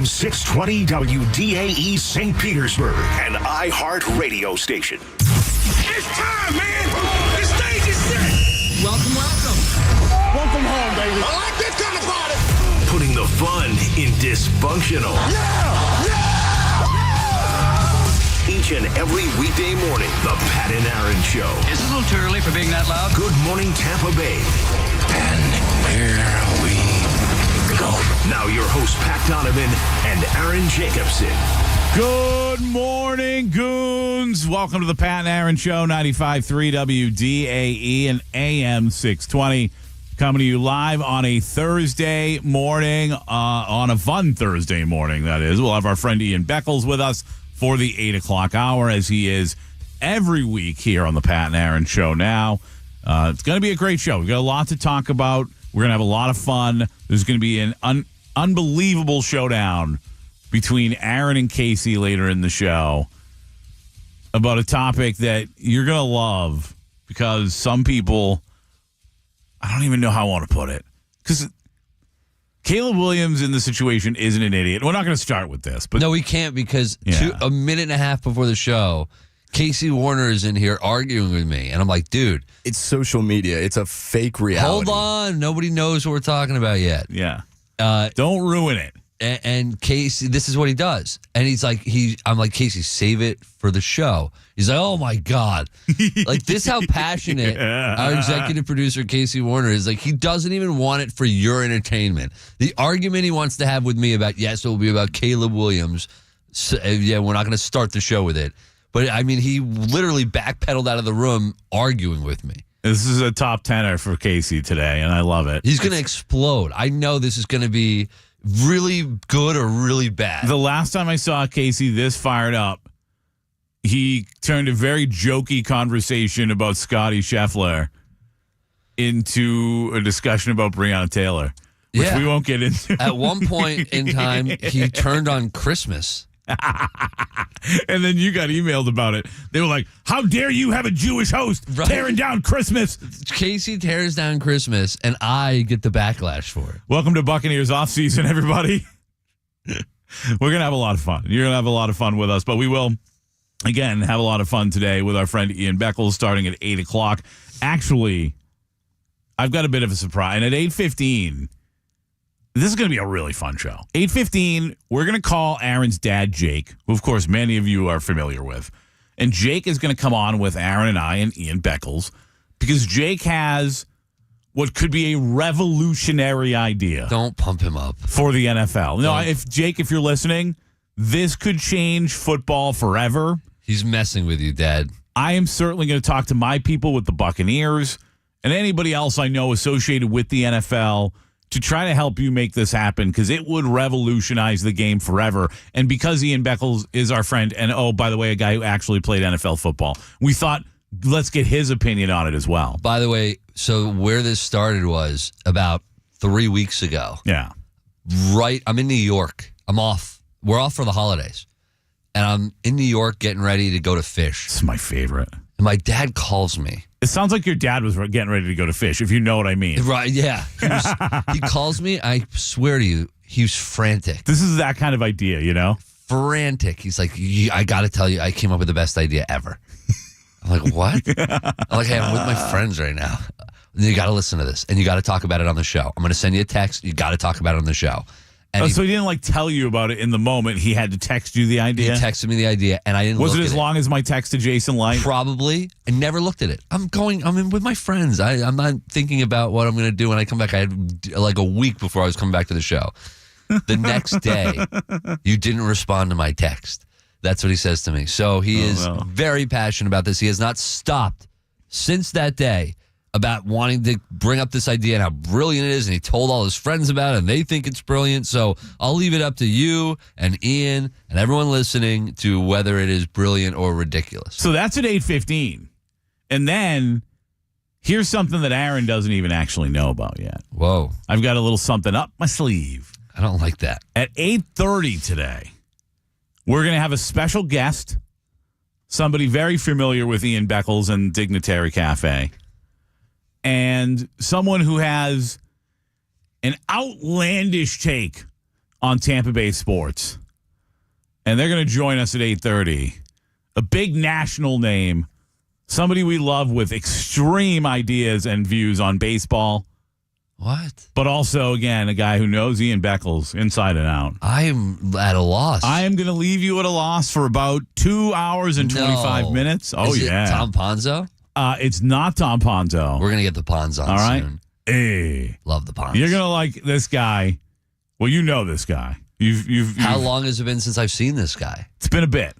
620 WDAE St. Petersburg, an iHeart radio station. It's time, man! The stage is set! Welcome. Welcome home, baby. I like this kind of party! Putting the fun in dysfunctional. Yeah! Each and every weekday morning, the Pat and Aaron Show. Is it a little too early for being that loud? Good morning, Tampa Bay. And here we go. Now your hosts, Pat Donovan and Aaron Jacobson. Good morning, goons. Welcome to the Pat and Aaron Show, 95.3 WDAE and AM 620. Coming to you live on a Thursday morning, on a fun Thursday morning, that is. We'll have our friend Ian Beckles with us for the 8 o'clock hour, as he is every week here on the Pat and Aaron Show now. It's going to be a great show. We've got a lot to talk about. We're going to have a lot of fun. There's going to be an unbelievable showdown between Aaron and Casey later in the show about a topic that you're going to love, because some people, I don't even know how I want to put it, because Caleb Williams in the situation isn't an idiot. We're not going to start with this. But no, we can't, because a minute and a half before the show, Casey Warner is in here arguing with me. And I'm like, dude. It's social media. It's a fake reality. Hold on. Nobody knows what we're talking about yet. Yeah. Don't ruin it. And Casey, this is what he does. And he's like, I'm like, Casey, save it for the show. He's like, oh my God. Like, this how passionate our executive producer, Casey Warner, is. Like, he doesn't even want it for your entertainment. The argument he wants to have with me about, yes, it will be about Caleb Williams. So, yeah, we're not going to start the show with it. But, I mean, he literally backpedaled out of the room arguing with me. This is a top tenor for Casey today, and I love it. He's going to explode. I know this is going to be really good or really bad. The last time I saw Casey this fired up, he turned a very jokey conversation about Scotty Scheffler into a discussion about Breonna Taylor, which we won't get into. At one point in time, he turned on Christmas. And then you got emailed about it. They were like, how dare you have a Jewish host tearing down Christmas? Casey tears down Christmas, and I get the backlash for it. Welcome to Buccaneers offseason, everybody. We're going to have a lot of fun. You're going to have a lot of fun with us, but we will, again, have a lot of fun today with our friend Ian Beckles starting at 8 o'clock. Actually, I've got a bit of a surprise. And at 8:15, this is going to be a really fun show. 8:15, we're going to call Aaron's dad, Jake, who, of course, many of you are familiar with. And Jake is going to come on with Aaron and I and Ian Beckles, because Jake has what could be a revolutionary idea. Don't pump him up. For the NFL. No, if you're listening, this could change football forever. He's messing with you, Dad. I am certainly going to talk to my people with the Buccaneers and anybody else I know associated with the NFL to try to help you make this happen, because it would revolutionize the game forever. And because Ian Beckles is our friend, and oh, by the way, a guy who actually played NFL football, we thought, let's get his opinion on it as well. By the way, so where this started was about 3 weeks ago. Yeah. Right. I'm in New York. I'm off. We're off for the holidays. And I'm in New York getting ready to go to fish. This is my favorite. And my dad calls me. It sounds like your dad was getting ready to go to fish, if you know what I mean. Right, yeah. He calls me. I swear to you, he was frantic. This is that kind of idea, you know? Frantic. He's like, I got to tell you, I came up with the best idea ever. I'm like, what? I'm like, hey, I'm with my friends right now. You got to listen to this, and you got to talk about it on the show. I'm going to send you a text. You got to talk about it on the show. And so he didn't tell you about it in the moment. He had to text you the idea. He texted me the idea, and I didn't. Was it as long as my text to Jason Light? Probably. I never looked at it. I'm in with my friends. I'm not thinking about what I'm going to do when I come back. I had like a week before I was coming back to the show. The next day, you didn't respond to my text. That's what he says to me. So he is very passionate about this. He has not stopped since that day about wanting to bring up this idea and how brilliant it is, and he told all his friends about it, and they think it's brilliant. So I'll leave it up to you and Ian and everyone listening to whether it is brilliant or ridiculous. So that's at 8:15. And then here's something that Aaron doesn't even actually know about yet. Whoa. I've got a little something up my sleeve. I don't like that. At 8:30 today, we're going to have a special guest, somebody very familiar with Ian Beckles and Dignitary Cafe, and someone who has an outlandish take on Tampa Bay Sports. And they're going to join us at 8:30. A big national name, somebody we love with extreme ideas and views on baseball. What? But also, again, a guy who knows Ian Beckles inside and out. I am at a loss. I am going to leave you at a loss for about 2 hours and 25 minutes. Oh, Is it yeah. Tom Ponzo? It's not Tom Ponzo. We're going to get the Ponz on All right. soon. Hey. Love the Ponz. You're going to like this guy. Well, you know this guy. How long has it been since I've seen this guy? It's been a bit.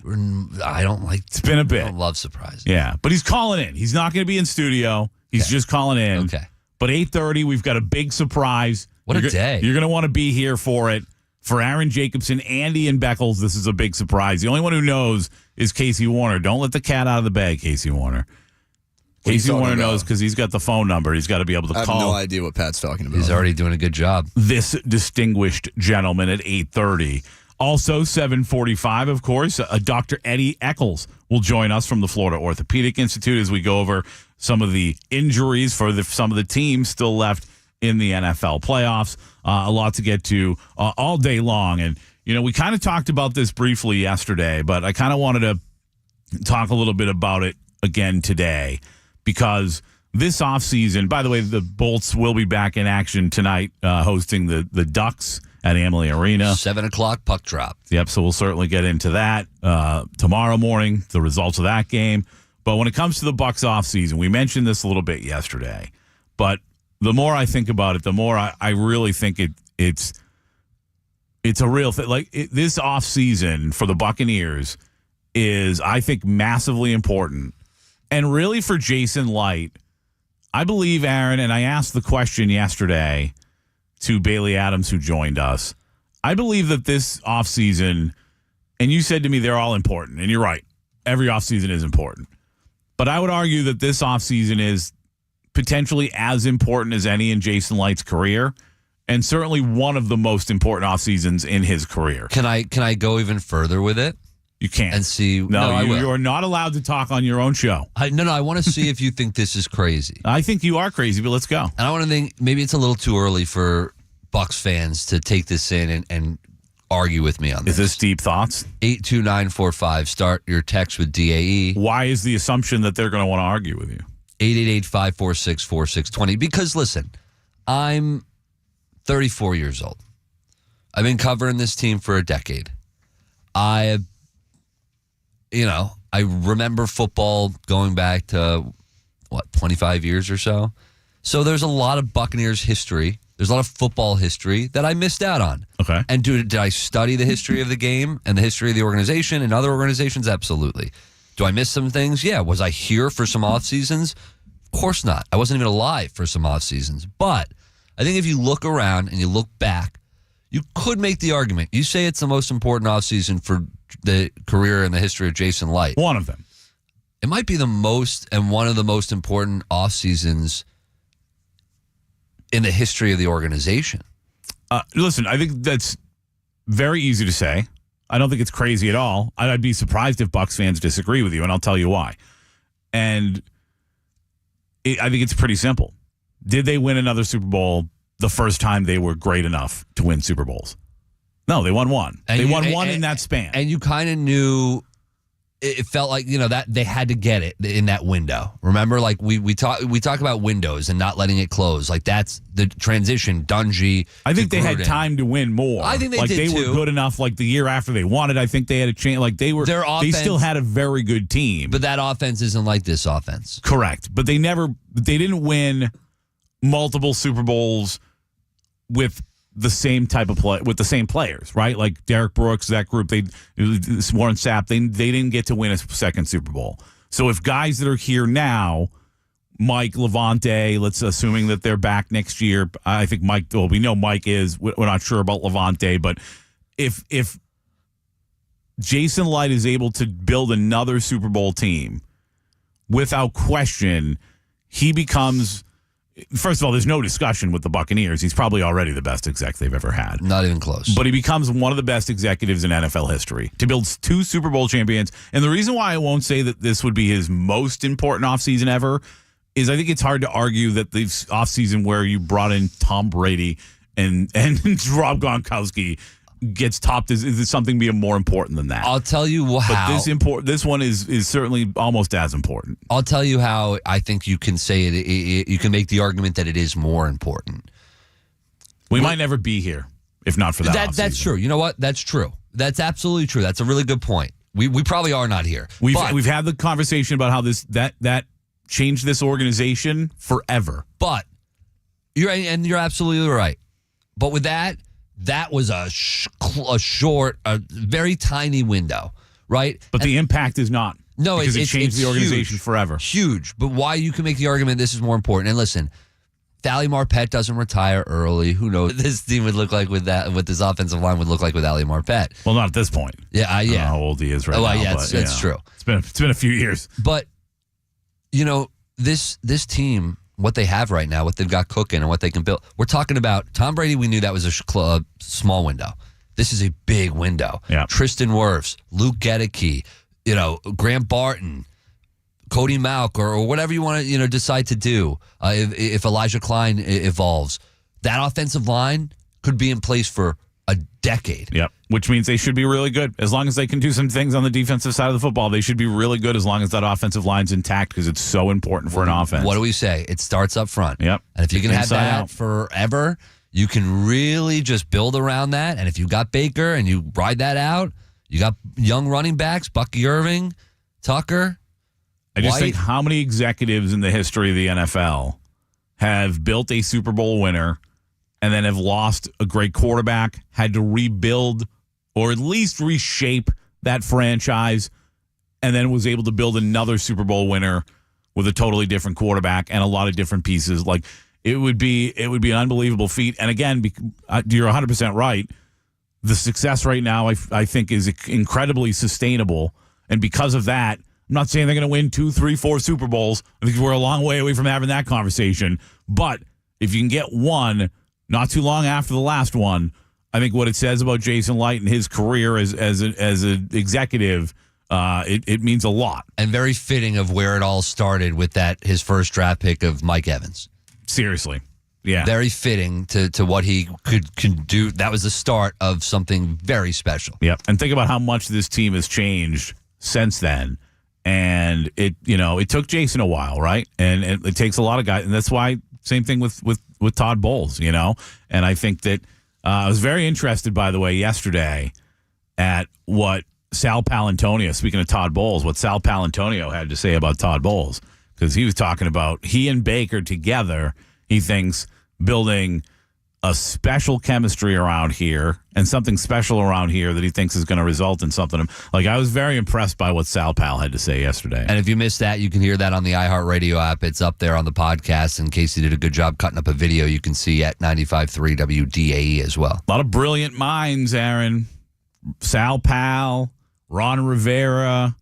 I don't like. It's been a bit. I don't love surprises. Yeah, but he's calling in. He's not going to be in studio. He's just calling in. Okay. But 8:30, we've got a big surprise. What a day. You're going to want to be here for it. For Aaron Jacobson, Andy, and Beckles, this is a big surprise. The only one who knows is Casey Warner. Don't let the cat out of the bag, Casey Warner. Casey Warner knows because he's got the phone number. He's got to be able to call. I have no idea what Pat's talking about. He's already doing a good job. This distinguished gentleman at 8:30. Also, 7:45, of course, Dr. Eddie Eckles will join us from the Florida Orthopedic Institute as we go over some of the injuries for some of the teams still left in the NFL playoffs. A lot to get to all day long. And, we kind of talked about this briefly yesterday, but I kind of wanted to talk a little bit about it again today because this offseason, by the way, the Bolts will be back in action tonight hosting the Ducks at Amalie Arena. 7:00 puck drop. Yep, so we'll certainly get into that tomorrow morning, the results of that game. But when it comes to the Bucs offseason, we mentioned this a little bit yesterday, but the more I think about it, the more I really think it's a real thing. Like this offseason for the Buccaneers is, I think, massively important. And really for Jason Light, I believe, Aaron, and I asked the question yesterday to Bailey Adams, who joined us. I believe that this offseason, and you said to me they're all important, and you're right. Every offseason is important. But I would argue that this offseason is potentially as important as any in Jason Light's career, and certainly one of the most important off seasons in his career. Can I go even further with it? You can't. And see. No, I will. you are not allowed to talk on your own show. I want to see if you think this is crazy. I think you are crazy, but let's go. And I want to think maybe it's a little too early for Bucs fans to take this in and argue with me on this. Is this deep thoughts? 82945. Start your text with DAE. Why is the assumption that they're going to want to argue with you? 888-546-4620. Because listen, I'm 34 years old. I've been covering this team for a decade. I remember football going back to, 25 years or so? So there's a lot of Buccaneers history. There's a lot of football history that I missed out on. Okay. And did I study the history of the game and the history of the organization and other organizations? Absolutely. Do I miss some things? Yeah. Was I here for some off seasons? Of course not. I wasn't even alive for some off seasons. But I think if you look around and you look back, you could make the argument. You say it's the most important offseason for the career and the history of Jason Light. One of them. It might be the most and one of the most important off seasons in the history of the organization. Listen, I think that's very easy to say. I don't think it's crazy at all. I'd be surprised if Bucs fans disagree with you, and I'll tell you why. And I think it's pretty simple. Did they win another Super Bowl the first time they were great enough to win Super Bowls? No, they won one. They won one in that span. And you kind of knew it felt like, that they had to get it in that window. Remember, like we talk about windows and not letting it close. Like that's the transition, Dungy. I think they had time to win more. I think they like did they too. were good enough. Like the year after they won it, I think they had a chance. Like they offense, still had a very good team. But that offense isn't like this offense. Correct. But they didn't win multiple Super Bowls with the same type of play, with the same players, right? Like Derek Brooks, that group, Warren Sapp, they didn't get to win a second Super Bowl. So if guys that are here now, Mike, Levante, let's assuming that they're back next year. I think Mike, well, we know Mike is. We're not sure about Levante, but if Jason Light is able to build another Super Bowl team, without question, he becomes. First of all, there's no discussion with the Buccaneers. He's probably already the best exec they've ever had. Not even close. But he becomes one of the best executives in NFL history to build 2 Super Bowl champions. And the reason why I won't say that this would be his most important offseason ever is I think it's hard to argue that this offseason where you brought in Tom Brady and Rob Gronkowski gets topped, is something being more important than that. I'll tell you how. But this one is certainly almost as important. I'll tell you how I think you can say it. You can make the argument that it is more important. We might never be here if not for that. That's true. You know what? That's true. That's absolutely true. That's a really good point. We probably are not here. We've had the conversation about how that changed this organization forever. But you're absolutely right. But with that was a short, a very tiny window, right? But the impact is not. No, because it changed the organization huge, forever. Huge. But why you can make the argument this is more important? And listen, Thali Marpet doesn't retire early. Who knows what this team would look like with that? What this offensive line would look like with Thali Marpet? Well, not at this point. Yeah, I don't know how old he is right now. Yeah, it's true. It's been a few years. But this team, what they have right now, what they've got cooking, and what they can build. We're talking about Tom Brady. We knew that was a small window. This is a big window. Yeah. Tristan Wirfs, Luke Gedeke, Grant Barton, Cody Malk, or whatever you want to decide to do. If Elijah Klein evolves, that offensive line could be in place for a decade. Yep. Which means they should be really good. As long as they can do some things on the defensive side of the football, they should be really good as long as that offensive line's intact because it's so important for an offense. What do we say? It starts up front. Yep. And if you can have that out forever, you can really just build around that. And if you got Baker and you ride that out, you got young running backs, Bucky Irving, Tucker. I just White. think how many executives in the history of the NFL have built a Super Bowl winner and then have lost a great quarterback, had to rebuild or at least reshape that franchise, and then was able to build another Super Bowl winner with a totally different quarterback and a lot of different pieces. Like it would be an unbelievable feat. And again, you're 100% right. The success right now, I think, is incredibly sustainable. And because of that, I'm not saying they're going to win 2, 3, 4 Super Bowls. I think we're a long way away from having that conversation. But if you can get one not too long after the last one, I think what it says about Jason Light and his career as an executive, it means a lot. And very fitting of where it all started with his first draft pick of Mike Evans. Seriously. Yeah. Very fitting to what he could do. That was the start of something very special. Yep. And think about how much this team has changed since then. And it took Jason a while, right? And it takes a lot of guys. And that's why, same thing with Todd Bowles, And I think that I was very interested, by the way, yesterday at what Sal Palantonio, speaking of Todd Bowles, what Sal Palantonio had to say about Todd Bowles. Because he was talking about he and Baker together, he thinks, building a special chemistry around here and something special around here that he thinks is going to result in something. Like, I was very impressed by what Sal Pal had to say yesterday. And if you missed that, you can hear that on the iHeartRadio app. It's up there on the podcast. And Casey did a good job cutting up a video you can see at 95.3 WDAE as well. A lot of brilliant minds, Aaron. Sal Pal, Ron Rivera.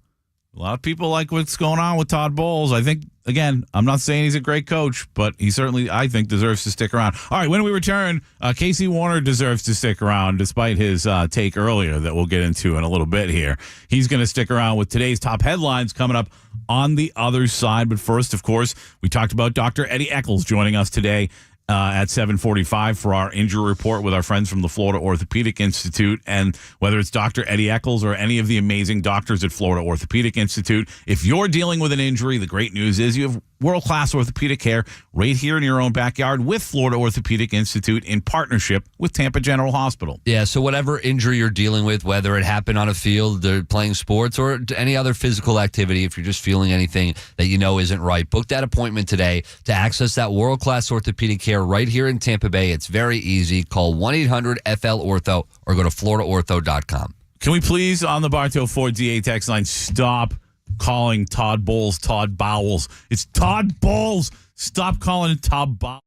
A lot of people like what's going on with Todd Bowles. I think, again, I'm not saying he's a great coach, but he certainly, I think, deserves to stick around. All right, when we return, Casey Warner deserves to stick around despite his take earlier that we'll get into in a little bit here. He's going to stick around with today's top headlines coming up on the other side. But first, of course, we talked about Dr. Eddie Eckles joining us today at 7:45 for our injury report with our friends from the Florida Orthopedic Institute. And whether it's Dr. Eddie Eckles or any of the amazing doctors at Florida Orthopedic Institute, if you're dealing with an injury, the great news is you have world-class orthopedic care right here in your own backyard with Florida Orthopedic Institute in partnership with Tampa General Hospital. Yeah, so whatever injury you're dealing with, whether it happened on a field or playing sports or any other physical activity, if you're just feeling anything that you know isn't right, book that appointment today to access that world-class orthopedic care right here in Tampa Bay. It's very easy. Call 1-800-FL-ORTHO or go to floridaortho.com. Can we please, on the Bartow Ford DA text line, stop calling Todd Bowles Todd Bowles? It's Todd Bowles. Stop calling it Todd Bowles.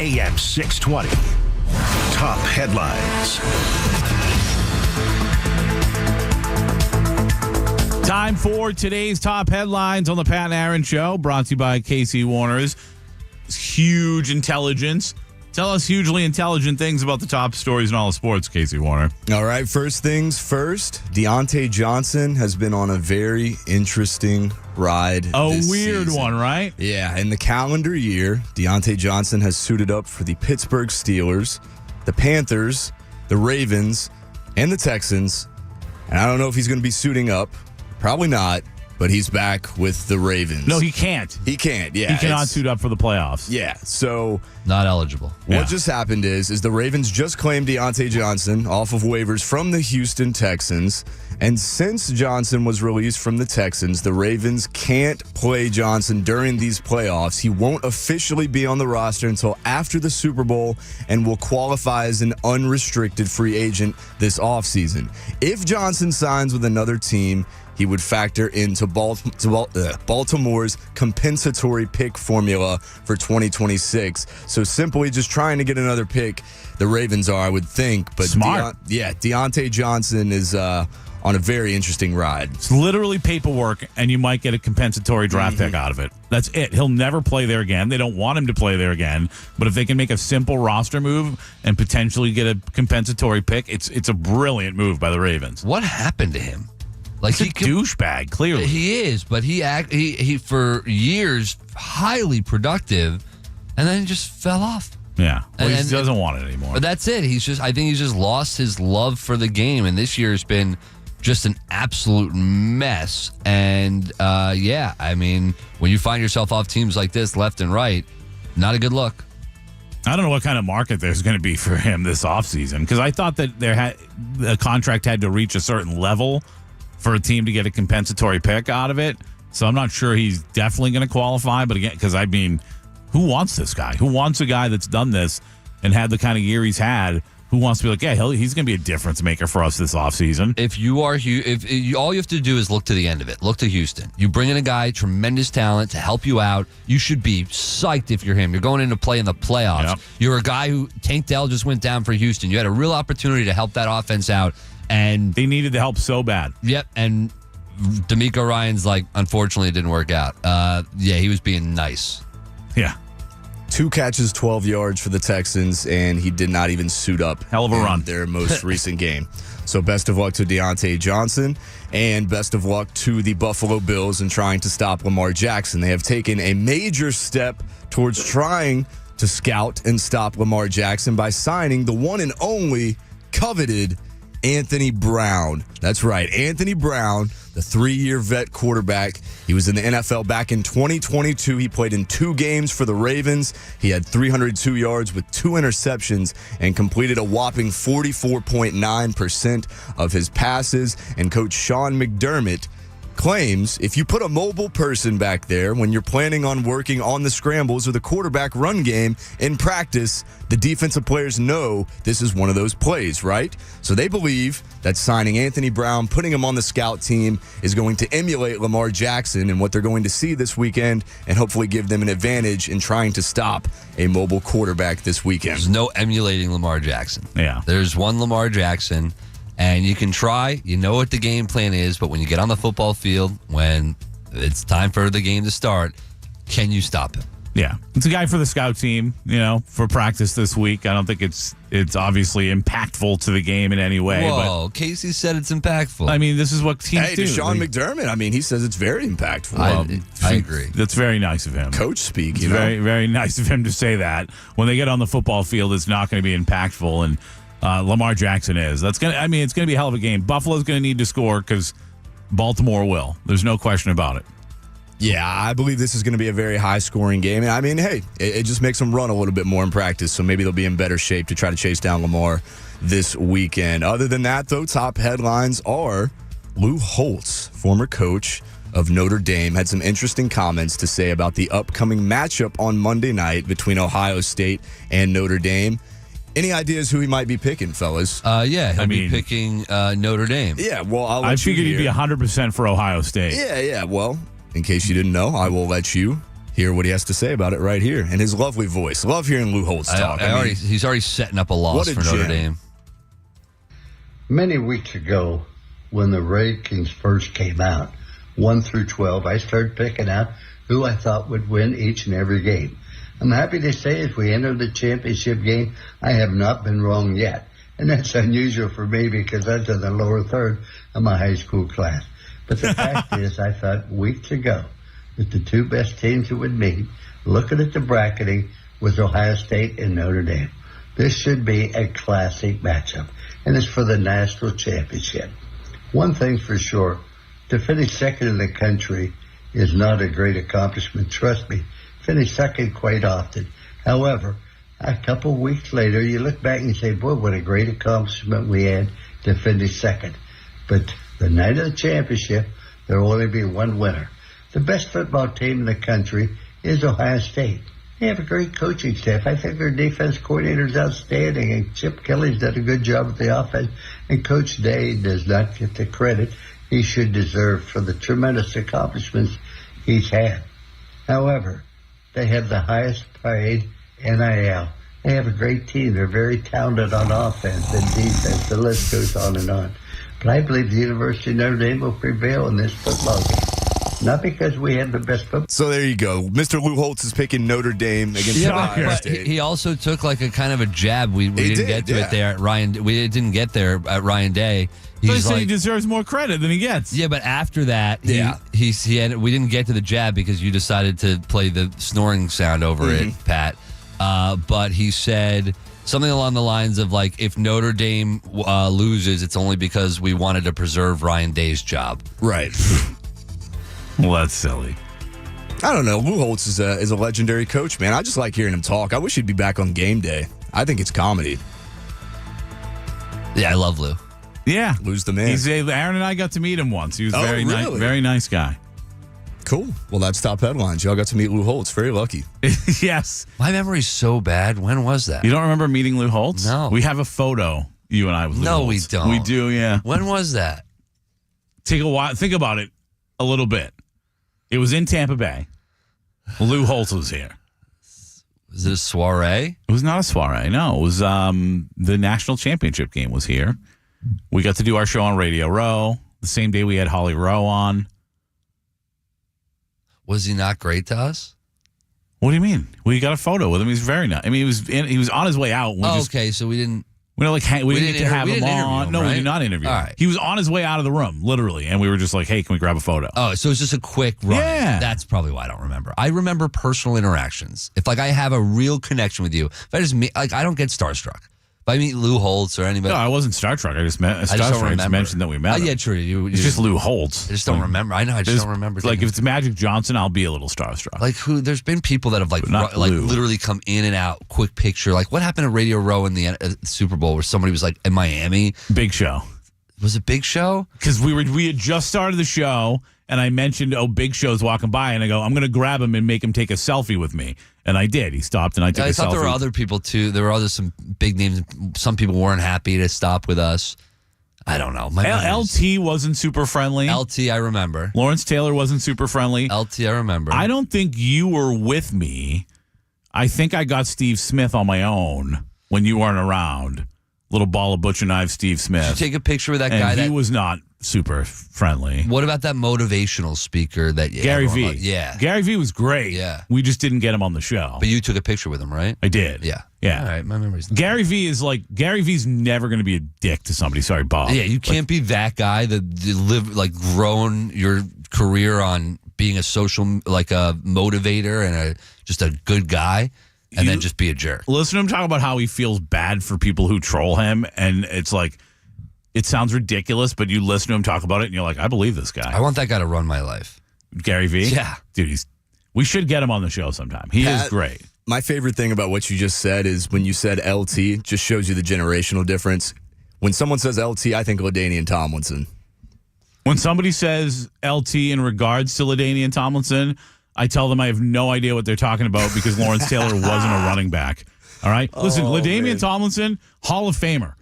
AM 620. Top headlines. Time for today's top headlines on the Pat and Aaron Show, brought to you by Casey Warner's Huge Intelligence. Tell us hugely intelligent things about the top stories in all of sports, Casey Warner. All right, first things first. Deontay Johnson has been on a very interesting ride. A this weird season. one, right? Yeah, in the calendar year, Deontay Johnson has suited up for the Pittsburgh Steelers, the Panthers, the Ravens, and the Texans. And I don't know if he's going to be suiting up. Probably not, but he's back with the Ravens. No, he can't. He can't, yeah. He cannot suit up for the playoffs. Yeah, so Not eligible. what just happened is the Ravens just claimed Deontay Johnson off of waivers from the Houston Texans. And since Johnson was released from the Texans, the Ravens can't play Johnson during these playoffs. He won't officially be on the roster until after the Super Bowl and will qualify as an unrestricted free agent this offseason. If Johnson signs with another team, he would factor into Baltimore's compensatory pick formula for 2026. So simply just trying to get another pick, the Ravens are, I would think. But Smart. Deontay Johnson is on a very interesting ride. It's literally paperwork, and you might get a compensatory draft pick out of it. That's it. He'll never play there again. They don't want him to play there again. But if they can make a simple roster move and potentially get a compensatory pick, it's a brilliant move by the Ravens. What happened to him? Like He's a douchebag, clearly. He is, but he for years highly productive, and then just fell off. Yeah. Well, he And- doesn't want it anymore. But that's it. I think he's just lost his love for the game, and this year has been just an absolute mess. And I mean, when you find yourself off teams like this, left and right, not a good look. I don't know what kind of market there's going to be for him this offseason, because I thought that the contract had to reach a certain level for a team to get a compensatory pick out of it. So I'm not sure he's definitely going to qualify. But again, because I mean, who wants this guy? Who wants a guy that's done this and had the kind of year he's had? Who wants to be like, yeah, he's going to be a difference maker for us this offseason? If you are all you have to do is look to the end of it. Look to Houston. You bring in a guy, tremendous talent to help you out. You should be psyched if you're him. You're going in to play in the playoffs. Yep. You're a guy who Tank Dell just went down for Houston. You had a real opportunity to help that offense out. And They needed the help so bad. yep, and D'Amico Ryan's like, unfortunately, it didn't work out. He was being nice. Yeah. 2 catches, 12 yards for the Texans, and he did not even suit up. Hell of a in run. their most recent game. So best of luck to Deontay Johnson, and best of luck to the Buffalo Bills in trying to stop Lamar Jackson. They have taken a major step towards trying to scout and stop Lamar Jackson by signing the one and only coveted Anthony Brown. That's right, Anthony Brown, the 3-year vet quarterback. He was in the NFL back in 2022. He played in 2 games for the Ravens. He had 302 yards with 2 interceptions and completed a whopping 44.9% of his passes. And Coach Sean McDermott claims if you put a mobile person back there when you're planning on working on the scrambles or the quarterback run game in practice, the defensive players know this is one of those plays, right? So they believe that signing Anthony Brown, putting him on the scout team, is going to emulate Lamar Jackson and what they're going to see this weekend and hopefully give them an advantage in trying to stop a mobile quarterback this weekend. There's no emulating Lamar Jackson. Yeah. There's one Lamar Jackson. And you can try, you know what the game plan is, but when you get on the football field, when it's time for the game to start, can you stop him? Yeah. It's a guy for the scout team, for practice this week. I don't think it's obviously impactful to the game in any way. Whoa, Casey said it's impactful. But I mean, this is what teams Hey, do. to Sean McDermott, he says it's very impactful. I agree. That's very nice of him. Coach speak, It's very, very nice of him to say that. When they get on the football field, it's not going to be impactful, and Lamar Jackson is. It's going to be a hell of a game. Buffalo's going to need to score because Baltimore will. There's no question about it. Yeah, I believe this is going to be a very high-scoring game. And it just makes them run a little bit more in practice, so maybe they'll be in better shape to try to chase down Lamar this weekend. Other than that, though, top headlines are Lou Holtz, former coach of Notre Dame, had some interesting comments to say about the upcoming matchup on Monday night between Ohio State and Notre Dame. Any ideas who he might be picking, fellas? He'll be picking Notre Dame. Yeah, well, I'll let I you figured he'd be hear. 100% for Ohio State. Yeah, well, in case you didn't know, I will let you hear what he has to say about it right here in his lovely voice. Love hearing Lou Holtz talk. He's already setting up a loss for Notre Dame. Many weeks ago, when the rankings first came out, 1 through 12, I started picking out who I thought would win each and every game. I'm happy to say as we enter the championship game, I have not been wrong yet. And that's unusual for me because I'm in the lower third of my high school class. But the fact is, I thought weeks ago that the two best teams that would meet, looking at the bracketing, was Ohio State and Notre Dame. This should be a classic matchup, and it's for the national championship. One thing for sure, to finish second in the country is not a great accomplishment. Trust me, finish second quite often. However, a couple weeks later, you look back and you say, boy, what a great accomplishment we had to finish second. But the night of the championship, there will only be one winner. The best football team in the country is Ohio State. They have a great coaching staff. I think their defense coordinator is outstanding, and Chip Kelly's done a good job with the offense. And Coach Day does not get the credit he should deserve for the tremendous accomplishments he's had. However, they have the highest paid NIL. They have a great team. They're very talented on offense and defense. The list goes on and on. But I believe the University of Notre Dame will prevail in this football game. Not because we had the best football. So there you go. Mr. Lou Holtz is picking Notre Dame against Ohio State. He also took like a kind of a jab. We didn't get to it there at Ryan. We didn't get there at Ryan Day. He's like, he deserves more credit than he gets. Yeah, but after that, we didn't get to the jab because you decided to play the snoring sound over it, Pat. But he said something along the lines of like, if Notre Dame loses, it's only because we wanted to preserve Ryan Day's job. Right. Well, that's silly. I don't know. Lou Holtz is a legendary coach, man. I just like hearing him talk. I wish he'd be back on game day. I think it's comedy. Yeah, I love Lou. Yeah. Lou's the man. Aaron and I got to meet him once. He was really? Very nice guy. Cool. Well, that's top headlines. Y'all got to meet Lou Holtz. Very lucky. Yes. My memory's so bad. When was that? You don't remember meeting Lou Holtz? No. We have a photo, you and I, with Lou Holtz. No, we don't. We do, yeah. When was that? Take a while. Think about it a little bit. It was in Tampa Bay. Lou Holtz was here. Was it a soiree? It was not a soiree. No, it was the national championship game was here. We got to do our show on Radio Row. The same day we had Holly Rowe on. Was he not great to us? What do you mean? We got a photo with him. He's very nice. I mean, he was on his way out. Okay, so we didn't. We didn't get to have him on. No, right? we did not interview him. All right. He was on his way out of the room, literally, and we were just like, "Hey, can we grab a photo?" Oh, so it's just a quick run. Yeah. That's probably why I don't remember. I remember personal interactions. If like I have a real connection with you, if I just meet, like I don't get starstruck. If I meet Lou Holtz or anybody, No, I wasn't Star Trek. I just mentioned that we met. Yeah, true. It's just Lou Holtz. I just don't remember. I know. I just don't remember. Like if it's Magic Johnson, I'll be a little starstruck. Like who? There's been people that have like Lou. literally come in and out, quick picture. Like what happened at Radio Row in the Super Bowl where somebody was like in Miami? Big Show. Was it Big Show? Because we had just started the show, and I mentioned, Big Show's walking by, and I go, I'm going to grab him and make him take a selfie with me. And I did. He stopped, and I took a selfie. I thought there were other people, too. There were some big names. Some people weren't happy to stop with us. I don't know. LT wasn't super friendly. LT, I remember. Lawrence Taylor wasn't super friendly. LT, I remember. I don't think you were with me. I think I got Steve Smith on my own when you weren't around. Little ball of butcher knife, Steve Smith. Did you take a picture with that guy? He was not super friendly. What about that motivational speaker that Gary V? Yeah. Gary V was great. Yeah. We just didn't get him on the show. But you took a picture with him, right? I did. Yeah. Yeah. All right, my memory's not Gary V's never going to be a dick to somebody. Sorry, Bob. Yeah, you can't be that guy that grown your career on being a social, like a motivator and just a good guy. And then just be a jerk. Listen to him talk about how he feels bad for people who troll him. And it's like, it sounds ridiculous, but you listen to him talk about it and you're like, I believe this guy. I want that guy to run my life. Gary V? Yeah. Dude, we should get him on the show sometime. He is great. My favorite thing about what you just said is when you said LT, just shows you the generational difference. When someone says LT, I think LaDainian Tomlinson. When somebody says LT in regards to LaDainian Tomlinson, I tell them I have no idea what they're talking about because Lawrence Taylor wasn't a running back. All right? Listen, LaDainian Tomlinson, Hall of Famer.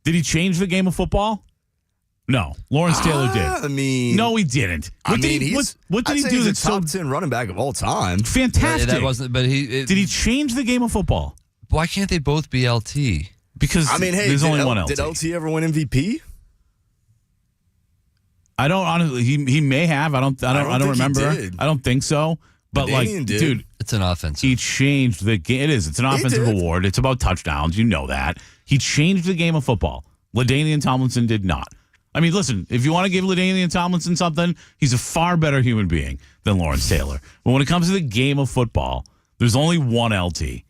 Did he change the game of football? No, Lawrence Taylor did. I mean, no, he didn't. What did he do he's that's a top 10 running back of all time. fantastic? That wasn't. But did he change the game of football? Why can't they both be LT? Because there's only one LT. Did LT ever win MVP? I don't honestly. He may have. I don't remember. I don't think so. But LaDainian did. Dude, it's an offensive. He changed the game. It is. It's an offensive award. It's about touchdowns. You know that. He changed the game of football. LaDainian Tomlinson did not. I mean, listen, if you want to give LaDainian Tomlinson something, he's a far better human being than Lawrence Taylor. But when it comes to the game of football, there's only one LT, and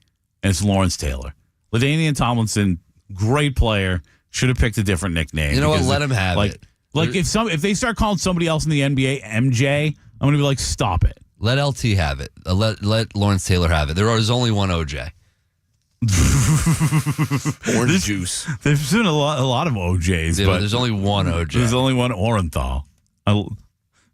it's Lawrence Taylor. LaDainian Tomlinson, great player, should have picked a different nickname. You know what? Let him have it. Like if they start calling somebody else in the NBA MJ, I'm going to be like, stop it. Let LT have it. Let Lawrence Taylor have it. There is only one OJ. Orange juice. There's been a lot of OJs, Yeah, but there's only one OJ. There's only one Orenthal. It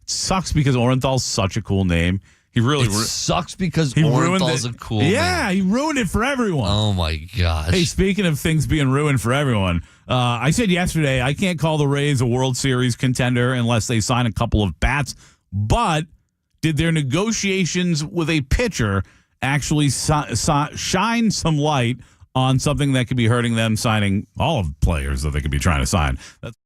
sucks because Orenthal's such a cool name. He really sucks because he Orenthal's a cool name. Yeah, he ruined it for everyone. Oh my gosh. Hey, speaking of things being ruined for everyone, I said yesterday I can't call the Rays a World Series contender unless they sign a couple of bats, but did their negotiations with a pitcher actually shine some light on something that could be hurting them signing all of players that they could be trying to sign? That's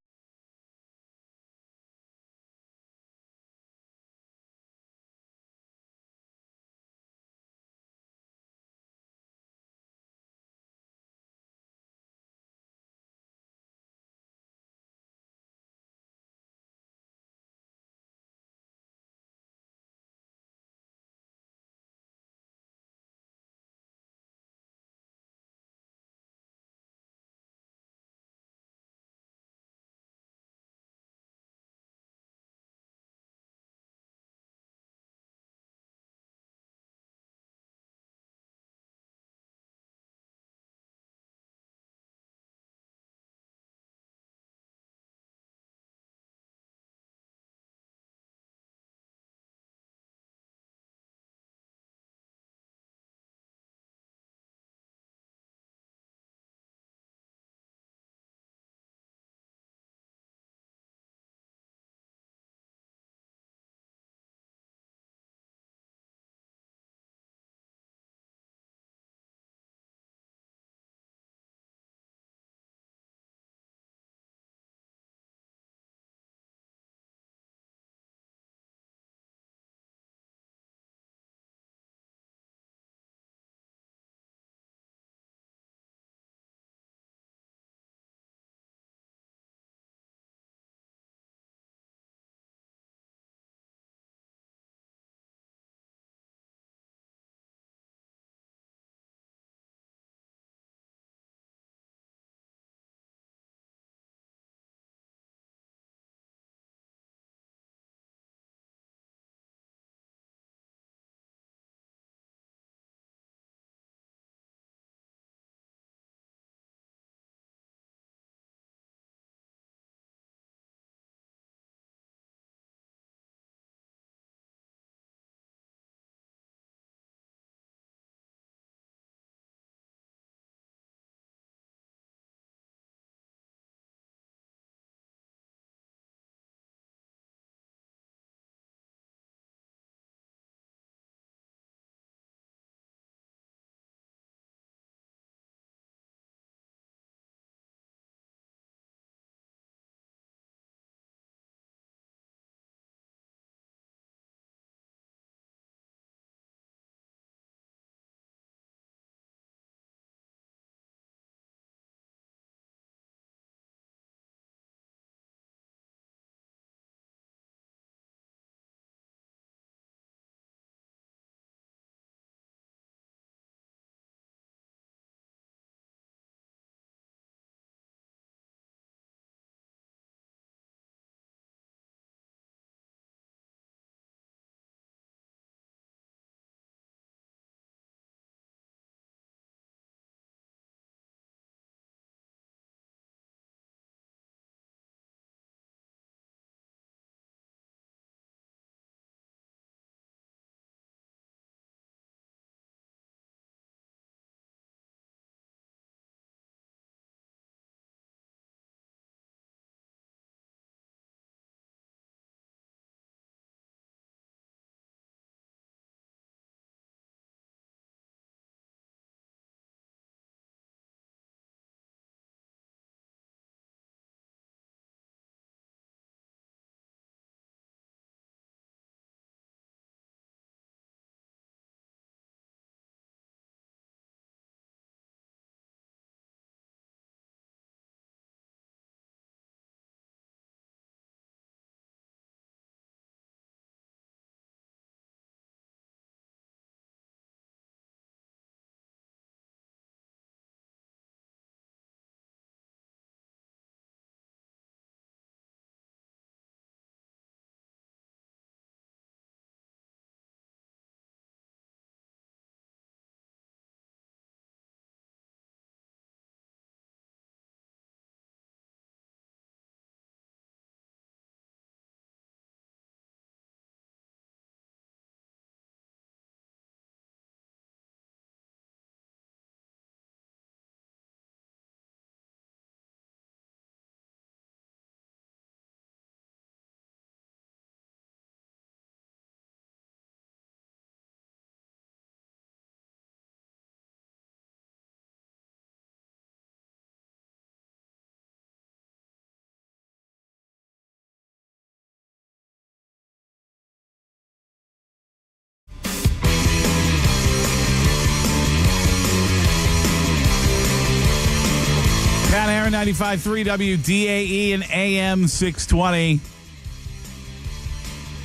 Aaron, 95.3 WDAE and AM 620.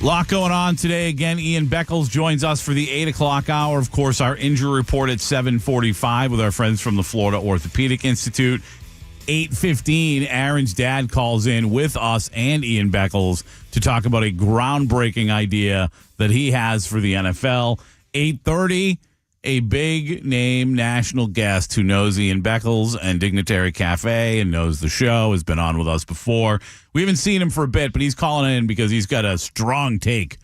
Lot going on today. Again, Ian Beckles joins us for the 8 o'clock hour. Of course, our injury report at 7:45 with our friends from the Florida Orthopedic Institute. 8:15, Aaron's dad calls in with us and Ian Beckles to talk about a groundbreaking idea that he has for the NFL. 8:30, a big-name national guest who knows Ian Beckles and Dignitary Cafe and knows the show, has been on with us before. We haven't seen him for a bit, but he's calling in because he's got a strong take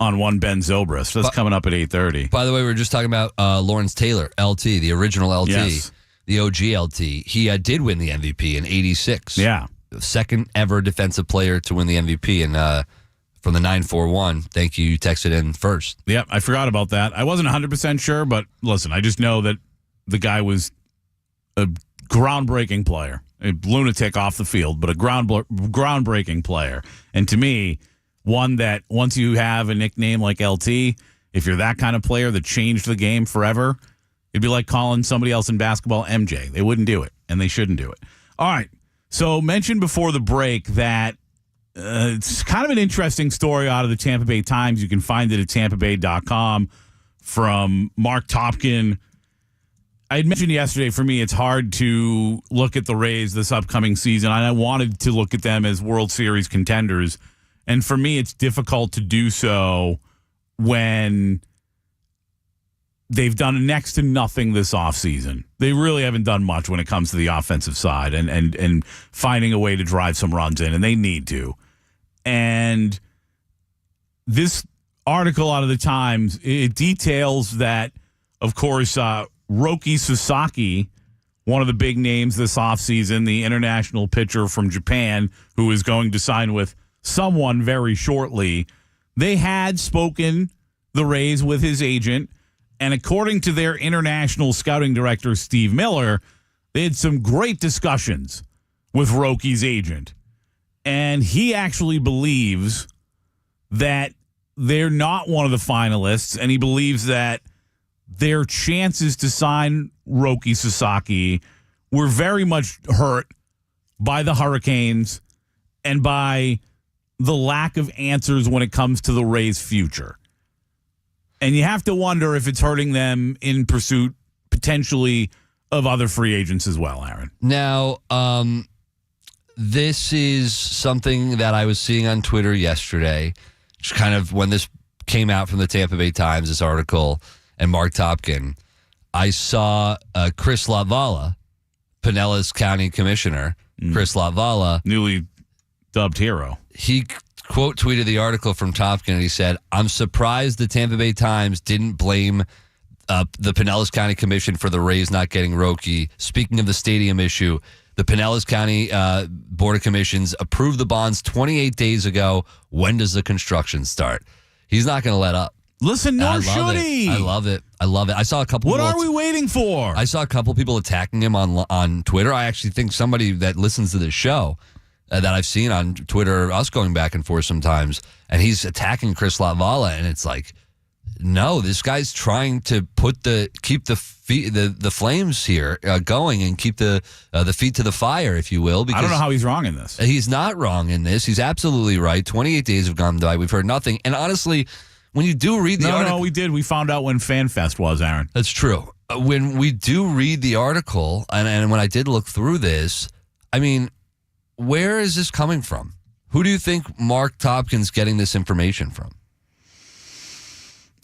on one Ben Zobrist. That's coming up at 8:30. By the way, we were just talking about Lawrence Taylor, LT, the original LT, Yes. the OG LT. He did win the MVP in 86. Yeah. Second ever defensive player to win the MVP. And from the 941, thank you. You texted in first. Yep, I forgot about that. I wasn't 100% sure, but listen, I just know that the guy was a groundbreaking player. A lunatic off the field, but a groundbreaking player. And to me, one that once you have a nickname like LT, if you're that kind of player that changed the game forever, it'd be like calling somebody else in basketball MJ. They wouldn't do it, and they shouldn't do it. All right, so mentioned before the break that it's kind of an interesting story out of the Tampa Bay Times. You can find it at tampabay.com from Mark Topkin. I had mentioned yesterday, for me, it's hard to look at the Rays this upcoming season. I wanted to look at them as World Series contenders. And for me, it's difficult to do so when they've done next to nothing this offseason. They really haven't done much when it comes to the offensive side and finding a way to drive some runs in, and they need to. And this article out of the Times, it details that, of course, Roki Sasaki, one of the big names this offseason, the international pitcher from Japan who is going to sign with someone very shortly, they had spoken, the Rays, with his agent. And according to their international scouting director, Steve Miller, they had some great discussions with Roki's agent. And he actually believes that they're not one of the finalists, and he believes that their chances to sign Roki Sasaki were very much hurt by the Hurricanes and by the lack of answers when it comes to the Rays' future. And you have to wonder if it's hurting them in pursuit, potentially, of other free agents as well, Aaron. Now, this is something that I was seeing on Twitter yesterday, just kind of when this came out from the Tampa Bay Times, this article, and Mark Topkin. I saw Chris Latvala, Pinellas County Commissioner, Chris Latvala. Newly dubbed hero. He quote tweeted the article from Topkin, and he said, "I'm surprised the Tampa Bay Times didn't blame the Pinellas County Commission for the Rays not getting Roki. Speaking of the stadium issue, the Pinellas County Board of Commissions approved the bonds 28 days ago. When does the construction start?" He's not going to let up. Listen, nor should he. I love it. I love it. I saw a couple. What are we waiting for? I saw a couple people attacking him on Twitter. I actually think somebody that listens to this show that I've seen on Twitter, us going back and forth sometimes, and he's attacking Chris Latvala, and it's like, no, this guy's trying to keep the flames here going and keep the feet to the fire, if you will. Because I don't know how he's wrong in this. He's not wrong in this. He's absolutely right. 28 days have gone by. We've heard nothing. And honestly, when you do read the article... No, we did. We found out when FanFest was, Aaron. That's true. When we do read the article, and when I did look through this, I mean, where is this coming from? Who do you think Mark Topkin's getting this information from?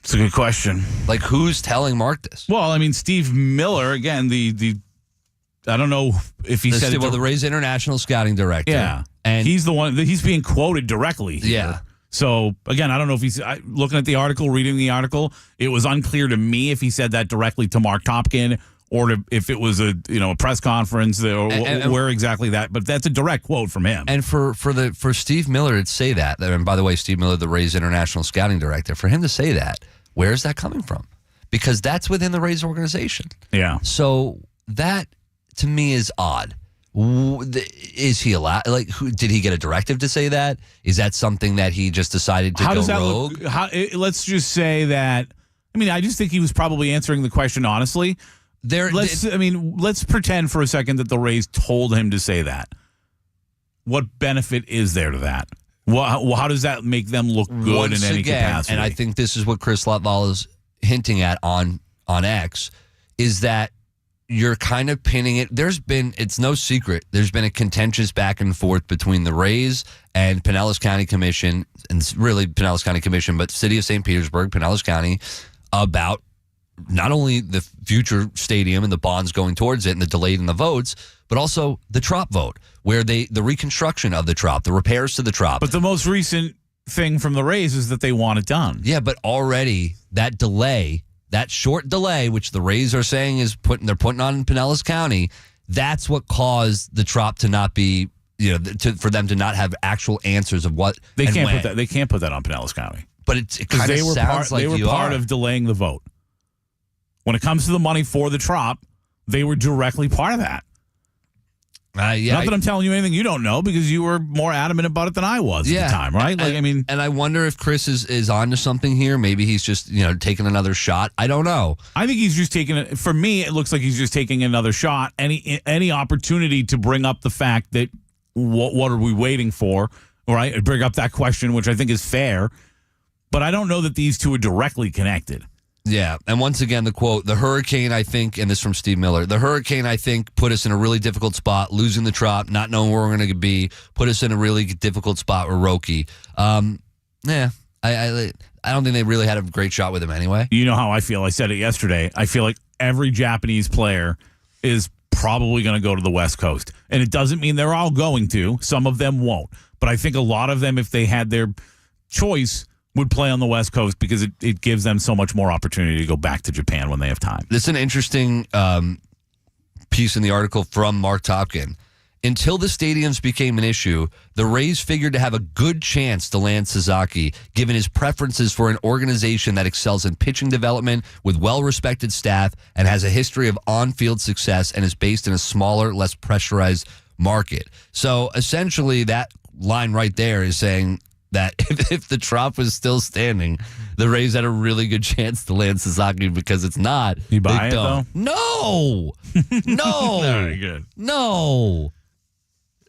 It's a good question. Like, who's telling Mark this? Well, I mean, Steve Miller, again, the I don't know if he said it. Well, the Rays International Scouting Director. Yeah. And he's the one, he's being quoted directly here. Yeah. So, again, I don't know if he's looking at the article, reading the article. It was unclear to me if he said that directly to Mark Topkin or if it was a press conference or where exactly that. But that's a direct quote from him. And for Steve Miller to say that, and by the way, Steve Miller, the Rays International Scouting Director, for him to say that, where is that coming from? Because that's within the Rays organization. Yeah. So that, to me, is odd. Is he allowed? Like, did he get a directive to say that? Is that something that he just decided to go rogue? Let's just say that. I mean, I just think he was probably answering the question honestly. let's pretend for a second that the Rays told him to say that. What benefit is there to that? How does that make them look good in any capacity? And I think this is what Chris Latvala is hinting at on X, is that you're kind of pinning it. It's no secret, there's been a contentious back and forth between the Rays and Pinellas County Commission, and really Pinellas County Commission, but City of St. Petersburg, Pinellas County, about not only the future stadium and the bonds going towards it and the delay in the votes, but also the Trop vote, where the reconstruction of the Trop, the repairs to the Trop. But the most recent thing from the Rays is that they want it done. Yeah, but already that delay, that short delay, which the Rays are saying they're putting on Pinellas County, that's what caused the Trop to not be, for them to not have actual answers of what they can't put that. They can't put that on Pinellas County. But it kind of sounds like they were part of delaying the vote. When it comes to the money for the Trop, they were directly part of that. Not that I'm telling you anything you don't know, because you were more adamant about it than I was at the time, right? And I wonder if Chris is on to something here. Maybe he's just taking another shot. I don't know. I think he's just taking it. For me, it looks like he's just taking another shot. Any opportunity to bring up the fact that what are we waiting for, right? Bring up that question, which I think is fair. But I don't know that these two are directly connected. Yeah, and once again, the quote, the hurricane, I think, and this from Steve Miller, the hurricane, I think, put us in a really difficult spot, losing the Trop, not knowing where we're going to be, put us in a really difficult spot with Roki. I don't think they really had a great shot with him anyway. You know how I feel. I said it yesterday. I feel like every Japanese player is probably going to go to the West Coast. And it doesn't mean they're all going to. Some of them won't. But I think a lot of them, if they had their choice, would play on the West Coast, because it gives them so much more opportunity to go back to Japan when they have time. This is an interesting piece in the article from Mark Topkin. Until the stadiums became an issue, the Rays figured to have a good chance to land Sasaki, given his preferences for an organization that excels in pitching development with well-respected staff and has a history of on-field success and is based in a smaller, less pressurized market. So essentially that line right there is saying that if the Trop was still standing, the Rays had a really good chance to land Sasaki, because it's not. You buy it, though? No. No. Very good. No.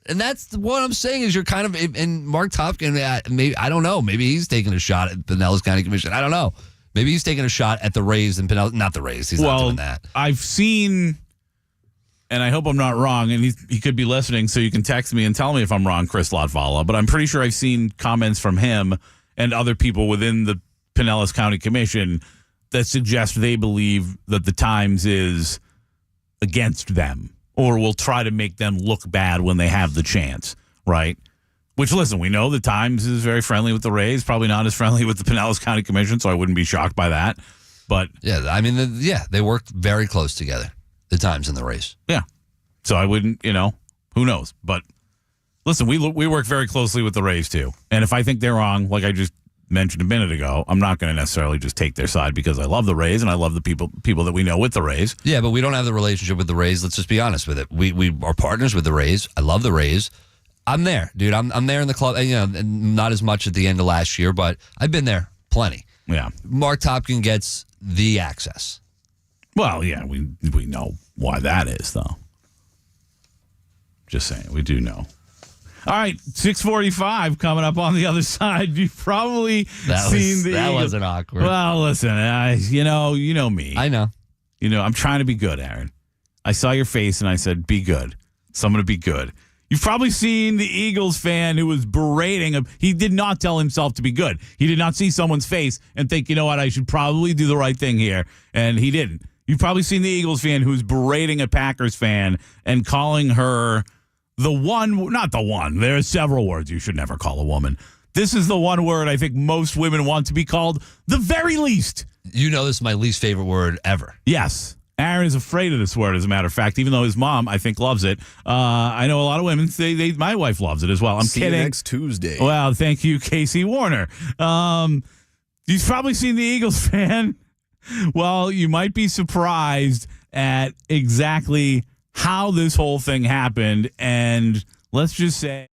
And that's what I'm saying, is you're kind of, and Mark Topkin, maybe, I don't know, maybe he's taking a shot at Pinellas County Commission. I don't know. Maybe he's taking a shot at the Rays and Pinellas, not the Rays. He's not doing that. I've seen, and I hope I'm not wrong, and he could be listening, so you can text me and tell me if I'm wrong, Chris Latvala, but I'm pretty sure I've seen comments from him and other people within the Pinellas County Commission that suggest they believe that the Times is against them, or will try to make them look bad when they have the chance, right? Which, listen, we know the Times is very friendly with the Rays, probably not as friendly with the Pinellas County Commission, so I wouldn't be shocked by that. But yeah, I mean, they work very close together, the Times and the Rays. Yeah. So I wouldn't, who knows? But listen, we work very closely with the Rays, too. And if I think they're wrong, like I just mentioned a minute ago, I'm not going to necessarily just take their side, because I love the Rays and I love the people that we know with the Rays. Yeah, but we don't have the relationship with the Rays. Let's just be honest with it. We are partners with the Rays. I love the Rays. I'm there, dude. I'm there in the club. And not as much at the end of last year, but I've been there plenty. Yeah. Mark Topkin gets the access. Well, yeah, we know why that is, though. Just saying, we do know. All right, 6:45 coming up on the other side. You've probably seen the. That wasn't awkward. Well, listen, you know me. I know. I'm trying to be good, Aaron. I saw your face and I said, "Be good." So I'm going to be good. You've probably seen the Eagles fan who was berating him. He did not tell himself to be good. He did not see someone's face and think, you know what, I should probably do the right thing here, and he didn't. You've probably seen the Eagles fan who's berating a Packers fan and calling her not the one. There are several words you should never call a woman. This is the one word I think most women want to be called, the very least. This is my least favorite word ever. Yes. Aaron is afraid of this word, as a matter of fact, even though his mom, I think, loves it. I know a lot of women, my wife loves it as well. I'm See kidding. You next Tuesday. Well, thank you, Casey Warner. You've probably seen the Eagles fan. Well, you might be surprised at exactly how this whole thing happened. And let's just say,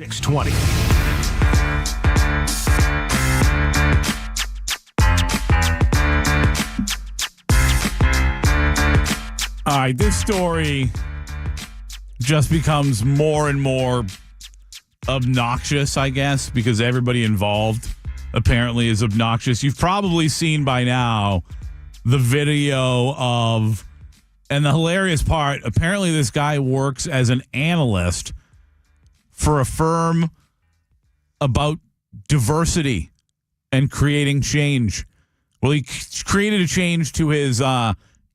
620. All right, this story just becomes more and more obnoxious, I guess, because everybody involved apparently is obnoxious. You've probably seen by now the video of, and the hilarious part, apparently this guy works as an analyst for a firm about diversity and creating change. Well, he created a change to his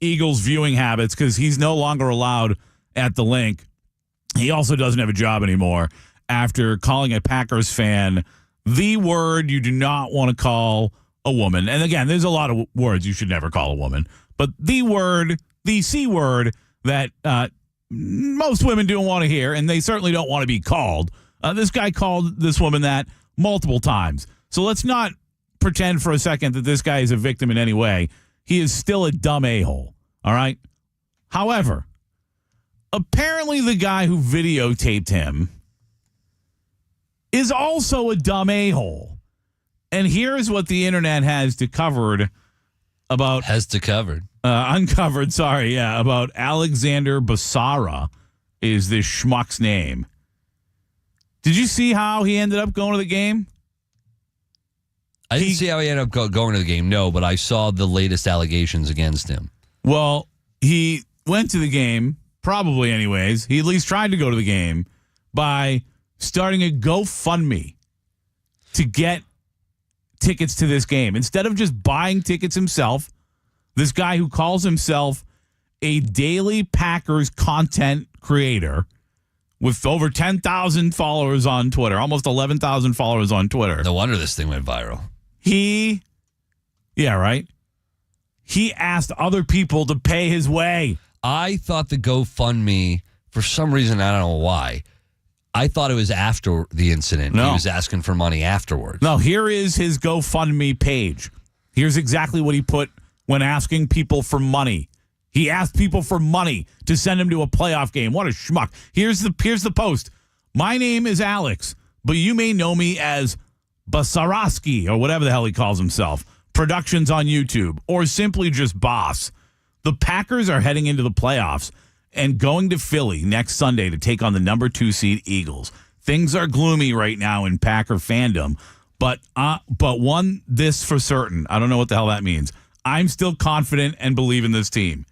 Eagles viewing habits because he's no longer allowed at the link. He also doesn't have a job anymore after calling a Packers fan the word you do not want to call a woman. And again, there's a lot of words you should never call a woman, but the word, the C word that most women don't want to hear, and they certainly don't want to be called. This guy called this woman that multiple times. So let's not pretend for a second that this guy is a victim in any way. He is still a dumb a-hole, all right? However, apparently the guy who videotaped him is also a dumb a-hole. And here's what the internet has uncovered about Alexander Basara is this schmuck's name. Did you see how he ended up going to the game? I didn't see how he ended up going to the game, no, but I saw the latest allegations against him. Well, he went to the game, probably anyways. He at least tried to go to the game by starting a GoFundMe to get tickets to this game. Instead of just buying tickets himself, this guy who calls himself a daily Packers content creator with over 10,000 followers on Twitter, almost 11,000 followers on Twitter. No wonder this thing went viral. He asked other people to pay his way. I thought the GoFundMe, for some reason, I don't know why, I thought it was after the incident. No. He was asking for money afterwards. No, here is his GoFundMe page. Here's exactly what he put when asking people for money. He asked people for money to send him to a playoff game. What a schmuck. Here's the post. My name is Alex, but you may know me as Basarowski or whatever the hell he calls himself. Productions on YouTube or simply just Boss. The Packers are heading into the playoffs and going to Philly next Sunday to take on the number 2 seed Eagles. Things are gloomy right now in Packer fandom, but one this for certain. I don't know what the hell that means. I'm still confident and believe in this team.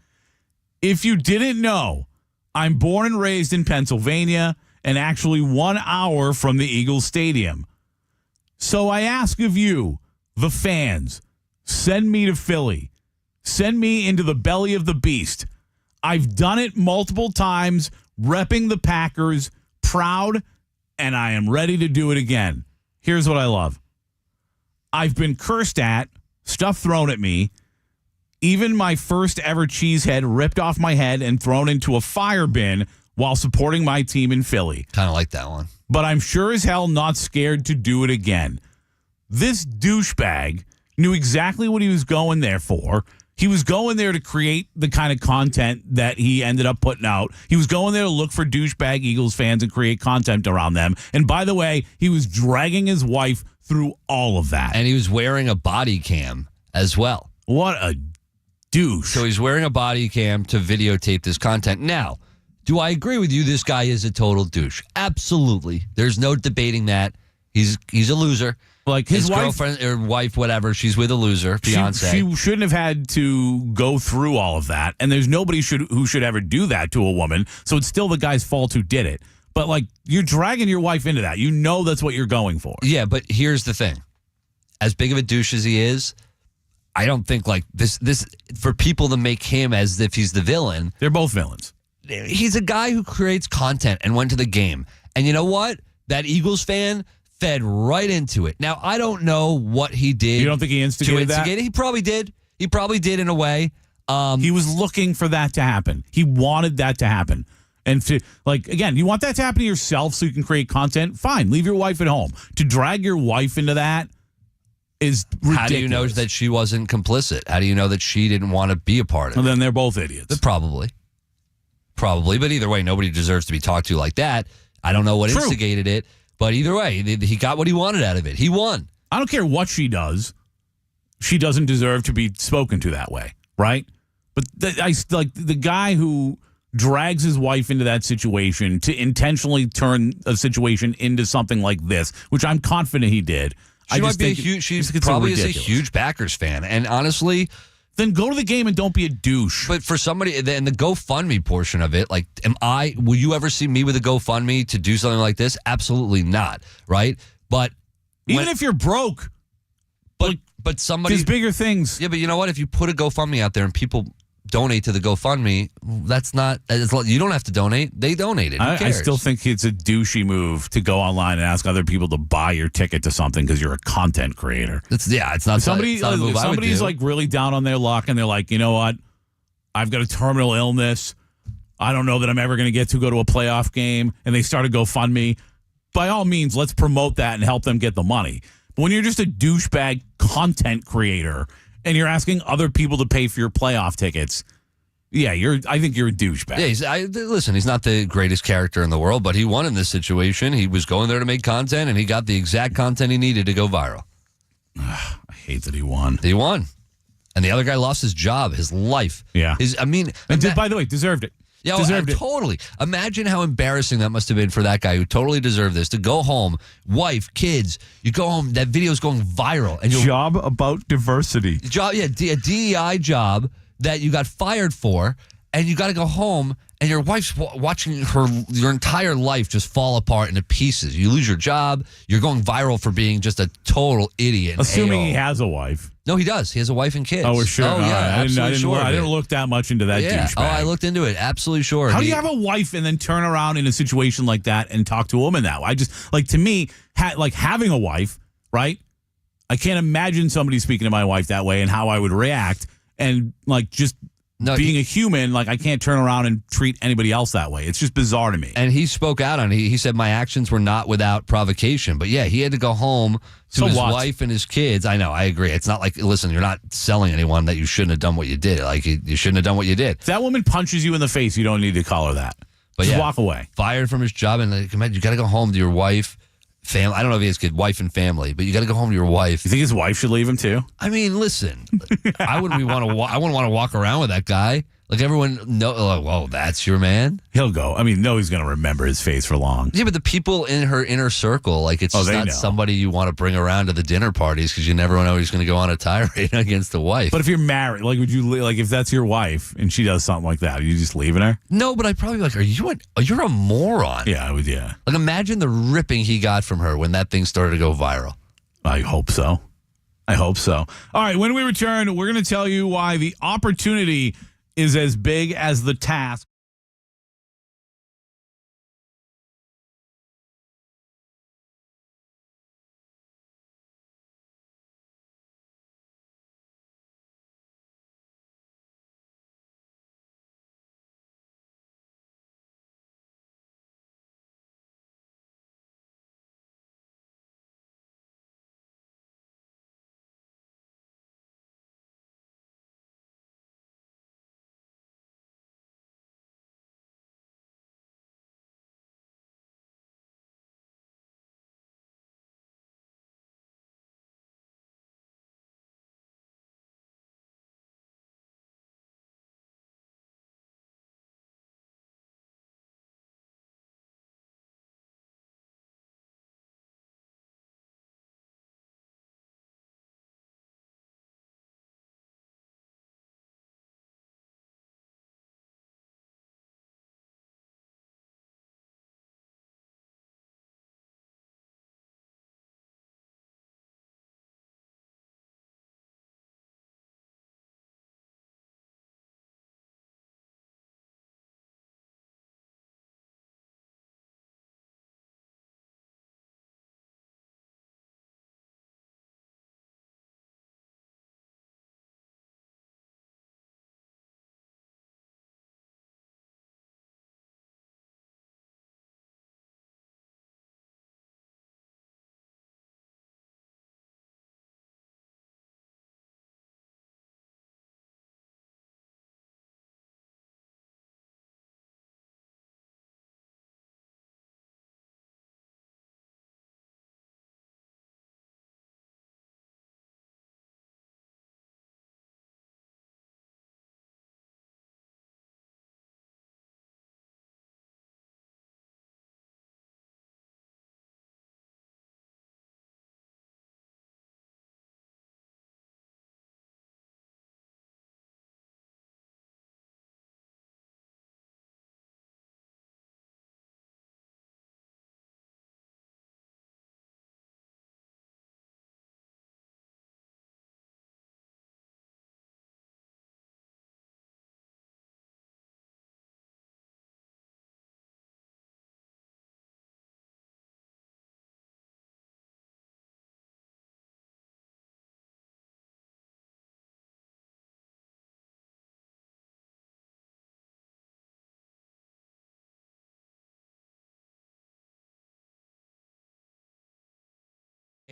If you didn't know, I'm born and raised in Pennsylvania and actually 1 hour from the Eagles Stadium. So I ask of you, the fans, send me to Philly. Send me into the belly of the beast. I've done it multiple times, repping the Packers, proud, and I am ready to do it again. Here's what I love. I've been cursed at, stuff thrown at me, even my first ever cheese head ripped off my head and thrown into a fire bin while supporting my team in Philly. Kind of like that one. But I'm sure as hell not scared to do it again. This douchebag knew exactly what he was going there for. He was going there to create the kind of content that he ended up putting out. He was going there to look for douchebag Eagles fans and create content around them. And by the way, he was dragging his wife through all of that. And he was wearing a body cam as well. What a douche. So he's wearing a body cam to videotape this content. Now, do I agree with you? This guy is a total douche. Absolutely. There's no debating that. He's a loser. Like his wife, girlfriend or wife, whatever, she's with a loser, fiance. She shouldn't have had to go through all of that. And there's nobody who should ever do that to a woman. So it's still the guy's fault who did it. But like, you're dragging your wife into that. You know that's what you're going for. Yeah, but here's the thing. As big of a douche as he is, I don't think like this for people to make him as if he's the villain. They're both villains. He's a guy who creates content and went to the game. And you know what? That Eagles fan fed right into it. Now, I don't know what he did. You don't think he instigated that? He probably did. He probably did in a way. He was looking for that to happen. He wanted that to happen. And to, like, again, you want that to happen to yourself so you can create content? Fine. Leave your wife at home. To drag your wife into that is ridiculous. How do you know that she wasn't complicit? How do you know that she didn't want to be a part of it? Well, then they're both idiots. Probably. But either way, nobody deserves to be talked to like that. I don't know what instigated it, But either way, he got what he wanted out of it. He won. I don't care what she does. She doesn't deserve to be spoken to that way, right? But the guy who drags his wife into that situation to intentionally turn a situation into something like this, which I'm confident he did. She might be she's probably is a huge Packers fan. And honestly, then go to the game and don't be a douche. But for somebody, and the GoFundMe portion of it, like, will you ever see me with a GoFundMe to do something like this? Absolutely not, right? But even if you're broke, but somebody, there's bigger things. Yeah, but you know what? If you put a GoFundMe out there and people donate to the GoFundMe, you don't have to donate. They donate it. Who cares? I still think it's a douchey move to go online and ask other people to buy your ticket to something because you're a content creator. It's not somebody. It's not a move I would somebody's do. like really down on their luck, and they're like, you know what? I've got a terminal illness. I don't know that I'm ever going to go to a playoff game, and they start a GoFundMe. By all means, let's promote that and help them get the money. But when you're just a douchebag content creator and you're asking other people to pay for your playoff tickets, yeah, I think you're a douchebag. Yeah, listen, he's not the greatest character in the world, but he won in this situation. He was going there to make content, and he got the exact content he needed to go viral. I hate that he won. He won. And the other guy lost his job, his life. Yeah. By the way, deserved it. Yeah, deserved it. Totally. Imagine how embarrassing that must have been for that guy who totally deserved this. To go home, wife, kids, you go home, that video's going viral. And job about diversity. A DEI job that you got fired for, and you got to go home, and your wife's watching your entire life just fall apart into pieces. You lose your job. You're going viral for being just a total idiot. Assuming he has a wife. No, he does. He has a wife and kids. Oh, we're sure. Oh, yeah, absolutely sure. I didn't look that much into that douchebag. Oh, I looked into it. Absolutely sure. How do you have a wife and then turn around in a situation like that and talk to a woman that way? To me, having a wife, right? I can't imagine somebody speaking to my wife that way and how I would react. And being a human, I can't turn around and treat anybody else that way. It's just bizarre to me. And he spoke out on it. He said, my actions were not without provocation. But yeah, he had to go home to his wife and his kids. I know, I agree. It's not like, listen, you're not selling anyone that you shouldn't have done what you did. You shouldn't have done what you did. If that woman punches you in the face, you don't need to call her that. But just walk away. Fired from his job, and you got to go home to your wife. Family. I don't know if he has kids, wife and family, but you got to go home to your wife. You think his wife should leave him too? I mean, listen, I wouldn't want to walk around with that guy. Everyone know, whoa, that's your man. He'll go. I mean, no, he's going to remember his face for long. Yeah, but the people in her inner circle, it's just not somebody you want to bring around to the dinner parties because you never know he's going to go on a tirade against the wife. But if you're married, would you if that's your wife and she does something like that, are you just leaving her? No, but I'd probably be you're a moron. Yeah, I would. Yeah. Imagine the ripping he got from her when that thing started to go viral. I hope so. All right, when we return, we're going to tell you why the opportunity is as big as the task.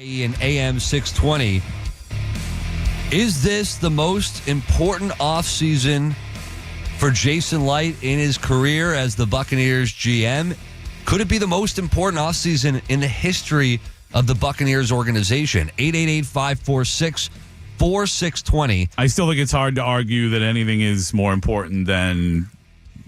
In AM 620, is this the most important offseason for Jason Light in his career as the Buccaneers GM? Could it be the most important offseason in the history of the Buccaneers organization? 888-546-4620. I still think it's hard to argue that anything is more important than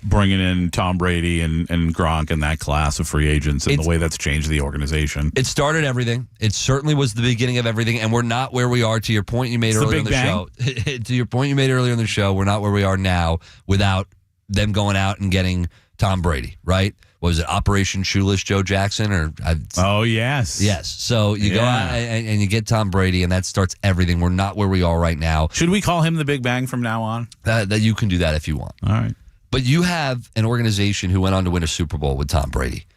bringing in Tom Brady and Gronk and that class of free agents and the way that's changed the organization. It started everything. It certainly was the beginning of everything, and we're not where we are. To your point you made earlier in the show. To your point you made earlier in the show, we're not where we are now without them going out and getting Tom Brady, right? What was it, Operation Shoeless Joe Jackson? Oh, yes. Yes. So you go out and you get Tom Brady, and that starts everything. We're not where we are right now. Should we call him the Big Bang from now on? That you can do that if you want. All right. But you have an organization who went on to win a Super Bowl with Tom Brady,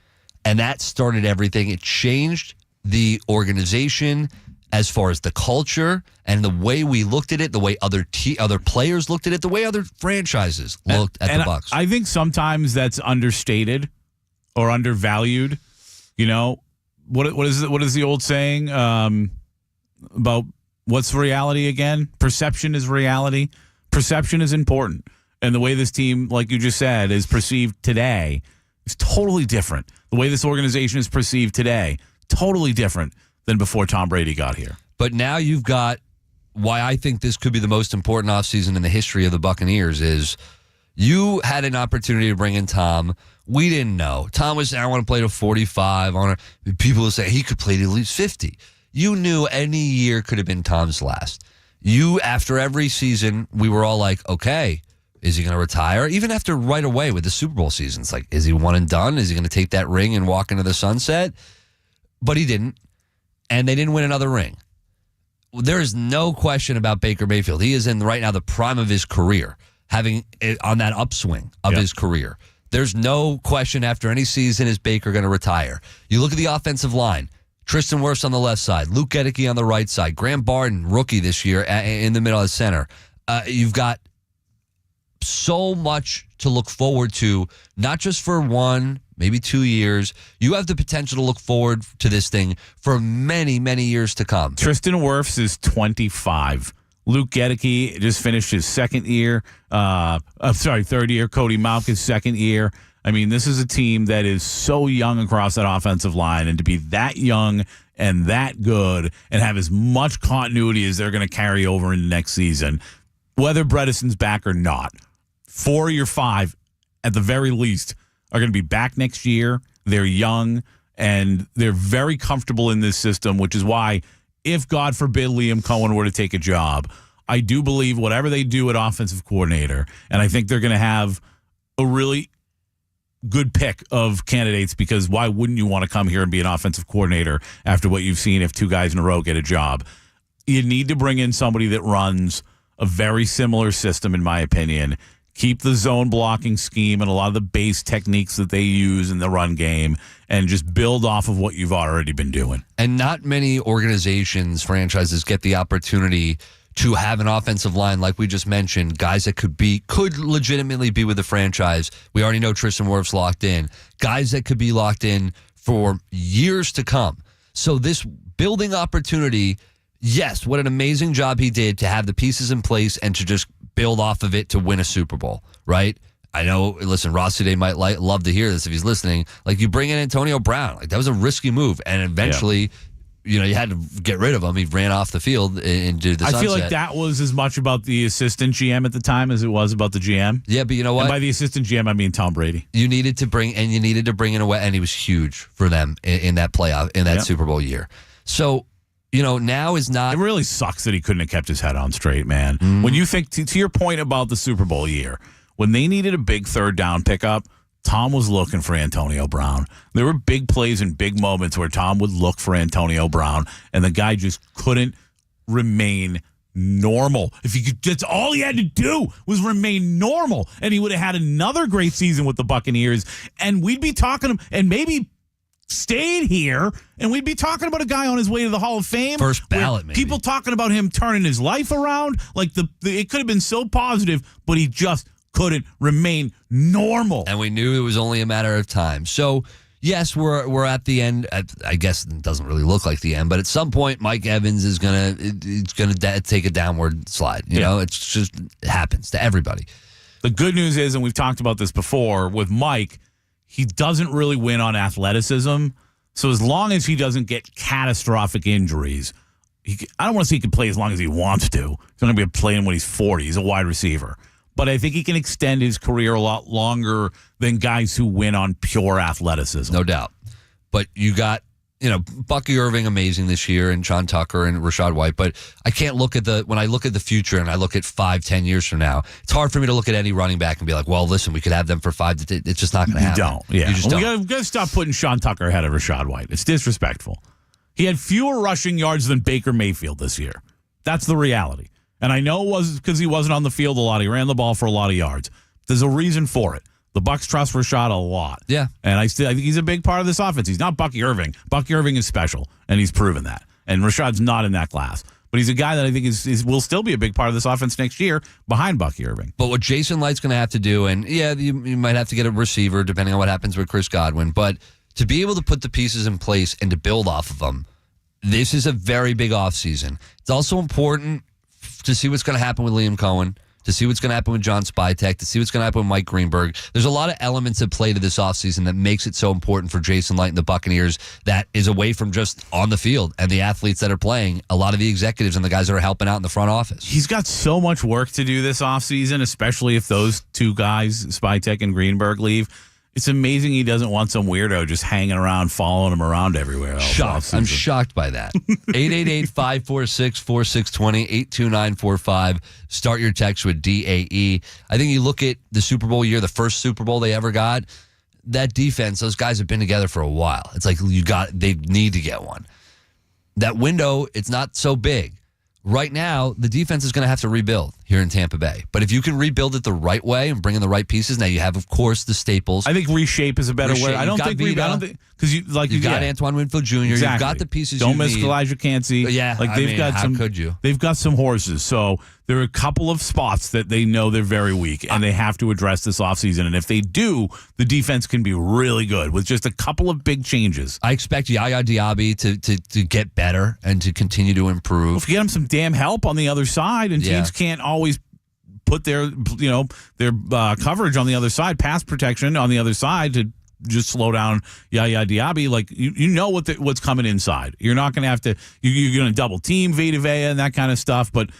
and that started everything. It changed the organization as far as the culture and the way we looked at it, the way other players looked at it, the way other franchises looked at the Bucs. I think sometimes that's understated or undervalued. You know, what is the old saying about what's reality again? Perception is reality. Perception is important. And the way this team, like you just said, is perceived today is totally different. The way this organization is perceived today, totally different than before Tom Brady got here. But now you've got why I think this could be the most important offseason in the history of the Buccaneers is you had an opportunity to bring in Tom. We didn't know. Tom was saying, I want to play to 45. People will say he could play to at least 50. You knew any year could have been Tom's last. After every season, we were all like, okay, is he going to retire? Even after right away with the Super Bowl season, it's like, is he one and done? Is he going to take that ring and walk into the sunset? But he didn't, and they didn't win another ring. There is no question about Baker Mayfield. He is in right now the prime of his career, having it on that upswing of his career. There's no question after any season is Baker going to retire. You look at the offensive line. Tristan Wirfs on the left side, Luke Gedeke on the right side, Graham Barton, rookie this year, in the middle of the center. You've got so much to look forward to, not just for 1, maybe 2 years. You have the potential to look forward to this thing for many, many years to come. Tristan Wirfs is 25. Luke Gedeke just finished his third year. Cody Mauch his second year. I mean, this is a team that is so young across that offensive line, and to be that young and that good and have as much continuity as they're going to carry over into next season, whether Bredesen's back or not, 4 or 5 at the very least are going to be back next year. They're young, and they're very comfortable in this system, which is why, if, God forbid, Liam Cohen were to take a job, I do believe whatever they do at offensive coordinator, and I think they're going to have a really good pick of candidates, because why wouldn't you want to come here and be an offensive coordinator after what you've seen if 2 guys in a row get a job? You need to bring in somebody that runs a very similar system, in my opinion. Keep the zone blocking scheme and a lot of the base techniques that they use in the run game and just build off of what you've already been doing. And not many organizations, franchises get the opportunity to have an offensive line like we just mentioned, guys that could legitimately be with the franchise. We already know Tristan Wirfs locked in. Guys that could be locked in for years to come. So this building opportunity, yes, what an amazing job he did to have the pieces in place and to just build off of it to win a Super Bowl, right? I know, listen, Ross today might love to hear this if he's listening. Like, you bring in Antonio Brown. Like, that was a risky move. And eventually, you had to get rid of him. He ran off the field into the sunset. I feel like that was as much about the assistant GM at the time as it was about the GM. Yeah, but you know what? And by the assistant GM, I mean Tom Brady. You needed to bring in a way, and he was huge for them in that playoff, in that Super Bowl year. So, now is not... It really sucks that he couldn't have kept his head on straight, man. Mm-hmm. When you think, to your point about the Super Bowl year, when they needed a big third down pickup, Tom was looking for Antonio Brown. There were big plays and big moments where Tom would look for Antonio Brown, and the guy just couldn't remain normal. That's all he had to do was remain normal, and he would have had another great season with the Buccaneers, and we'd be talking, and maybe stayed here, and we'd be talking about a guy on his way to the Hall of Fame. First ballot, maybe. People talking about him turning his life around. Like, it could have been so positive, but he just couldn't remain normal. And we knew it was only a matter of time. So, yes, we're at the end. I guess it doesn't really look like the end, but at some point, Mike Evans is gonna take a downward slide. You know, it happens to everybody. The good news is, and we've talked about this before with Mike, he doesn't really win on athleticism. So as long as he doesn't get catastrophic injuries, I don't want to say he can play as long as he wants to. He's not going to be playing when he's 40. He's a wide receiver. But I think he can extend his career a lot longer than guys who win on pure athleticism. No doubt. But you got, Bucky Irving amazing this year, and Sean Tucker and Rashad White. But I can't look at when I look at the future and I look at 5-10 years from now, it's hard for me to look at any running back and be like, well, listen, we could have them for 5 to 10. It's just not going to happen. You don't. Yeah. You just don't. We got to stop putting Sean Tucker ahead of Rashad White. It's disrespectful. He had fewer rushing yards than Baker Mayfield this year. That's the reality. And I know it was because he wasn't on the field a lot. He ran the ball for a lot of yards. There's a reason for it. The Bucs trust Rashad a lot. Yeah. And I think he's a big part of this offense. He's not Bucky Irving. Bucky Irving is special, and he's proven that. And Rashad's not in that class. But he's a guy that I think will still be a big part of this offense next year behind Bucky Irving. But what Jason Light's going to have to do, and you might have to get a receiver depending on what happens with Chris Godwin, but to be able to put the pieces in place and to build off of them, this is a very big offseason. It's also important to see what's going to happen with Liam Cohen, to see what's going to happen with John Spytek, to see what's going to happen with Mike Greenberg. There's a lot of elements at play to this offseason that makes it so important for Jason Light and the Buccaneers that is away from just on the field and the athletes that are playing, a lot of the executives and the guys that are helping out in the front office. He's got so much work to do this offseason, especially if those two guys, Spytek and Greenberg, leave. It's amazing he doesn't want some weirdo just hanging around, following him around everywhere. Shocked. I'm shocked by that. 888-546-4620, 82945. Start your text with DAE. I think you look at the Super Bowl year, the first Super Bowl they ever got, that defense, those guys have been together for a while. It's like they need to get one. That window, it's not so big. Right now, the defense is going to have to rebuild here in Tampa Bay. But if you can rebuild it the right way and bring in the right pieces, now you have, of course, the staples. I think reshape is a better word. I don't think because you've got Antoine Winfield Jr. Exactly. You've got the pieces. Don't miss Elijah Cansey. Yeah, how could you? They've got some horses. So there are a couple of spots that they know they're very weak, and they have to address this offseason. And if they do, the defense can be really good with just a couple of big changes. I expect Yaya Diaby to get better and to continue to improve. Well, if you get them some damn help on the other side, and teams can't always put their coverage on the other side, pass protection on the other side to just slow down Yaya Diaby. Like you know what's coming inside. You're not going to have to. You're going to double team Vita Vea and that kind of stuff. But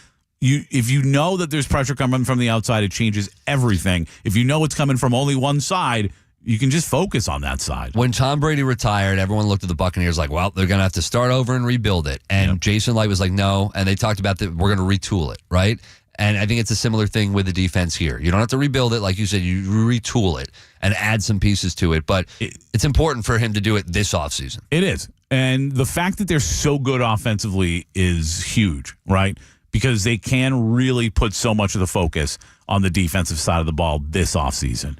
if you know that there's pressure coming from the outside, it changes everything. If you know it's coming from only one side, you can just focus on that side. When Tom Brady retired, everyone looked at the Buccaneers like, well, they're going to have to start over and rebuild it. And Jason Light was like, no. And they talked about that we're going to retool it, right? And I think it's a similar thing with the defense here. You don't have to rebuild it. Like you said, you retool it and add some pieces to it. But it's important for him to do it this offseason. It is. And the fact that they're so good offensively is huge, right? Because they can really put so much of the focus on the defensive side of the ball this offseason.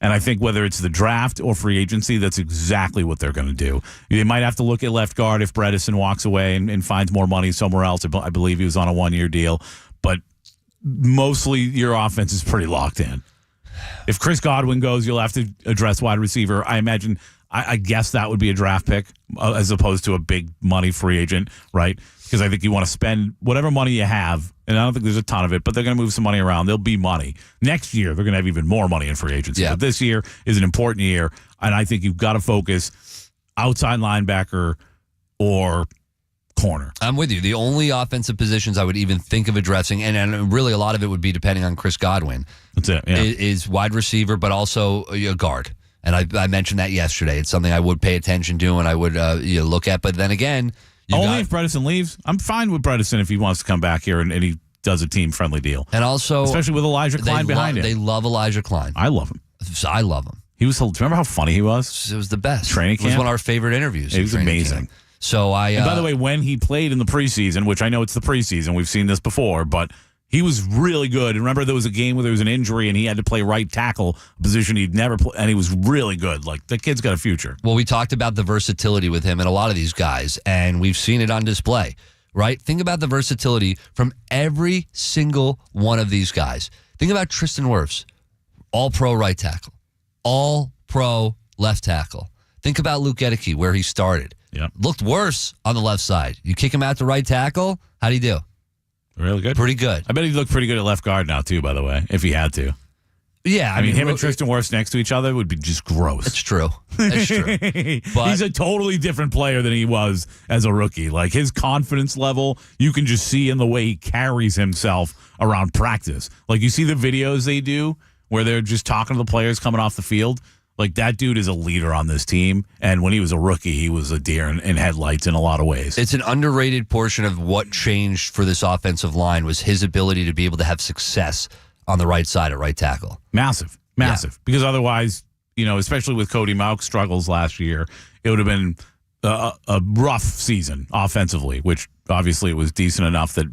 And I think whether it's the draft or free agency, that's exactly what they're going to do. They might have to look at left guard if Bredesen walks away and finds more money somewhere else. I believe he was on a 1-year deal. But mostly your offense is pretty locked in. If Chris Godwin goes, you'll have to address wide receiver. I imagine, I guess that would be a draft pick as opposed to a big money free agent, right? Because I think you want to spend whatever money you have, and I don't think there's a ton of it, but they're going to move some money around. There'll be money. Next year, they're going to have even more money in free agency. Yeah. But this year is an important year, and I think you've got to focus outside linebacker or corner. I'm with you. The only offensive positions I would even think of addressing, and really a lot of it would be depending on Chris Godwin. That's it. Yeah. Is wide receiver, but also a guard. And I mentioned that yesterday. It's something I would pay attention to and I would look at. But then again, if Bredesen leaves, I'm fine with Bredesen if he wants to come back here and he does a team-friendly deal. And also, especially with Elijah Klein behind him. They love Elijah Klein. I love him. I love him. Remember how funny he was? It was the best. Training camp? It was one of our favorite interviews. It was amazing. Camp. So and by the way, when he played in the preseason, which I know it's the preseason, we've seen this before, but he was really good. And remember, there was a game where there was an injury and he had to play right tackle, a position he'd never played, and he was really good. Like, the kid's got a future. Well, we talked about the versatility with him and a lot of these guys, and we've seen it on display, right? Think about the versatility from every single one of these guys. Think about Tristan Wirfs, all-pro right tackle, all-pro left tackle. Think about Luke Gedeke, where he started. Yep. Looked worse on the left side. You kick him out to right tackle, how'd he do? Really good. Pretty good. I bet he'd look pretty good at left guard now, too, by the way, if he had to. Yeah, I mean, him and Tristan Wirfs next to each other would be just gross. It's true. It's true. But he's a totally different player than he was as a rookie. Like, his confidence level, you can just see in the way he carries himself around practice. Like, you see the videos they do where they're just talking to the players coming off the field. Like, that dude is a leader on this team. And when he was a rookie, he was a deer in headlights in a lot of ways. it's an underrated portion of what changed for this offensive line was his ability to be able to have success on the right side at right tackle. Massive. Yeah. Because otherwise, especially with Cody Mauch's struggles last year, it would have been a rough season offensively, which obviously it was decent enough that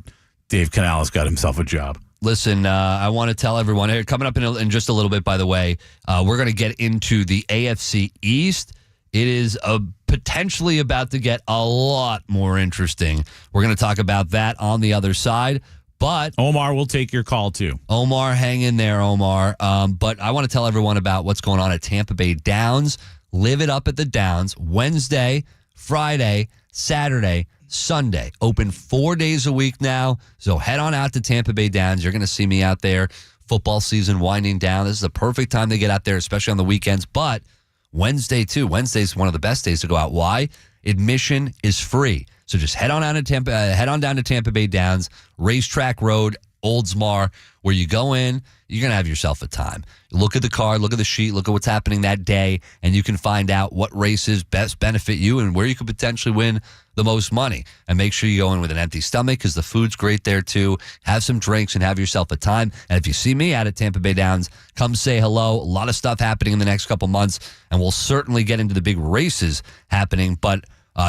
Dave Canales got himself a job. Listen, I want to tell everyone here, coming up in just a little bit, by the way, we're going to get into the AFC East. It is potentially about to get a lot more interesting. We're going to talk about that on the other side. But Omar will take your call, too. Omar, hang in there, Omar. But I want to tell everyone about what's going on at Tampa Bay Downs. Live it up at the Downs. Wednesday, Friday, Saturday, Sunday. Open 4 days a week now. So head on out to Tampa Bay Downs. You're going to see me out there. Football season winding down. This is the perfect time to get out there, especially on the weekends. But Wednesday, too. Wednesday's one of the best days to go out. Why? Admission is free. So just head on down to Tampa Bay Downs, Racetrack Road, Oldsmar, where you go in, you're going to have yourself a time. Look at the card, look at the sheet, look at what's happening that day, and you can find out what races best benefit you and where you could potentially win the most money. And make sure you go in with an empty stomach because the food's great there too. Have some drinks and have yourself a time. And if you see me out at Tampa Bay Downs, come say hello. A lot of stuff happening in the next couple months, and we'll certainly get into the big races happening. But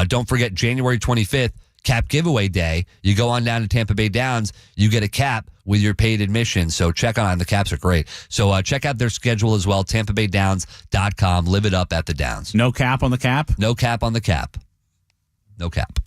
don't forget, January 25th, cap giveaway day. You go on down to Tampa Bay Downs, you get a cap with your paid admission. So check on the caps are great. So check out their schedule as well, TampaBayDowns.com. Live it up at the Downs. No cap on the cap? No cap on the cap. No cap.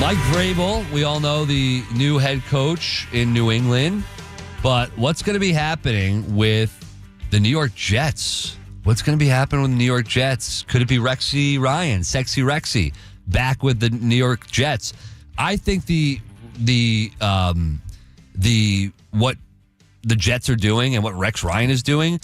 Mike Vrabel, we all know the new head coach in New England. But what's going to be happening with the New York Jets? What's going to be happening with the New York Jets? Could it be Rexy Ryan, Sexy Rexy, back with the New York Jets? I think what the Jets are doing and what Rex Ryan is doing,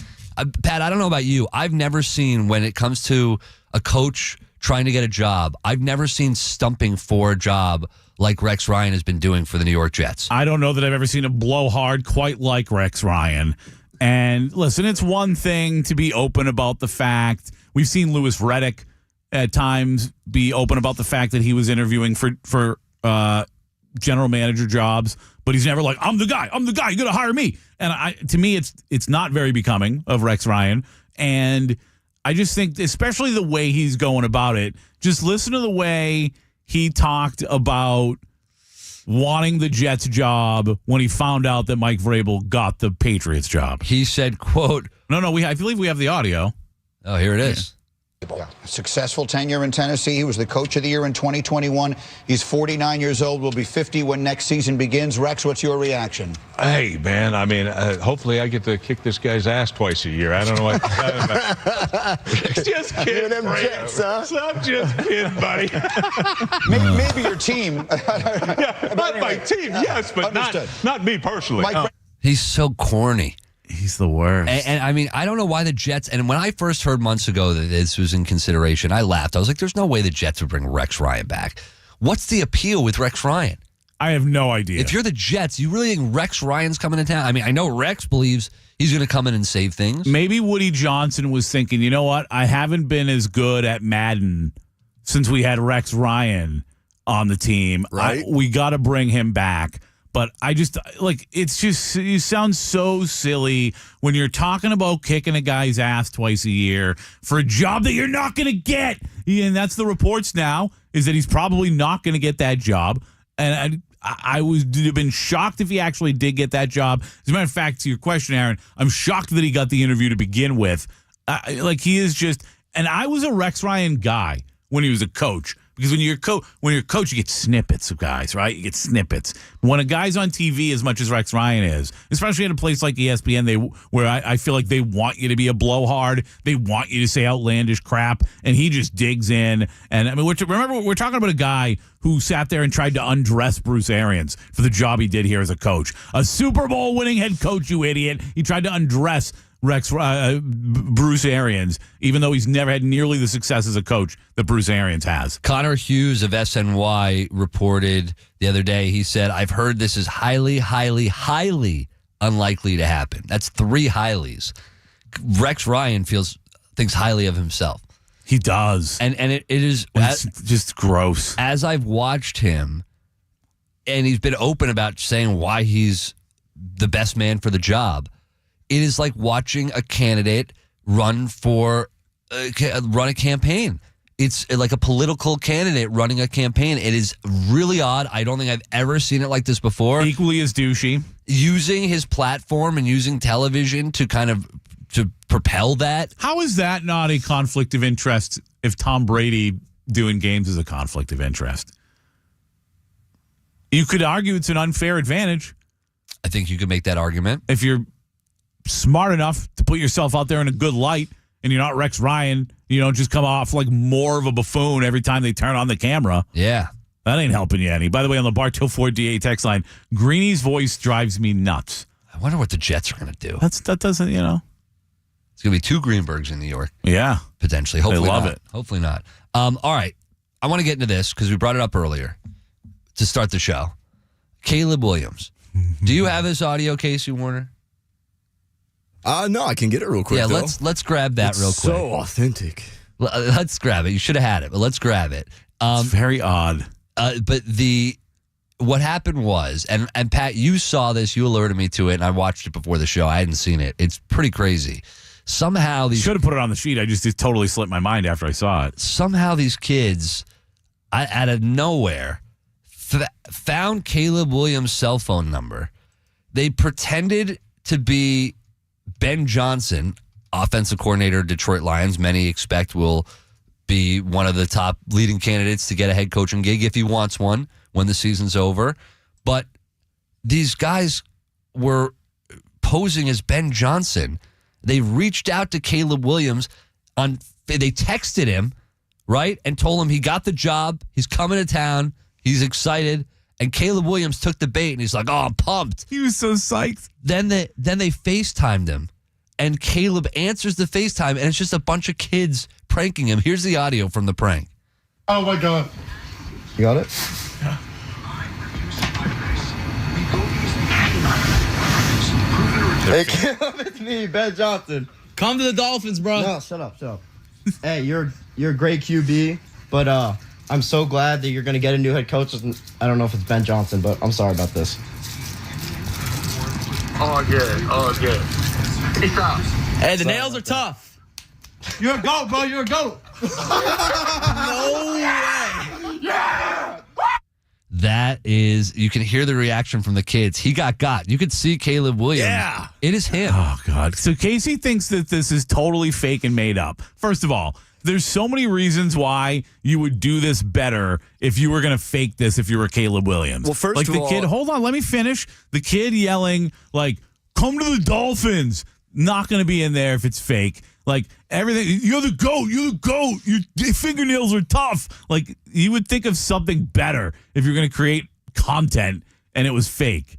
Pat, I don't know about you. I've never seen, when it comes to a coach trying to get a job, I've never seen stumping for a job like Rex Ryan has been doing for the New York Jets. I don't know that I've ever seen a blowhard quite like Rex Ryan. And listen, it's one thing to be open about the fact. We've seen Louis Riddick at times be open about the fact that he was interviewing for general manager jobs, but he's never like, I'm the guy, you got to hire me. And to me, it's not very becoming of Rex Ryan. And I just think, especially the way he's going about it, just listen to the way he talked about wanting the Jets job when he found out that Mike Vrabel got the Patriots job. He said, quote, No, I believe we have the audio. Oh, here it is. Yeah. Successful tenure in Tennessee. He was the coach of the year in 2021. He's 49 years old, will be 50 when next season begins. Rex, what's your reaction? Hey, man, I mean, hopefully I get to kick this guy's ass twice a year. I don't know what just kidding, them Jets, huh? I'm just kidding, buddy. Maybe your team. Yeah, not anyway, my team, yes, but not me personally. He's so corny. He's the worst. And I mean, I don't know why the Jets, and when I first heard months ago that this was in consideration, I laughed. I was like, there's no way the Jets would bring Rex Ryan back. What's the appeal with Rex Ryan? I have no idea. If you're the Jets, you really think Rex Ryan's coming to town? I mean, I know Rex believes he's going to come in and save things. Maybe Woody Johnson was thinking, you know what? I haven't been as good at Madden since we had Rex Ryan on the team. Right. We got to bring him back. But I just, like, it's just, you sound so silly when you're talking about kicking a guy's ass twice a year for a job that you're not going to get. And that's the reports now, is that he's probably not going to get that job. And I would have been shocked if he actually did get that job. As a matter of fact, to your question, Aaron, I'm shocked that he got the interview to begin with. Like, he is just, and I was a Rex Ryan guy when he was a coach. Because when you're a coach, you get snippets of guys, right? You get snippets. When a guy's on TV as much as Rex Ryan is, especially at a place like ESPN, where I feel like they want you to be a blowhard, they want you to say outlandish crap, and he just digs in. And I mean, remember, we're talking about a guy who sat there and tried to undress Bruce Arians for the job he did here as a coach. A Super Bowl winning head coach, you idiot. He tried to undress Bruce Arians, even though he's never had nearly the success as a coach that Bruce Arians has. Connor Hughes of SNY reported the other day, he said, I've heard this is highly, highly, highly unlikely to happen. That's 3 highlies. Rex Ryan thinks highly of himself. He does. And it is just gross. As I've watched him, and he's been open about saying why he's the best man for the job, it is like watching a candidate run a campaign. It's like a political candidate running a campaign. It is really odd. I don't think I've ever seen it like this before. Equally as douchey. Using his platform and using television to kind of to propel that. How is that not a conflict of interest if Tom Brady doing games is a conflict of interest? You could argue it's an unfair advantage. I think you could make that argument. If you're smart enough to put yourself out there in a good light and you're not Rex Ryan, you don't just come off like more of a buffoon every time they turn on the camera. Yeah. That ain't helping you any. By the way, on the Bartow Ford DA text line, Greeny's voice drives me nuts. I wonder what the Jets are going to do. That doesn't, It's going to be 2 Greenbergs in New York. Yeah. Potentially. Hopefully they love not. it. Hopefully not. All right. I want to get into this because we brought it up earlier to start the show. Caleb Williams. Do you have this audio, Casey Warner? No, I can get it real quick. Yeah, though. let's grab that real quick. So authentic. Let's grab it. You should have had it, but let's grab it. It's very odd. But what happened was, and Pat, you saw this. You alerted me to it, and I watched it before the show. I hadn't seen it. It's pretty crazy. Somehow these should have put it on the sheet. It totally slipped my mind after I saw it. Somehow these kids, out of nowhere, found Caleb Williams' cell phone number. They pretended to be Ben Johnson, offensive coordinator, Detroit Lions. Many expect will be one of the top leading candidates to get a head coaching gig if he wants one when the season's over. But these guys were posing as Ben Johnson. They reached out to Caleb Williams. They texted him, right, and told him he got the job. He's coming to town. He's excited. And Caleb Williams took the bait, and he's like, "Oh, I'm pumped." He was so psyched. Then they FaceTimed him, and Caleb answers the FaceTime, and it's just a bunch of kids pranking him. Here's the audio from the prank. Oh my God! You got it? Hey, Caleb, it's me, Ben Johnson. Come to the Dolphins, bro. No, shut up. Hey, you're a great QB, but I'm so glad that you're going to get a new head coach. I don't know if it's Ben Johnson, but I'm sorry about this. All good. Peace out. Hey, the nails are tough. You're a goat, bro. You're a goat. No way. Yeah. That is, you can hear the reaction from the kids. He got. You could see Caleb Williams. Yeah. It is him. Oh, God. So Casey thinks that this is totally fake and made up. First of all, there's so many reasons why you would do this better if you were going to fake this if you were Caleb Williams. Well, first like of the all, kid, hold on, let me finish. The kid yelling, like, "Come to the Dolphins." Not going to be in there if it's fake. Like, everything, you're the GOAT, your fingernails are tough. Like, you would think of something better if you're going to create content and it was fake.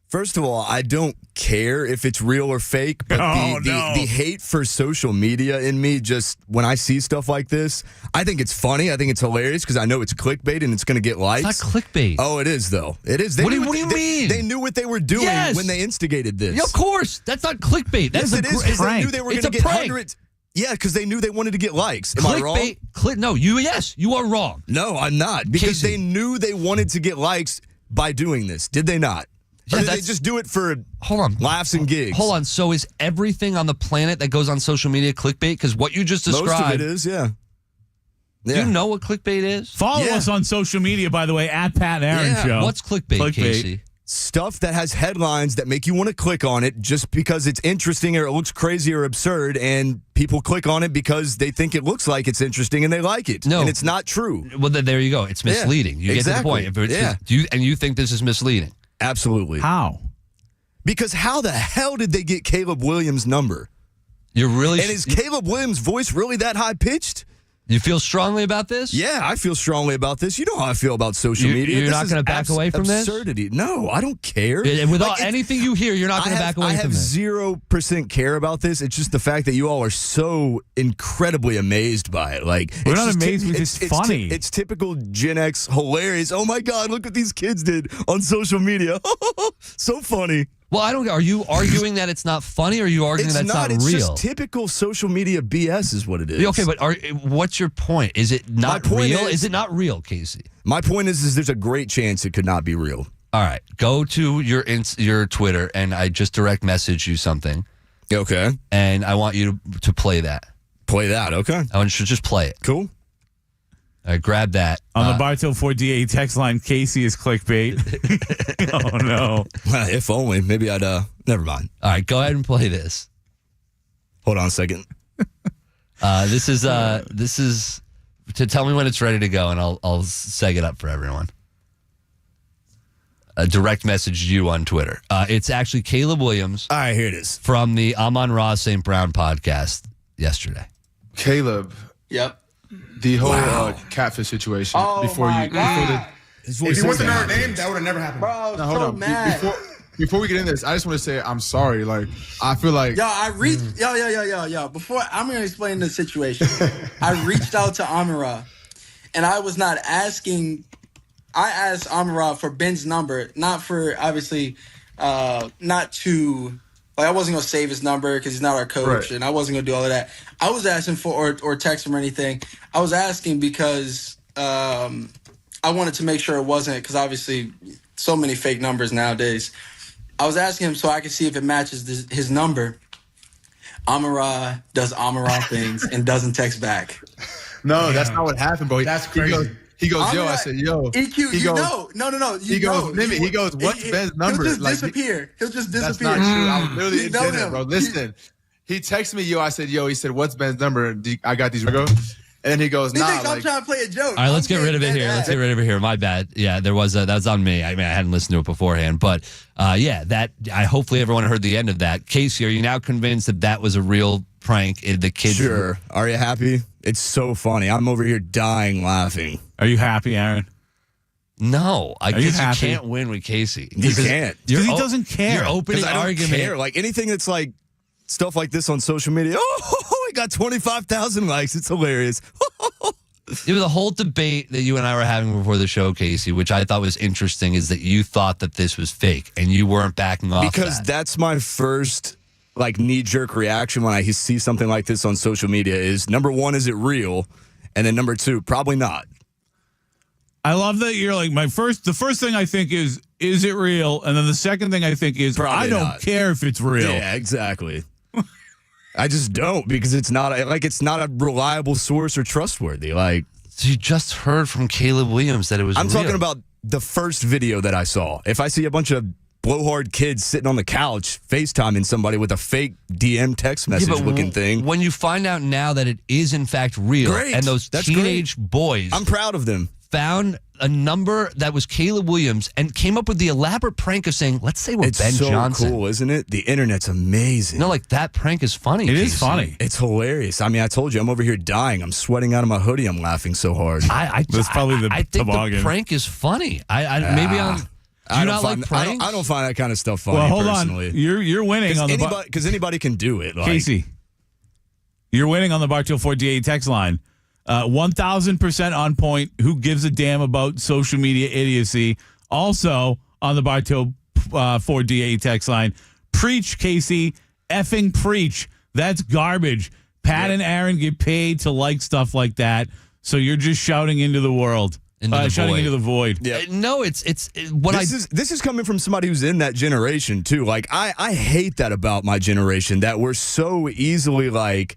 First of all, I don't care if it's real or fake, but the hate for social media in me, just when I see stuff like this, I think it's funny. I think it's hilarious because I know it's clickbait and it's going to get likes. It's not clickbait. Oh, it is, though. It is. What do you mean? They knew what they were doing when they instigated this. Yeah, of course. That's not clickbait. That's yes, it is, because they knew they were going to get hundreds. Yeah, because they knew they wanted to get likes. Am I wrong? No, you are wrong. No, I'm not. Because they knew they wanted to get likes by doing this. Did they not? Or did they just do it for laughs and gigs? Hold on. So is everything on the planet that goes on social media clickbait? Because what you just described. Most of it is, yeah. Do you know what clickbait is? Follow us on social media, by the way, at Pat and Aaron Show. What's clickbait, Casey? Stuff that has headlines that make you want to click on it just because it's interesting or it looks crazy or absurd, and people click on it because they think it looks like it's interesting and they like it. No. And it's not true. Well, then there you go. It's misleading. You get to the point. And you think this is misleading. Absolutely. How? Because how the hell did they get Caleb Williams' number? And is Caleb Williams' voice really that high-pitched? You feel strongly about this? Yeah, I feel strongly about this. You know how I feel about social media. You're not going to back away from this? Absurdity. No, I don't care. Anything you hear, you're not going to back away from this. I have 0% care about this. It's just the fact that you all are so incredibly amazed by it. Like, we're not amazed because it's funny. It's typical Gen X hilarious. Oh my God, look what these kids did on social media. So funny. Well, I don't. Are you arguing that it's not funny, or are you arguing that's not real? It's just typical social media BS is what it is. Okay, but what's your point? Is it not real? Is it not real, Casey? My point is there's a great chance it could not be real. All right, go to your Twitter, and I just direct message you something. Okay. And I want you to play that. Play that, okay. I want you to just play it. Cool. All right, grab that. On the Bartow 4DA text line, Casey is clickbait. Oh, no. If only. Maybe I'd, never mind. All right, go ahead and play this. Hold on a second. This is to tell me when it's ready to go, and I'll seg it up for everyone. Direct message you on Twitter. It's actually Caleb Williams. All right, here it is. From the Amon Ra St. Brown podcast yesterday. Caleb. Yep. The whole catfish situation. Oh, before my you, God. If you wasn't Notre Dame, that would have never happened. Bro, I was so mad. Before we get in this, I just want to say I'm sorry. Like, I feel like I reached before I'm gonna explain the situation. I reached out to Amara, and I was not asking. I asked Amara for Ben's number, not for obviously, not to. Like, I wasn't going to save his number because he's not our coach, and I wasn't going to do all of that. I was asking for, or text him or anything. I was asking because I wanted to make sure it wasn't, because obviously so many fake numbers nowadays. I was asking him so I could see if it matches his number. Amara does Amara things and doesn't text back. No, that's not what happened, bro. That's crazy. He goes, yo. I said, yo. EQ, he goes, no. He goes, Mimi. He goes, what's Ben's number? He'll just disappear. He'll just disappear. That's not true. I was literally in it, bro. Listen. He texted me, yo. I said, yo. He said, what's Ben's number? I got these. And then he goes, He nah, thinks I'm like, trying to play a joke. All right, let's get rid of it here. Let's get rid of it here. My bad. Yeah, that was on me. I mean, I hadn't listened to it beforehand, but hopefully everyone heard the end of that. Casey, are you now convinced that that was a real prank? The kids. Sure. Are you happy? It's so funny. I'm over here dying laughing. Are you happy, Aaron? No, I guess happy? you can't win with Casey. You can't. Because he doesn't care. Your opening I don't argument. care. Like anything that's like stuff like this on social media. Oh, I got 25,000 likes. It's hilarious. It was a whole debate that you and I were having before the show, Casey, which I thought was interesting, is that you thought that this was fake and you weren't backing off Because that's my first like knee-jerk reaction when I see something like this on social media is, number one, is it real? And then number two, probably not. I love that you're like, the first thing I think is it real? And then the second thing I think is, Probably I don't not. care if it's real. Yeah, exactly. I just don't, because it's not a reliable source or trustworthy. Like, So you just heard from Caleb Williams that it was I'm real. talking about the first video that I saw. If I see a bunch of blowhard kids sitting on the couch FaceTiming somebody with a fake DM text message looking thing. When you find out now that it is in fact real, Great. and those That's teenage boys, I'm proud of them. found a number that was Caleb Williams and came up with the elaborate prank of saying, let's say we're It's Ben so Johnson. cool, isn't it? The internet's amazing. No, like that prank is funny. It is Casey. funny. It's hilarious. I mean, I told you, I'm over here dying. I'm sweating out of my hoodie. I'm laughing so hard. That's probably the I think toboggan. the prank is funny. Maybe I'm. Do you not like pranks? I don't find that kind of stuff funny. Well, hold personally. on. You're winning on the because anybody can do it. Like, Casey. You're winning on the Bartool 48 text line. 1,000% on point. Who gives a damn about social media idiocy? Also on the Bartool 4DA text line. Preach, Casey. Effing preach. That's garbage. Pat and Aaron get paid to like stuff like that. So you're just shouting into the world. Shouting into the void. Yeah. No, it's what this is coming from somebody who's in that generation too. Like I hate that about my generation, that we're so easily like,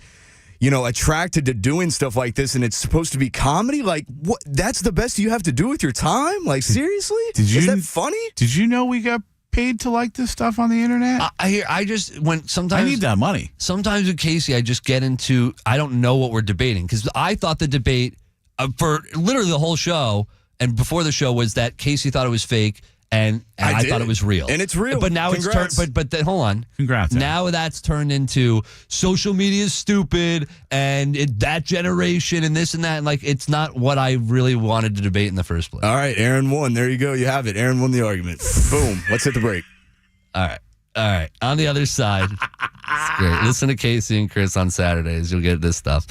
attracted to doing stuff like this, and it's supposed to be comedy. Like, what? That's the best you have to do with your time? Like, seriously? Is that funny? Did you know we got paid to like this stuff on the internet? Sometimes I need that money. Sometimes with Casey, I just get into, I don't know what we're debating, because I thought the debate for literally the whole show and before the show was that Casey thought it was fake and I thought it was real. And it's real. But now Congrats. it's turned, but then hold on. Congrats. Now that's turned into social media is stupid and that generation and this and that. And like, it's not what I really wanted to debate in the first place. All right, Aaron won. There you go. You have it. Aaron won the argument. Boom. Let's hit the break. All right. On the other side, it's great. Listen to Casey and Chris on Saturdays. You'll get this stuff.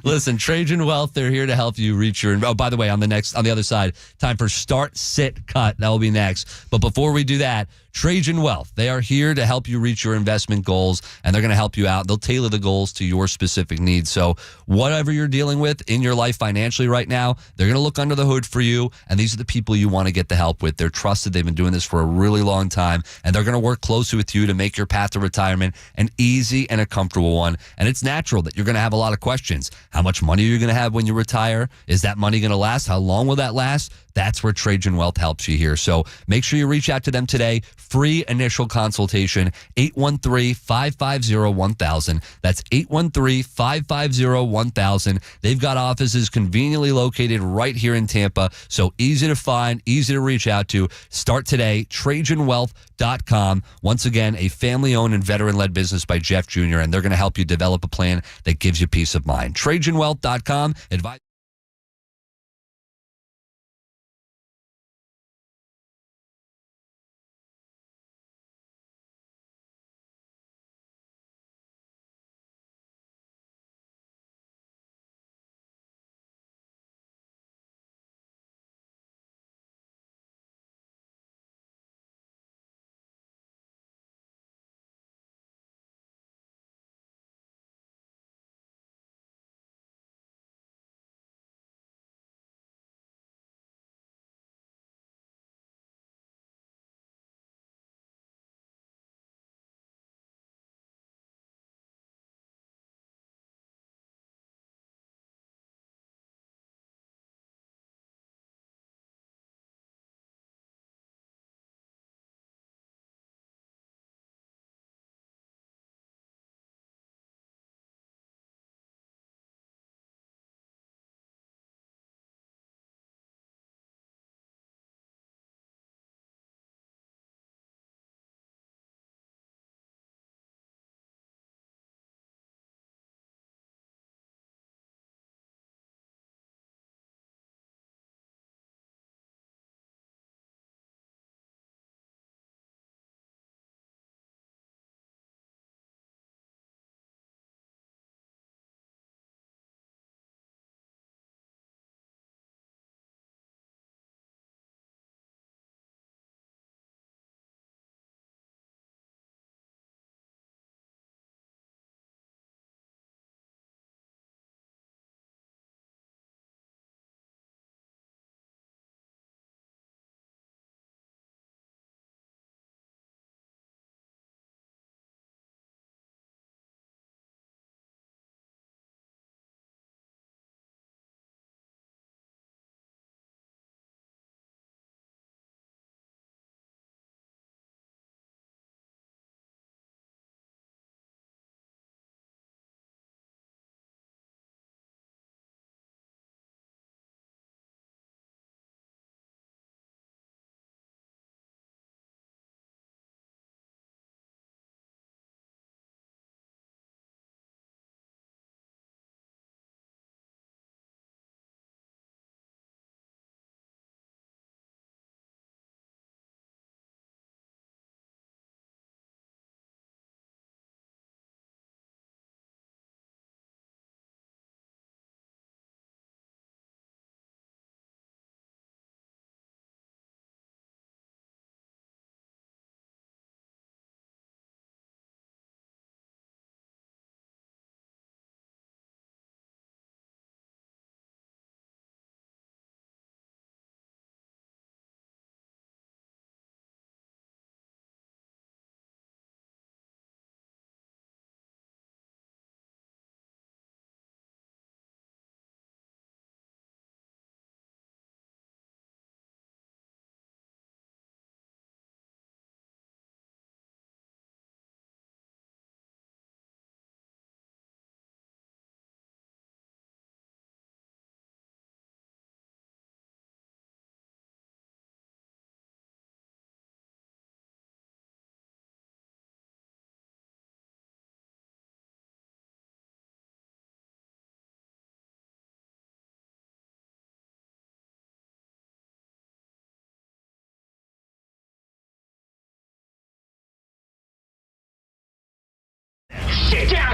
Listen, Trajan Wealth, they're here to help you reach your. Oh, by the way, on the other side, time for Start, Sit, Cut. That will be next. But before we do that, Trajan Wealth, they are here to help you reach your investment goals, and they're going to help you out. They'll tailor the goals to your specific needs. So whatever you're dealing with in your life financially right now, they're going to look under the hood for you, and these are the people you want to get the help with. They're trusted. They've been doing this for a really long time, and they're going to work closely with you to make your path to retirement an easy and a comfortable one. And it's natural that you're going to have a lot of questions. How much money are you going to have when you retire? Is that money going to last? How long will that last? That's where Trajan Wealth helps you here. So make sure you reach out to them today. Free initial consultation, 813-550-1000. That's 813-550-1000. They've got offices conveniently located right here in Tampa. So easy to find, easy to reach out to. Start today, TrajanWealth.com. Once again, a family-owned and veteran-led business by Jeff Jr., and they're going to help you develop a plan that gives you peace of mind. TrajanWealth.com. Advise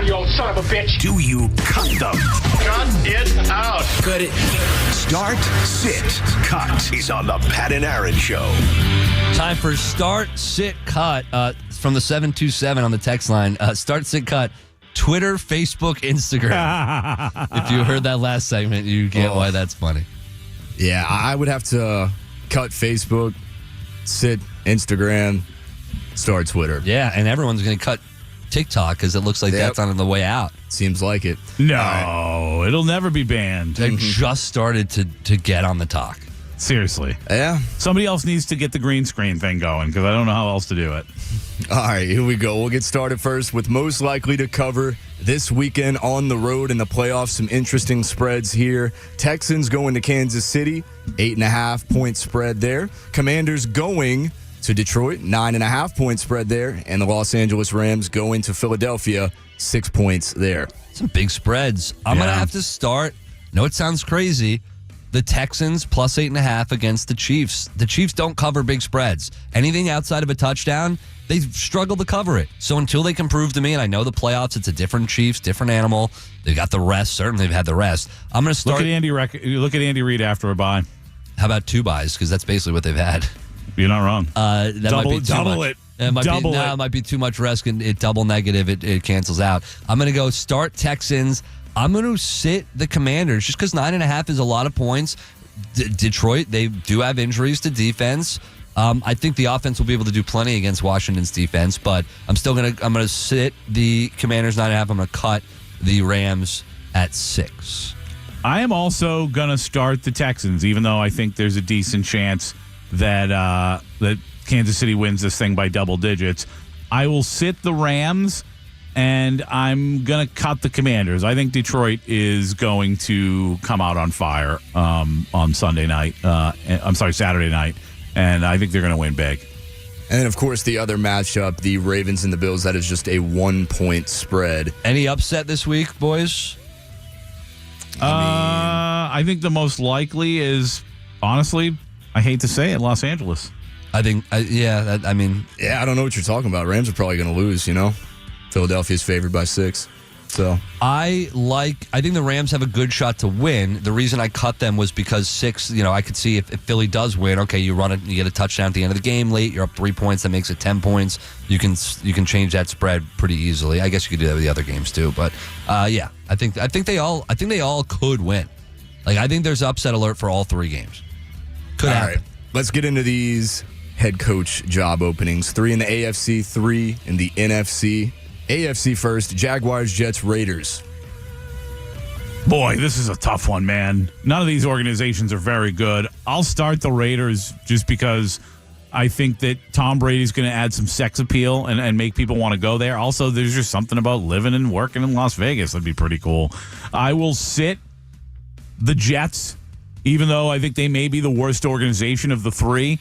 you old son of a bitch. Do you cut them? Cut it out. Cut it. Start, sit, cut is on the Pat and Aaron Show. Time for Start, Sit, Cut from the 727 on the text line. Start, Sit, Cut. Twitter, Facebook, Instagram. If you heard that last segment, you get why that's funny. Yeah, I would have to cut Facebook, sit Instagram, start Twitter. Yeah, and everyone's going to cut TikTok because it looks like that's on the way out. Seems like it. No, it'll never be banned. They just started to get on the talk. Seriously. Yeah. Somebody else needs to get the green screen thing going because I don't know how else to do it. All right, here we go. We'll get started first with most likely to cover this weekend on the road in the playoffs. Some interesting spreads here. Texans going to Kansas City, 8.5-point spread there. Commanders going to Detroit, 9.5-point spread there. And the Los Angeles Rams going to Philadelphia, 6 points there. Some big spreads. I'm going to have to start. No, it sounds crazy. The Texans plus 8.5 against the Chiefs. The Chiefs don't cover big spreads. Anything outside of a touchdown, they struggle to cover it. So until they can prove to me, and I know the playoffs, it's a different Chiefs, different animal. They've got the rest. Certainly they've had the rest. I'm going to start. Look at Andy Reid after a bye. How about 2 buys? Because that's basically what they've had. You're not wrong. Double it. It might be too much risk, and it double negative. It cancels out. I'm going to go start Texans. I'm going to sit the Commanders just because 9.5 is a lot of points. Detroit, they do have injuries to defense. I think the offense will be able to do plenty against Washington's defense, but I'm going to sit the Commanders 9.5. I'm going to cut the Rams at 6. I am also going to start the Texans, even though I think there's a decent chance that Kansas City wins this thing by double digits. I will sit the Rams. And I'm going to cut the Commanders. I think Detroit is going to come out on fire on Saturday night. And I think they're going to win big. And then, of course, the other matchup, the Ravens and the Bills, that is just a 1-point spread. Any upset this week, boys? I think the most likely is, honestly, I hate to say it, Los Angeles. I think, I don't know what you're talking about. Rams are probably going to lose, Philadelphia's favored by 6. So I think the Rams have a good shot to win. The reason I cut them was because 6, I could see if Philly does win, okay, you run it, you get a touchdown at the end of the game late, you're up 3 points, that makes it 10 points. You can change that spread pretty easily. I guess you could do that with the other games too, but I think they all could win. I think there's upset alert for all 3 games. Could happen. All right, let's get into these head coach job openings. 3 in the AFC, 3 in the NFC. AFC first, Jaguars, Jets, Raiders. Boy, this is a tough one, man. None of these organizations are very good. I'll start the Raiders just because I think that Tom Brady's going to add some sex appeal and make people want to go there. Also, there's just something about living and working in Las Vegas that'd be pretty cool. I will sit the Jets, even though I think they may be the worst organization of the 3.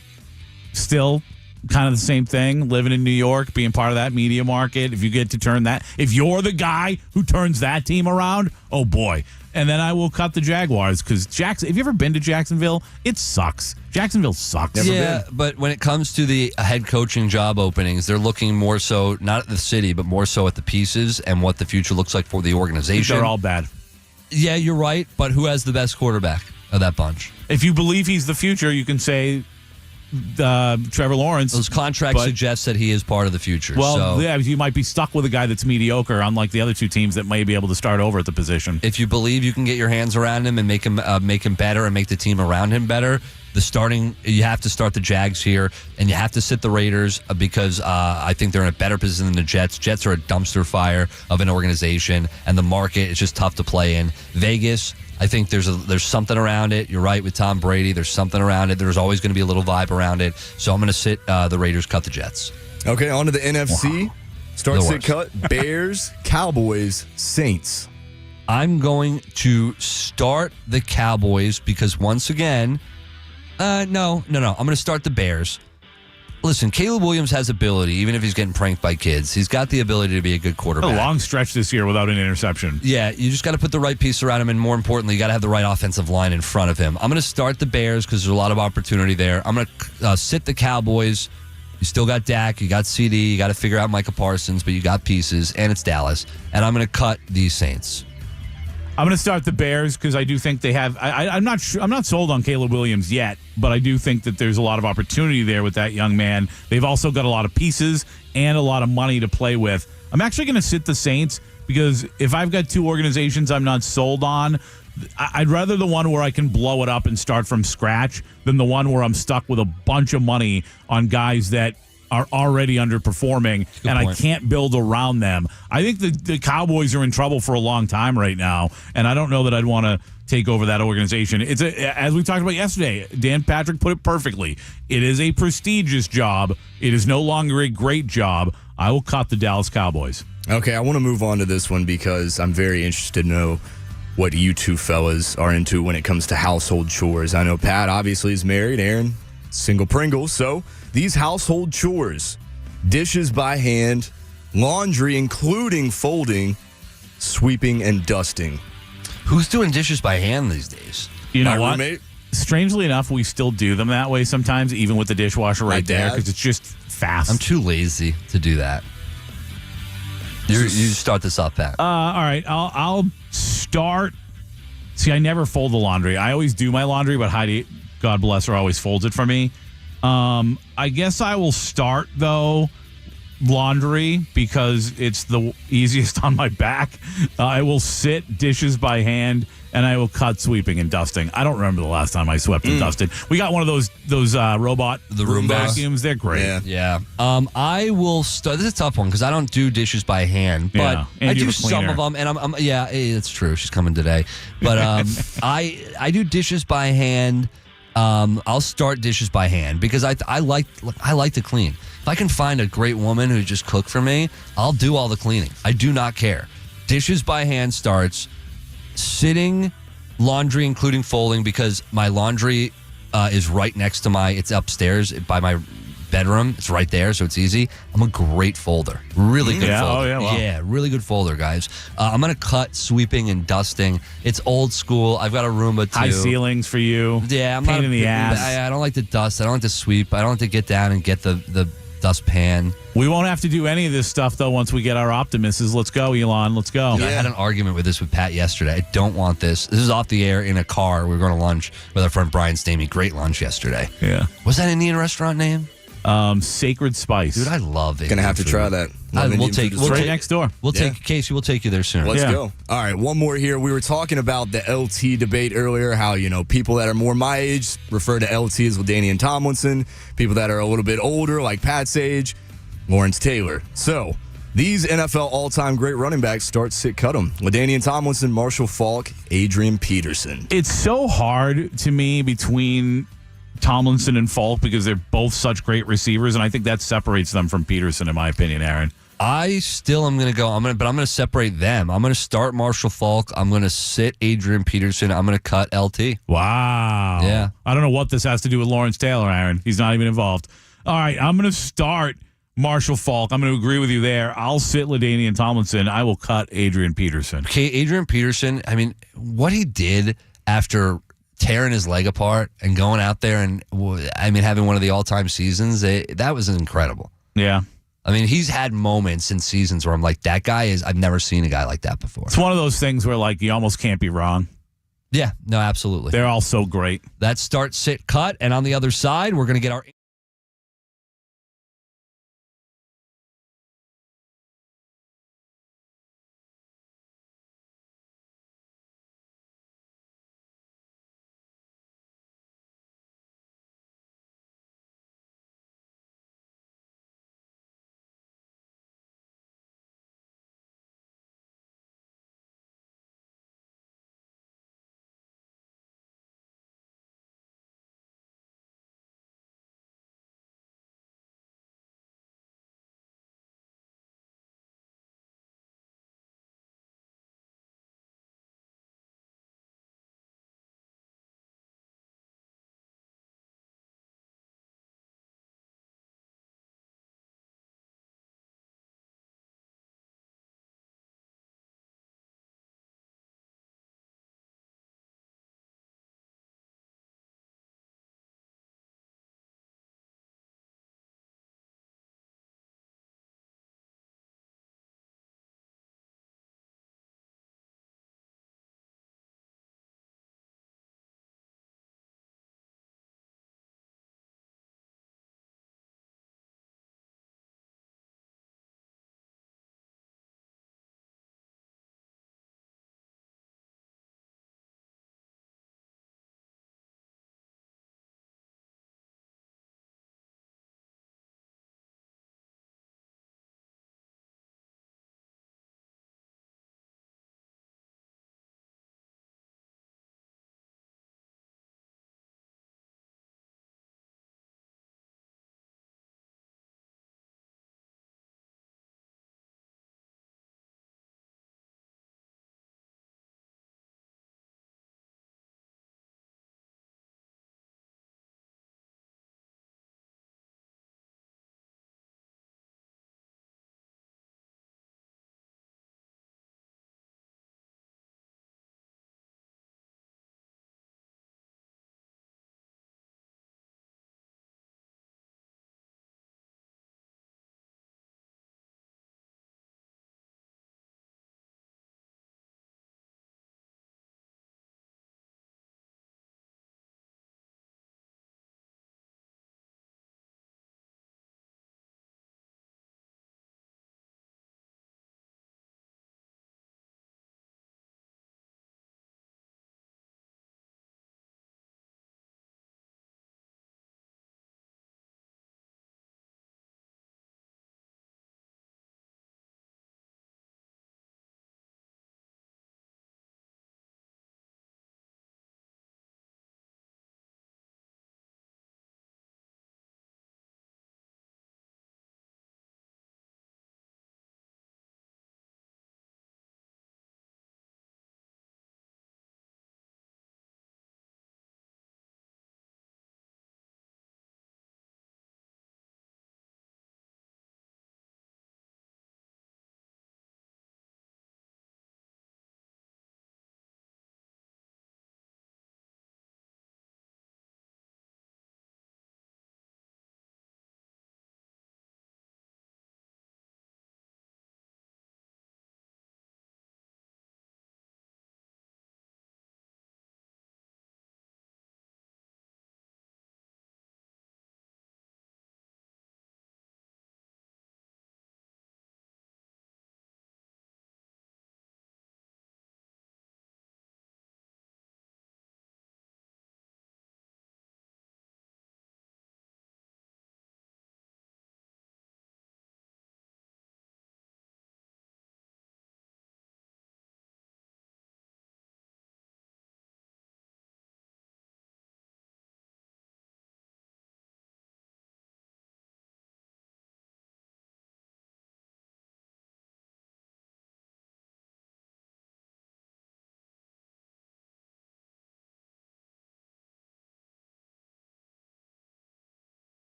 Still, kind of the same thing, living in New York, being part of that media market. If you get to turn that, if you're the guy who turns that team around, oh boy. And then I will cut the Jaguars because have you ever been to Jacksonville? It sucks. Jacksonville sucks. Never been. But when it comes to the head coaching job openings, they're looking more so, not at the city, but more so at the pieces and what the future looks like for the organization. They're all bad. Yeah, you're right, but who has the best quarterback of that bunch? If you believe he's the future, you can say Trevor Lawrence. Those contracts suggest that he is part of the future. Well, yeah, you might be stuck with a guy that's mediocre, unlike the other 2 teams that may be able to start over at the position. If you believe you can get your hands around him and make him better and make the team around him better, you have to start the Jags here, and you have to sit the Raiders because I think they're in a better position than the Jets. Jets are a dumpster fire of an organization, and the market is just tough to play in. Vegas, I think there's something around it. You're right with Tom Brady. There's something around it. There's always going to be a little vibe around it. So I'm going to sit the Raiders, cut the Jets. Okay, on to the NFC. Wow. Start, sit, cut. Bears, Cowboys, Saints. I'm going to start the Cowboys because once again, no. I'm going to start the Bears. Listen, Caleb Williams has ability, even if he's getting pranked by kids. He's got the ability to be a good quarterback. A long stretch this year without an interception. Yeah, you just got to put the right piece around him, and more importantly, you got to have the right offensive line in front of him. I'm going to start the Bears because there's a lot of opportunity there. I'm going to sit the Cowboys. You still got Dak, you got CD, you got to figure out Micah Parsons, but you got pieces, and it's Dallas. And I'm going to cut these Saints. I'm going to start the Bears because I do think they have. I'm not sure. I'm not sold on Caleb Williams yet, but I do think that there's a lot of opportunity there with that young man. They've also got a lot of pieces and a lot of money to play with. I'm actually going to sit the Saints because if I've got two organizations I'm not sold on, I'd rather the one where I can blow it up and start from scratch than the one where I'm stuck with a bunch of money on guys that are already underperforming and point. I can't build around them. I think the Cowboys are in trouble for a long time right now, and I don't know that I'd want to take over that organization. As we talked about yesterday, Dan Patrick put it perfectly. It is a prestigious job. It is no longer a great job. I will cut the Dallas Cowboys. Okay, I want to move on to this one because I'm very interested to know what you two fellas are into when it comes to household chores. I know Pat obviously is married, Aaron, single Pringle. So these household chores, dishes by hand, laundry, including folding, sweeping, and dusting. Who's doing dishes by hand these days? You know My what? roommate. Strangely enough, we still do them that way sometimes, even with the dishwasher right there, dad. because it's just fast. I'm too lazy to do that. You start this up, Pat. All right, I'll start. See, I never fold the laundry. I always do my laundry, but Heidi, God bless her, always folds it for me. I guess I will start, though, laundry because it's the easiest on my back. I will sit dishes by hand, and I will cut sweeping and dusting. I don't remember the last time I swept and dusted. We got one of those robot Roombas. vacuums. They're great. Yeah. I will start. This is a tough one because I don't do dishes by hand, but Yeah, and I you do have a some cleaner. of them. And I'm yeah, it's true. She's coming today, but I do dishes by hand. I'll start dishes by hand because I like to clean. If I can find a great woman who just cook for me, I'll do all the cleaning. I do not care. Dishes by hand starts. Sitting, laundry, including folding, because my laundry is right next to it's upstairs by my bedroom. It's right there, so it's easy. I'm a great folder. Really good folder. Oh, yeah, wow. Yeah, really good folder, guys. I'm going to cut sweeping and dusting. It's old school. I've got a Roomba, too. High ceilings for you. Yeah, I'm Pain not in the ass. I don't like to dust. I don't like to sweep. I don't like to get down and get the dustpan. We won't have to do any of this stuff, though, once we get our optimists. Let's go, Elon. Let's go. I had an argument with Pat yesterday. I don't want this. This is off the air in a car. We were going to lunch with our friend Brian Stamey. Great lunch yesterday. Yeah. What's that Indian restaurant name? Sacred Spice. Dude, I love it. Gonna have to try that. Right next door. Casey, we'll take you there soon. Let's go. All right, one more here. We were talking about the LT debate earlier, how, people that are more my age refer to LT as LaDainian Tomlinson. People that are a little bit older, like Pat's age, Lawrence Taylor. So, these NFL all-time great running backs start, sit, cut them. LaDainian Tomlinson, Marshall Faulk, Adrian Peterson. It's so hard to me between Tomlinson and Falk because they're both such great receivers, and I think that separates them from Peterson, in my opinion, Aaron. I still am going to go. I'm going to separate them. I'm going to start Marshall Faulk. I'm going to sit Adrian Peterson. I'm going to cut LT. Wow. Yeah. I don't know what this has to do with Lawrence Taylor, Aaron. He's not even involved. All right, I'm going to start Marshall Faulk. I'm going to agree with you there. I'll sit LaDainian Tomlinson. I will cut Adrian Peterson. Okay, Adrian Peterson, I mean, what he did after tearing his leg apart and going out there and, having one of the all-time seasons, that was incredible. Yeah. I mean, he's had moments in seasons where I'm like, that guy I've never seen a guy like that before. It's one of those things where, you almost can't be wrong. Yeah, no, absolutely. They're all so great. That's start, sit, cut. And on the other side, we're going to get our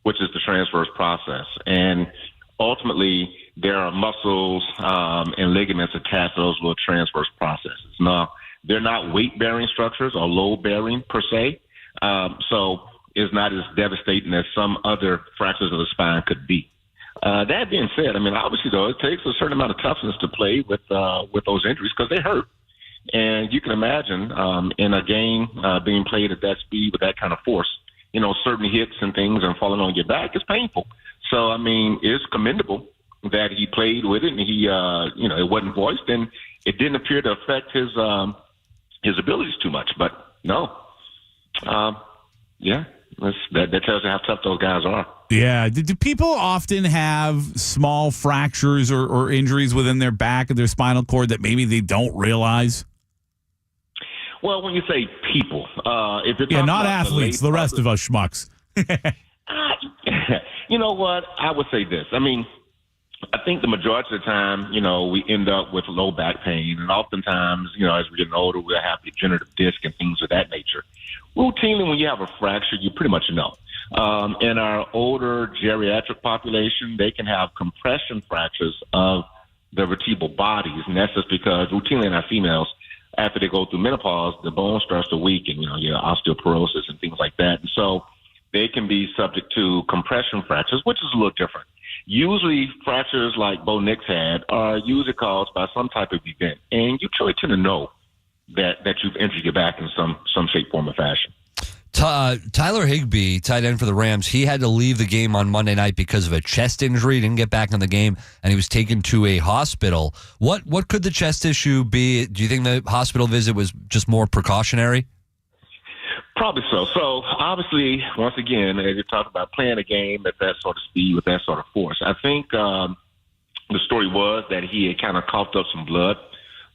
which is the transverse process. And ultimately, there are muscles and ligaments attached to those little transverse processes. Now, they're not weight-bearing structures or load-bearing per se, so it's not as devastating as some other fractures of the spine could be. That being said, I mean, obviously, though, it takes a certain amount of toughness to play with those injuries because they hurt. And you can imagine in a game being played at that speed with that kind of force, certain hits and things and falling on your back is painful. So, I mean, it's commendable that he played with it and he, it wasn't voiced and it didn't appear to affect his abilities too much. But no, that tells you how tough those guys are. Yeah. Do people often have small fractures or injuries within their back and their spinal cord that maybe they don't realize? Well, when you say people, if you're talking not athletes, the rest of us schmucks. You know what? I would say this. I mean, I think the majority of the time, we end up with low back pain. And oftentimes, as we're getting older, we'll have degenerative disc and things of that nature. Routinely, when you have a fracture, you pretty much know. In our older geriatric population, they can have compression fractures of the vertebral bodies. And that's just because routinely in our females, after they go through menopause, the bone starts to weaken, osteoporosis and things like that. And so they can be subject to compression fractures, which is a little different. Usually fractures like Bo Nix had are usually caused by some type of event. And you truly tend to know that you've injured your back in some shape, form, or fashion. Tyler Higbee, tight end for the Rams, he had to leave the game on Monday night because of a chest injury. He didn't get back in the game, and he was taken to a hospital. What could the chest issue be? Do you think the hospital visit was just more precautionary? Probably so. So, obviously, once again, as you talk about playing a game at that sort of speed with that sort of force, I think the story was that he had kind of coughed up some blood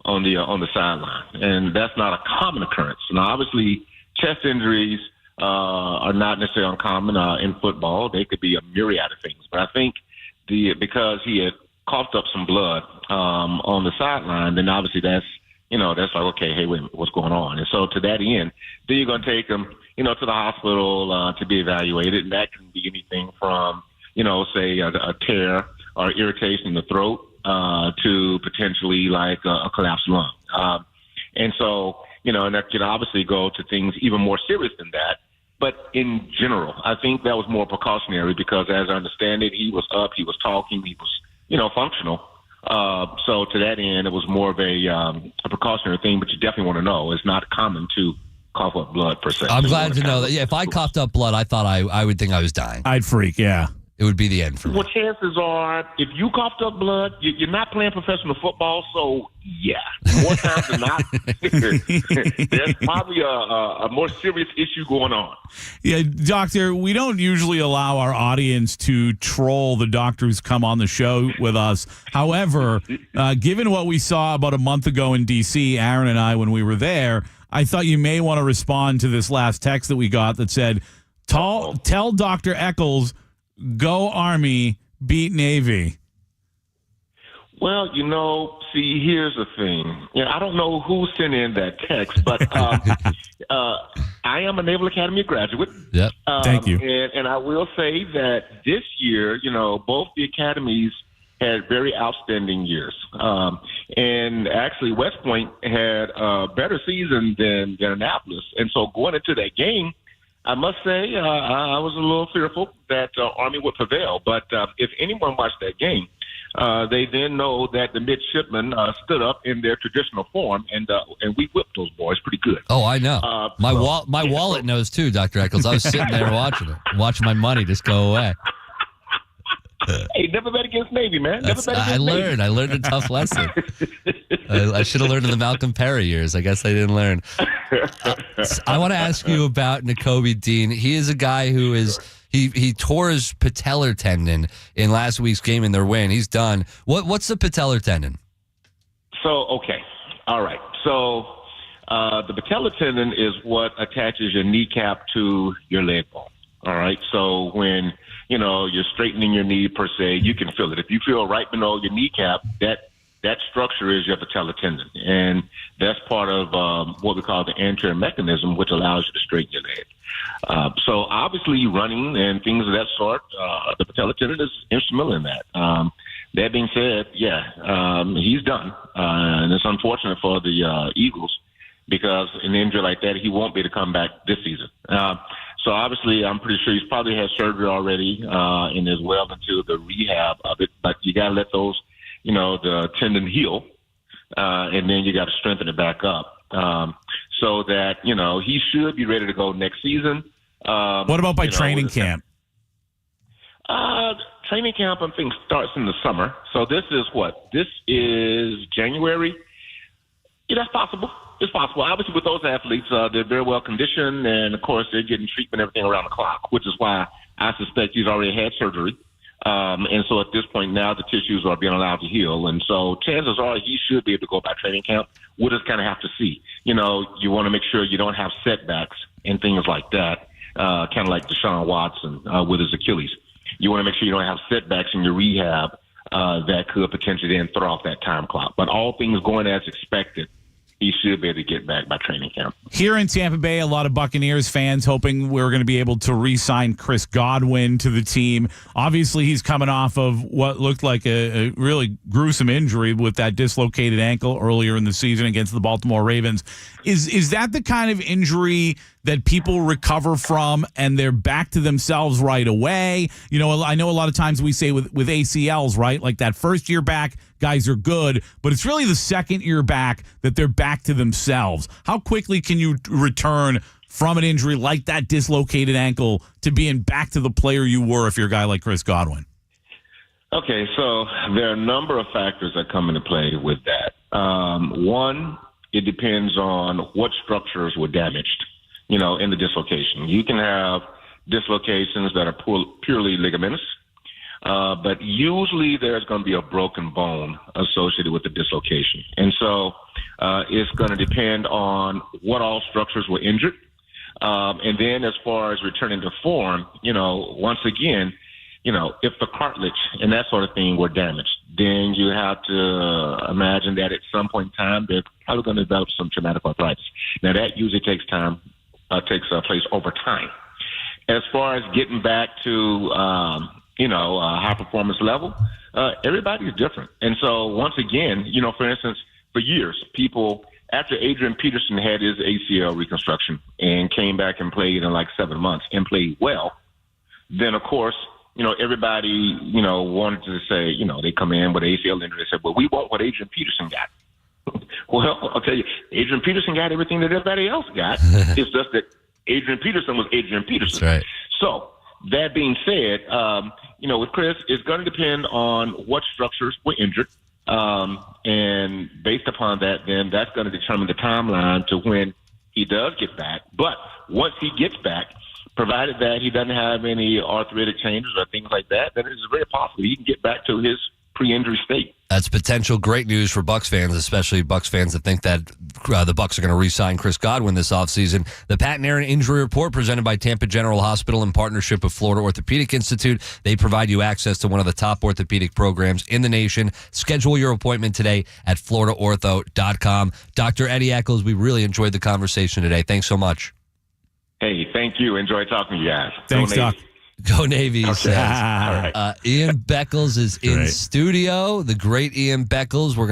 on the sideline, and that's not a common occurrence. Now, obviously, chest injuries are not necessarily uncommon in football. They could be a myriad of things. But I think because he had coughed up some blood on the sideline, then obviously that's like, okay, hey, wait a minute, what's going on? And so to that end, then you're going to take him, to the hospital to be evaluated. And that can be anything from, say a tear or irritation in the throat to potentially like a collapsed lung. And so, and that could obviously go to things even more serious than that. But in general, I think that was more precautionary because, as I understand it, he was up, he was talking, he was, functional. So to that end, it was more of a precautionary thing. But you definitely want to know it's not common to cough up blood per se. I'm glad to know that. Yeah, if I coughed up blood, I thought I would think I was dying. I'd freak. Yeah. It would be the end for me. Well, chances are, if you coughed up blood, you're not playing professional football, so yeah, more times than not, there's probably a more serious issue going on. Yeah, Doctor, we don't usually allow our audience to troll the doctors come on the show with us. However, given what we saw about a month ago in D.C., Aaron and I, when we were there, I thought you may want to respond to this last text that we got that said, tell Dr. Eckles, go Army, beat Navy. Well, see, here's the thing. I don't know who sent in that text, but I am a Naval Academy graduate. Yep. Thank you. And I will say that this year, both the academies had very outstanding years. And actually, West Point had a better season than Annapolis. And so going into that game, I must say I was a little fearful that Army would prevail. But if anyone watched that game, they then know that the midshipmen stood up in their traditional form, and we whipped those boys pretty good. Oh, I know. My wallet knows too, Dr. Eckles. I was sitting there watching my money just go away. Hey, never bet against Navy, man. I learned a tough lesson. I should have learned in the Malcolm Perry years. I guess I didn't learn. I want to ask you about Nakobe Dean. He is a guy who he tore his patellar tendon in last week's game in their win. He's done. What's the patellar tendon? So, okay. All right. So the patellar tendon is what attaches your kneecap to your leg bone. All right. So when you're straightening your knee per se, you can feel it. If you feel right below your kneecap, that structure is your patellar tendon, and that's part of what we call the anterior mechanism, which allows you to straighten your leg. So obviously running and things of that sort, the patella tendon is instrumental in that. That being said, he's done. And it's unfortunate for the Eagles because an injury like that, he won't be able to come back this season. So obviously, I'm pretty sure he's probably had surgery already and is well into the rehab of it. But you got to let those, the tendon heal, and then you got to strengthen it back up so that, he should be ready to go next season. What about by training camp? Training camp, I think, starts in the summer. So this is what? This is January. Yeah, that's possible. It's possible. Obviously, with those athletes, they're very well conditioned, and of course, they're getting treatment, everything around the clock, which is why I suspect he's already had surgery. And so at this point now, the tissues are being allowed to heal. And so chances are he should be able to go by training camp. We'll just kind of have to see. You want to make sure you don't have setbacks and things like that, kind of like Deshaun Watson with his Achilles. You want to make sure you don't have setbacks in your rehab that could potentially then throw off that time clock. But all things going as expected, he should be able to get back by training camp. Here in Tampa Bay, a lot of Buccaneers fans hoping we're going to be able to re-sign Chris Godwin to the team. Obviously, he's coming off of what looked like a really gruesome injury with that dislocated ankle earlier in the season against the Baltimore Ravens. Is that the kind of injury that people recover from and they're back to themselves right away? I know a lot of times we say with ACLs, right? Like that first year back, guys are good, but it's really the second year back that they're back to themselves. How quickly can you return from an injury like that dislocated ankle to being back to the player you were if you're a guy like Chris Godwin? Okay, so there are a number of factors that come into play with that. One, it depends on what structures were damaged, in the dislocation. You can have dislocations that are purely ligamentous, but usually there's going to be a broken bone associated with the dislocation. And so it's going to depend on what all structures were injured. And then as far as returning to form, once again, if the cartilage and that sort of thing were damaged, then you have to imagine that at some point in time, they're probably going to develop some traumatic arthritis. Now, that usually takes place over time. As far as getting back to, high performance level, everybody's different. And so once again, for instance, for years, people, after Adrian Peterson had his ACL reconstruction and came back and played in like 7 months and played well, then of course, everybody, wanted to say, they come in with ACL injury. They said, well, we want what Adrian Peterson got. Well, I'll tell you, Adrian Peterson got everything that everybody else got. It's just that Adrian Peterson was Adrian Peterson. That's right. So that being said, with Chris, it's going to depend on what structures were injured. And based upon that, then that's going to determine the timeline to when he does get back. But once he gets back, provided that he doesn't have any arthritic changes or things like that, then it's very possible he can get back to his pre-injury state. That's potential great news for Bucs fans, especially Bucs fans that think that the Bucs are going to re-sign Chris Godwin this offseason. The Pat and Aaron Injury Report presented by Tampa General Hospital in partnership with Florida Orthopedic Institute. They provide you access to one of the top orthopedic programs in the nation. Schedule your appointment today at floridaortho.com. Dr. Eddie Eckles, we really enjoyed the conversation today. Thanks so much. Hey, thank you. Enjoy talking to you guys. Thanks, Doc. Go Navy, he says. All right. Ian Beckles is in studio. The great Ian Beckles. We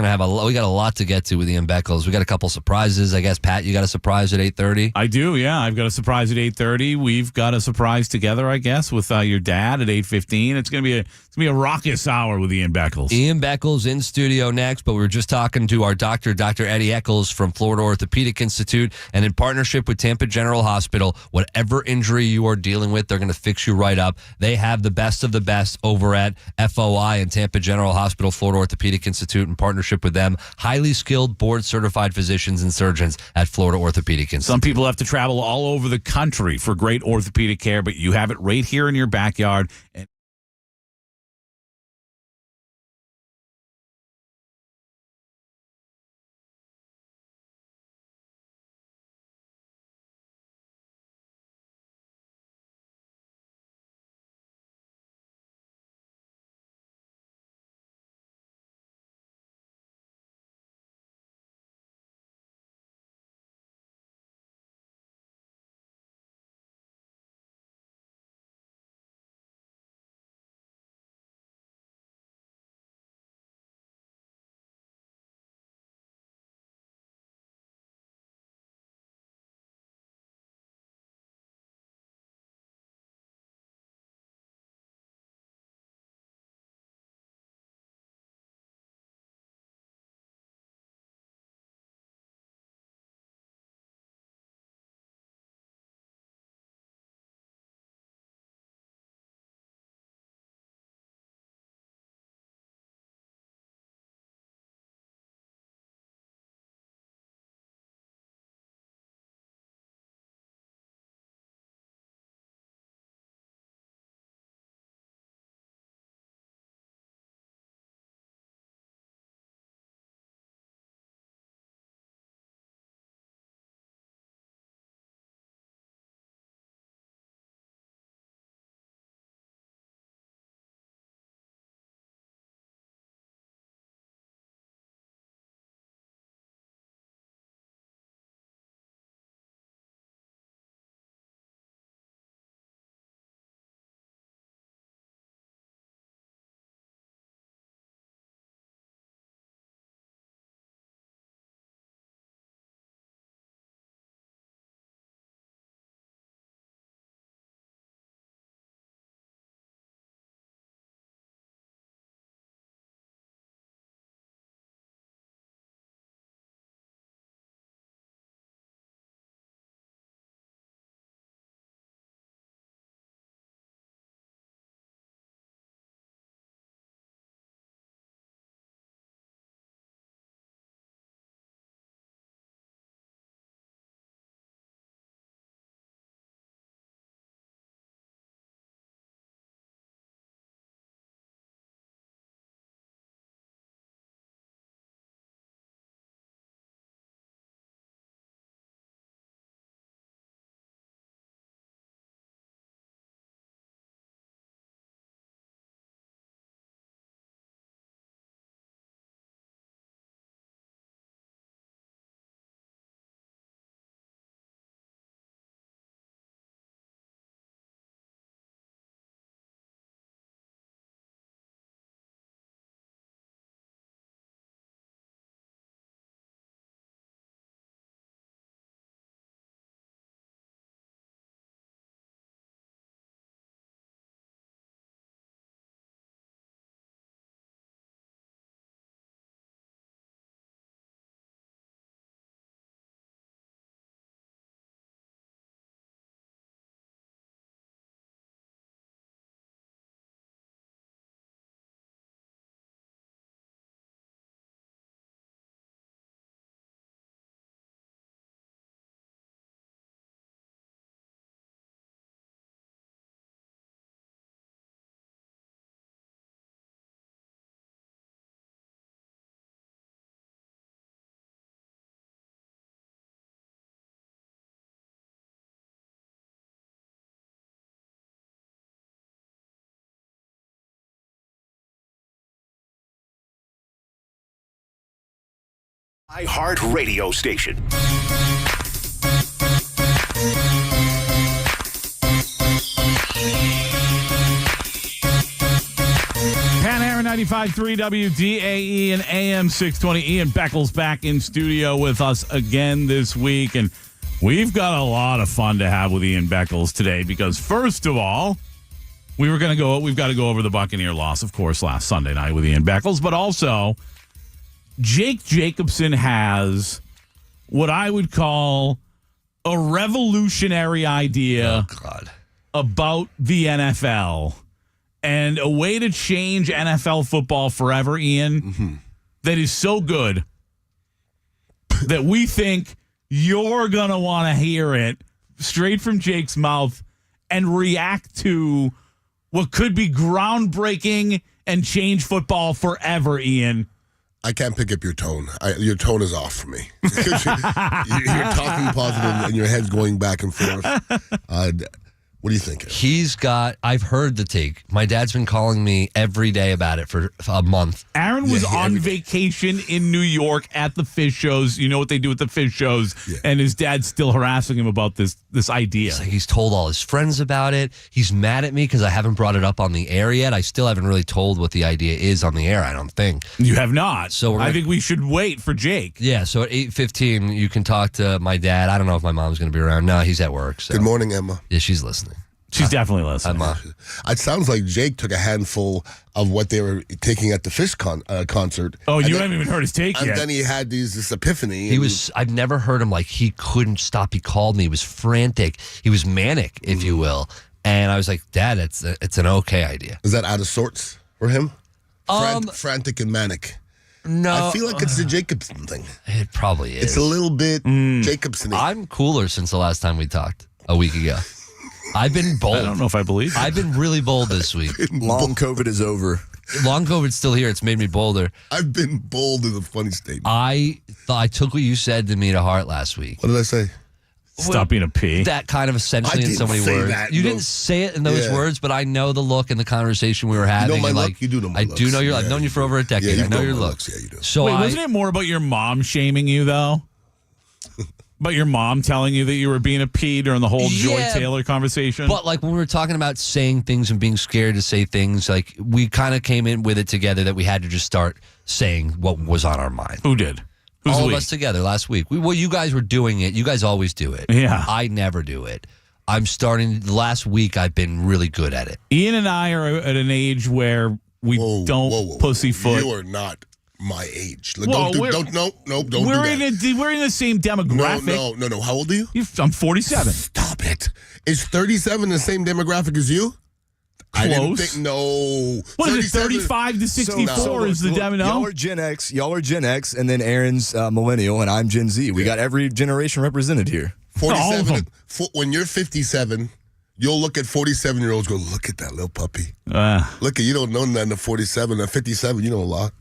got a lot to get to with Ian Beckles. We got a couple surprises. I guess, Pat, you got a surprise at 8:30? I do, yeah. I've got a surprise at 8:30. We've got a surprise together, I guess, with your dad at 8:15. It's gonna be a raucous hour with Ian Beckles. Ian Beckles in studio next, but we were just talking to our doctor, Dr. Eddie Eckles from Florida Orthopedic Institute, and in partnership with Tampa General Hospital, whatever injury you are dealing with, they're going to fix you right up. They have the best of the best over at FOI and Tampa General Hospital, Florida Orthopedic Institute, in partnership with them. Highly skilled, board-certified physicians and surgeons at Florida Orthopedic Institute. Some people have to travel all over the country for great orthopedic care, but you have it right here in your backyard. iHeart Radio Station. Pan Aaron 95.3 WDAE and AM 620. Ian Beckles back in studio with us again this week. And we've got a lot of fun to have with Ian Beckles today because, first of all, we've got to go over the Buccaneer loss, of course, last Sunday night with Ian Beckles. But also, Jake Jacobson has what I would call a revolutionary idea about the NFL and a way to change NFL football forever, Ian, that is so good that we think you're going to want to hear it straight from Jake's mouth and react to what could be groundbreaking and change football forever, Ian. I can't pick up your tone. Your tone is off for me. You're talking positive and your head's going back and forth. What do you think? I've heard the take. My dad's been calling me every day about it for a month. Aaron was on vacation in New York at the fish shows. You know what they do at the fish shows. Yeah. And his dad's still harassing him about this idea. He's told all his friends about it. He's mad at me because I haven't brought it up on the air yet. I still haven't really told what the idea is on the air, I don't think. You have not. So I think we should wait for Jake. Yeah, so at 8:15, you can talk to my dad. I don't know if my mom's going to be around. No, he's at work. So. Good morning, Emma. Yeah, she's listening. She's definitely listening. It sounds like Jake took a handful of what they were taking at the Fish concert. Oh, you haven't even heard his take yet. And then he had this epiphany. I've never heard him he couldn't stop. He called me. He was frantic. He was manic, if you will. And I was like, Dad, it's an okay idea. Is that out of sorts for him? Frantic and manic. No. I feel like it's the Jacobson thing. It probably is. It's a little bit Jacobson-y. I'm cooler since the last time we talked a week ago. I've been bold. I don't know if I believe. I've been really bold this week. Long COVID is over. Long COVID's still here. It's made me bolder. I've been bold is a funny statement. I took what you said to me to heart last week. What did I say? Stop being a P. That kind of essentially in so many words. You didn't say it in those words, but I know the look and the conversation we were having. You know my look? You do know my looks. I do know your. I've known you for over a decade. I know your looks. Yeah, you do. So wasn't it more about your mom shaming you though? But your mom telling you that you were being a P during the whole Joy Taylor conversation? But when we were talking about saying things and being scared to say things, we kind of came in with it together that we had to just start saying what was on our mind. Who did? Who's all of us together last week. You guys were doing it. You guys always do it. Yeah. I never do it. I'm starting. Last week, I've been really good at it. Ian and I are at an age where we don't pussyfoot. You are not my age. We're don't do that. We're in the same demographic. No. How old are you? I'm 47. Stop it. Is 37 the same demographic as you? Close. I didn't think, no. What is it, 35 to 64 is the demo? Y'all are Gen X, and then Aaron's millennial, and I'm Gen Z. We got every generation represented here. 47. When you're 57, you'll look at 47-year-olds go, look at that little puppy. Look, you don't know nothing at 47. At 57, you know a lot.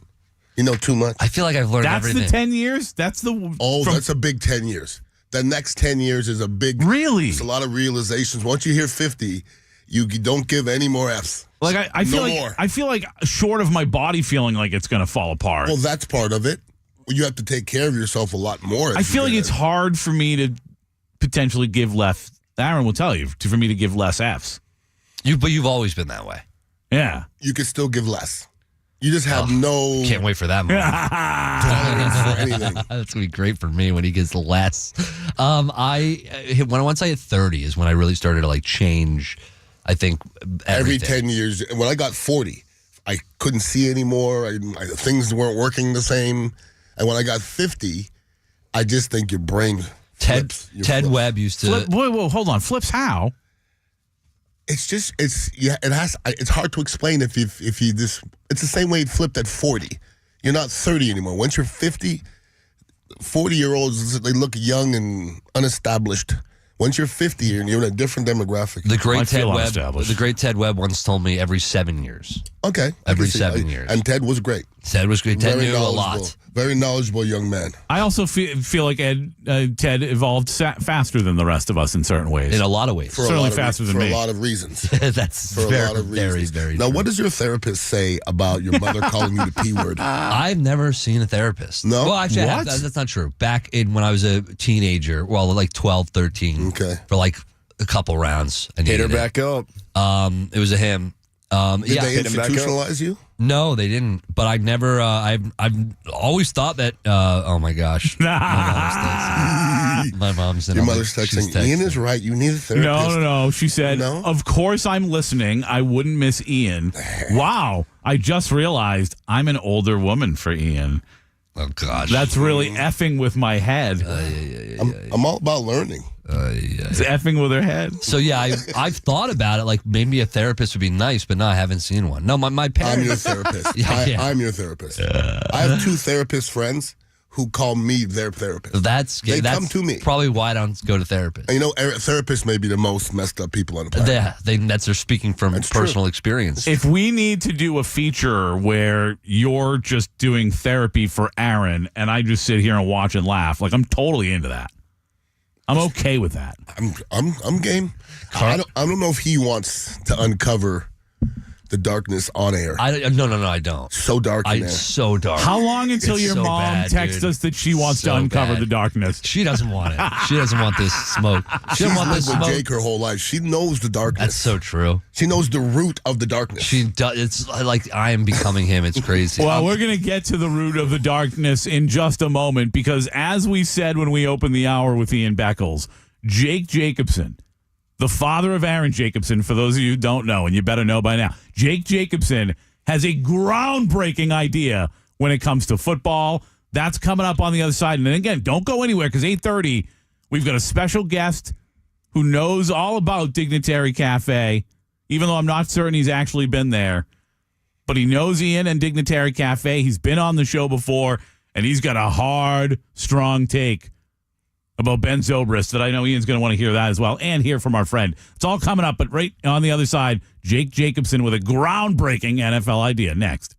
You know too much. I feel like I've learned everything. That's the 10 years? That's a big 10 years. The next 10 years is a big... Really? It's a lot of realizations. Once you hear 50, you don't give any more Fs. I feel like short of my body feeling like it's going to fall apart. Well, that's part of it. You have to take care of yourself a lot more. I feel like it's hard for me to potentially give less... Aaron will tell you, for me to give less Fs. But you've always been that way. Yeah. You can still give less. You just have no... Can't wait for that moment. That's going to be great for me when he gets less. Once I hit 30 is when I really started to change, I think, everything. Every 10 years. When I got 40, I couldn't see anymore. Things weren't working the same. And when I got 50, I just think your brain flips. Ted Webb used to... Whoa, hold on. Flips how? It's hard to explain if you this. It's the same way it flipped at 40. You're not 30 anymore. Once you're 50, 40-year-olds, they look young and unestablished. Once you're 50, you're in a different demographic. The great Ted Webb once told me every 7 years. Okay. Every 7 years. And Ted was great. Ted was great. Ted Very knew a knowledgeable. lot. Very knowledgeable young man. I also feel like Ted evolved faster than the rest of us in certain ways. In a lot of ways. Certainly faster than me. For a lot of reasons. That's for a very, lot of reasons. very Now, true. what does your therapist say about your mother calling you the P word? I've never seen a therapist. No? Well, actually, I have. That's not true. Back when I was a teenager, well, like 12, 13, for like a couple rounds. I Hit her needed it. back up. It was a him. Did they Hit him back up? institutionalize you? No, they didn't. But I never. I've always thought that. Oh my gosh, my mom's texting. Your mother's texting. Ian is right. You need a therapist. No. She said, No? "Of course I'm listening. I wouldn't miss Ian." Wow. I just realized I'm an older woman for Ian. Oh gosh, That's really effing with my head. I'm all about learning. It's effing with her head. So yeah, I've thought about it. Like maybe a therapist would be nice, but no, I haven't seen one. No, my parents. I'm your therapist. Yeah. I'm your therapist. I have 2 therapist friends who call me their therapist. They come to me. Probably why I don't go to therapy. And therapists may be the most messed up people on the planet. Yeah, they're speaking from personal experience. If we need to do a feature where you're just doing therapy for Aaron and I just sit here and watch and laugh, like I'm totally into that. I'm okay with that. I'm game. I don't know if he wants to uncover the darkness on air. No, I don't. So dark in there. So dark. How long until It's your so mom bad, texts dude. us that she wants to So uncover bad. the darkness? She doesn't want it. She doesn't want this smoke. She doesn't want this She's lived with smoke. Jake her whole life. She knows the darkness. That's so true. She knows the root of the darkness. She does. It's like I am becoming him. It's crazy. Well, we're going to get to the root of the darkness in just a moment because as we said when we opened the hour with Ian Beckles, Jake Jacobson, the father of Aaron Jacobson, for those of you who don't know, and you better know by now, Jake Jacobson has a groundbreaking idea when it comes to football. That's coming up on the other side. And then again, don't go anywhere because 8:30, we've got a special guest who knows all about Dignitary Cafe, even though I'm not certain he's actually been there. But he knows Ian and Dignitary Cafe. He's been on the show before, and he's got a hard, strong take about Ben Zobrist that I know Ian's going to want to hear that as well and hear from our friend. It's all coming up, but right on the other side, Jake Jacobson with a groundbreaking NFL idea next.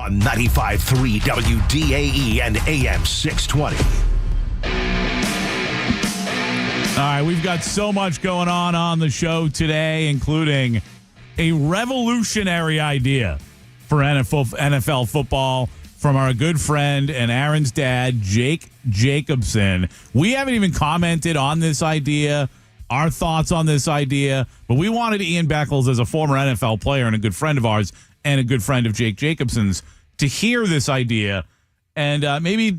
on 95.3 WDAE and AM 620. All right, we've got so much going on the show today, including a revolutionary idea for NFL football from our good friend and Aaron's dad, Jake Jacobson. We haven't even commented on this idea, our thoughts on this idea, but we wanted Ian Beckles, as a former NFL player and a good friend of ours and a good friend of Jake Jacobson's, to hear this idea and maybe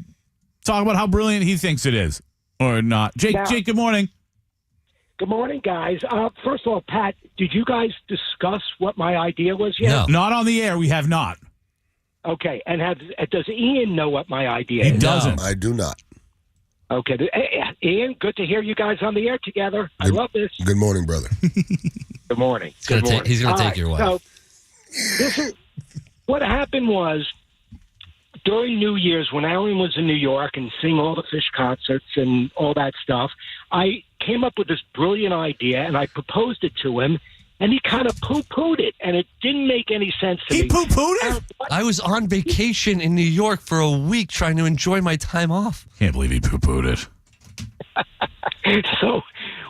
talk about how brilliant he thinks it is or not. Jake, good morning. Good morning, guys. First of all, Pat, did you guys discuss what my idea was yet? No. Not on the air. We have not. Okay. And does Ian know what my idea is? He doesn't. I do not. Okay. Ian, good to hear you guys on the air together. I love this. Good morning, brother. Good morning. He's going to take your wife. So this is what happened was during New Year's when Aaron was in New York and seeing all the Fish concerts and all that stuff, I came up with this brilliant idea and I proposed it to him. And he kind of poo-pooed it, and it didn't make any sense to me. He poo-pooed it? I was on vacation in New York for a week trying to enjoy my time off. Can't believe he poo-pooed it. So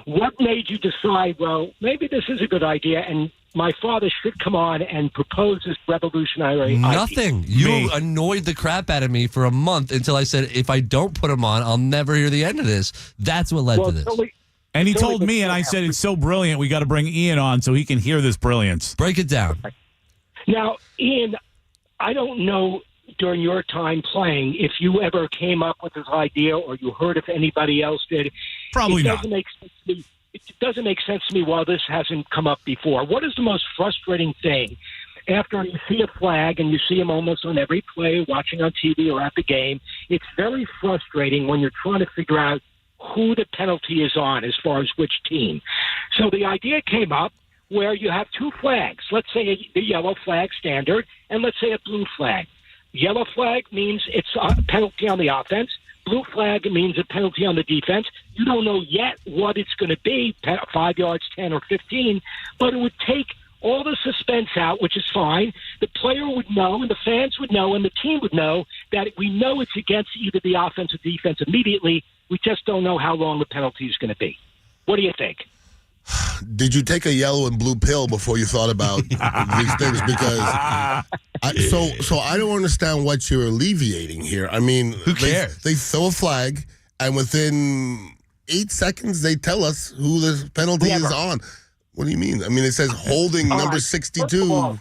what made you decide, well, maybe this is a good idea, and my father should come on and propose this revolutionary Nothing. idea? You annoyed the crap out of me for a month until I said, if I don't put him on, I'll never hear the end of this. That's what led to this. And he told me, and I said, it's so brilliant, we got to bring Ian on so he can hear this brilliance. Break it down. Now, Ian, I don't know during your time playing if you ever came up with this idea or you heard if anybody else did. Probably not. It doesn't make sense to me why this hasn't come up before. What is the most frustrating thing after you see a flag and you see him almost on every play, watching on TV or at the game? It's very frustrating when you're trying to figure out who the penalty is on as far as which team. So the idea came up where you have two flags. Let's say the yellow flag standard and let's say a blue flag. Yellow flag means it's a penalty on the offense. Blue flag means a penalty on the defense. You don't know yet what it's going to be, 5 yards, 10 or 15, but it would take all the suspense out, which is fine. The player would know and the fans would know and the team would know that we know it's against either the offense or defense immediately. We just don't know how long the penalty is going to be. What do you think? Did you take a yellow and blue pill before you thought about these things? Because so I don't understand what you're alleviating here. I mean, who cares? They throw a flag, and within 8 seconds, they tell us who the penalty is on. What do you mean? I mean, it says holding number 62.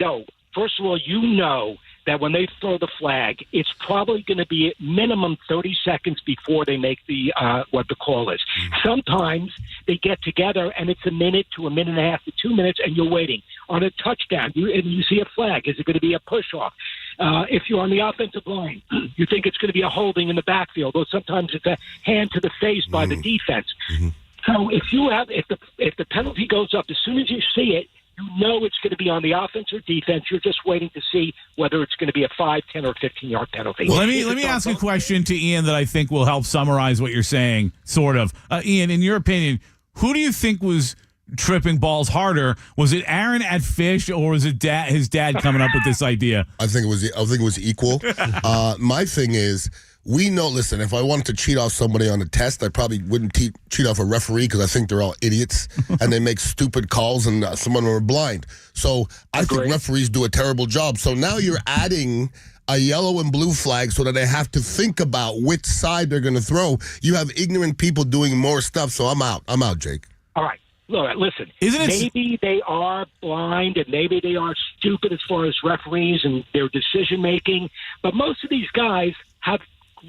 No. First of all, you know that when they throw the flag, it's probably going to be at minimum 30 seconds before they make the what the call is. Sometimes they get together and it's a minute to a minute and a half to 2 minutes, and you're waiting on a touchdown. You see a flag. Is it going to be a push-off? If you're on the offensive line, you think it's going to be a holding in the backfield, or sometimes it's a hand to the face by the defense. So if the penalty goes up as soon as you see it, you know it's going to be on the offense or defense. You're just waiting to see whether it's going to be a 5, 10, or 15-yard penalty. Well, let me ask a question to Ian that I think will help summarize what you're saying, sort of. Ian, in your opinion, who do you think was tripping balls harder? Was it Aaron at Fish, or was it his dad coming up with this idea? I think it was equal. My thing is, we know, listen, if I wanted to cheat off somebody on a test, I probably wouldn't cheat off a referee because I think they're all idiots and they make stupid calls and some of them are blind. So I think referees do a terrible job. So now you're adding a yellow and blue flag so that they have to think about which side they're going to throw. You have ignorant people doing more stuff, so I'm out. I'm out, Jake. All right. Look, listen, maybe they are blind and maybe they are stupid as far as referees and their decision-making, but most of these guys have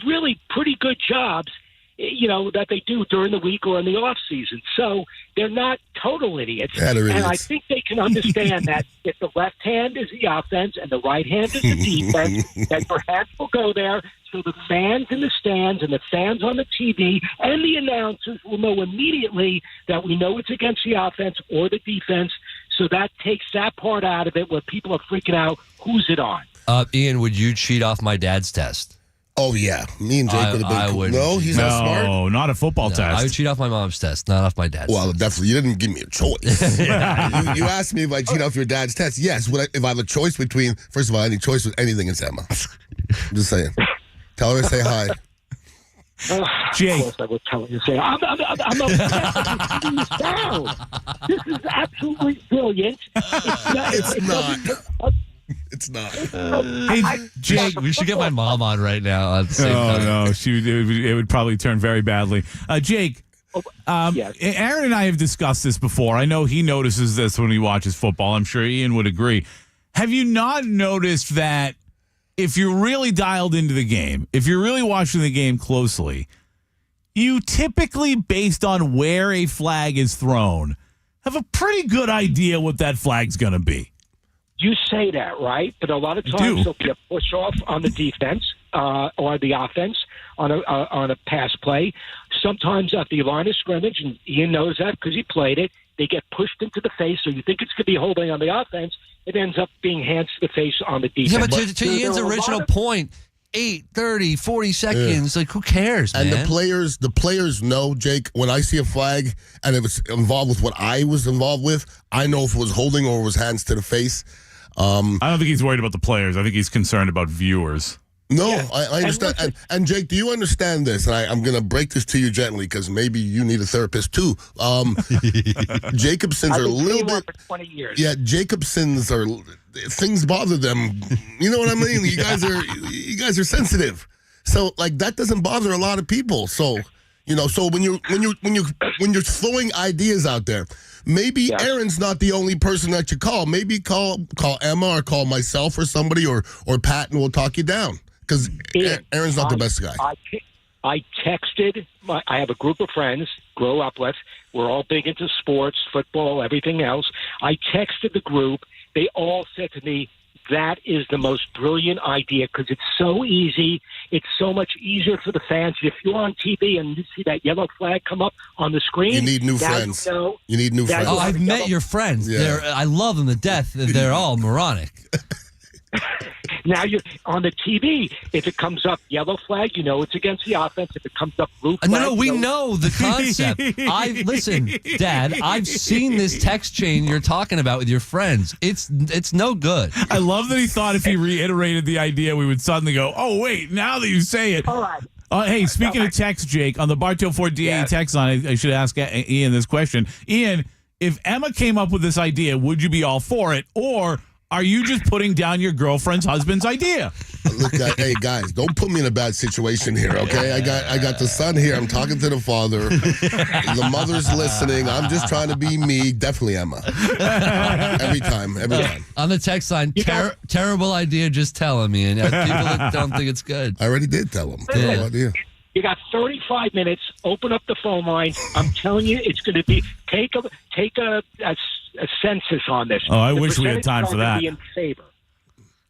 really pretty good jobs, that they do during the week or in the off season. So they're not total idiots. Yeah, and I think they can understand that if the left hand is the offense and the right hand is the defense, that your hands will go there. So the fans in the stands and the fans on the TV and the announcers will know immediately that we know it's against the offense or the defense. So that takes that part out of it where people are freaking out. Who's it on? Ian, would you cheat off my dad's test? Oh, yeah. Me and Jake would have been I cool. wouldn't. No, he's not smart. No, not a football No, test. I would cheat off my mom's test, not off my dad's. Well, test. definitely. You didn't give me a choice. You asked me if I cheat off your dad's test. Yes. If I have a choice between, first of all, any choice with anything, it's Emma. I'm just saying. Tell her to say hi. Jake. Of course I would tell you. Say, I'm upset with you down. This is absolutely brilliant. It's not. Hey, Jake, we should get my mom on right now. At the same time. No, it would probably turn very badly. Jake, yes. Aaron and I have discussed this before. I know he notices this when he watches football. I'm sure Ian would agree. Have you not noticed that if you're really dialed into the game, if you're really watching the game closely, you typically, based on where a flag is thrown, have a pretty good idea what that flag's going to be? You say that, right? But a lot of times there'll be a push off on the defense or the offense on a pass play. Sometimes at the line of scrimmage, and Ian knows that because he played it, they get pushed into the face. So you think it's going to be holding on the offense. It ends up being hands to the face on the defense. Yeah, but to Ian's original point, 8, 30, 40 seconds. Like, who cares, and man? the players know, Jake, when I see a flag and if it's involved with what I was involved with, I know if it was holding or it was hands to the face. I don't think he's worried about the players. I think he's concerned about viewers. No, yeah. I understand. And Jake, do you understand this? And I'm going to break this to you gently because maybe you need a therapist too. Jacobsons are a little bit. For 20 years. Yeah, Jacobsons are. Things bother them. You know what I mean? You guys are sensitive. So like that doesn't bother a lot of people. So so when you're throwing ideas out there, maybe Aaron's not the only person that you call. Maybe call Emma or call myself or somebody or Pat, and we'll talk you down. Because Aaron's not the best guy. I texted. I have a group of friends, grew up with. We're all big into sports, football, everything else. I texted the group. They all said to me, that is the most brilliant idea because it's so easy. It's so much easier for the fans. If you're on TV and you see that yellow flag come up on the screen, you need new friends. You need new friends. Oh, I've met your friends. Yeah. I love them to death. They're all moronic. Now you're on the TV. If it comes up yellow flag, it's against the offense. If it comes up blue flag, no, we know the concept. Listen, Dad. I've seen this text chain you're talking about with your friends. It's no good. I love that he thought if he reiterated the idea, we would suddenly go, "Oh wait, now that you say it." All right. Hey, speaking of text, Jake, on the Bartow Ford DA text line, I should ask Ian this question. Ian, if Emma came up with this idea, would you be all for it, or are you just putting down your girlfriend's husband's idea? Look, hey guys, don't put me in a bad situation here, okay? I got the son here. I'm talking to the father. The mother's listening. I'm just trying to be me. Definitely Emma. Every time. On the text line, terrible idea. Just tell him, Ian. People that don't think it's good. I already did tell him. Yeah. Idea. You got 35 minutes. Open up the phone line. I'm telling you, it's going to be take a census on this. Oh, I wish we had time for that. Be in favor.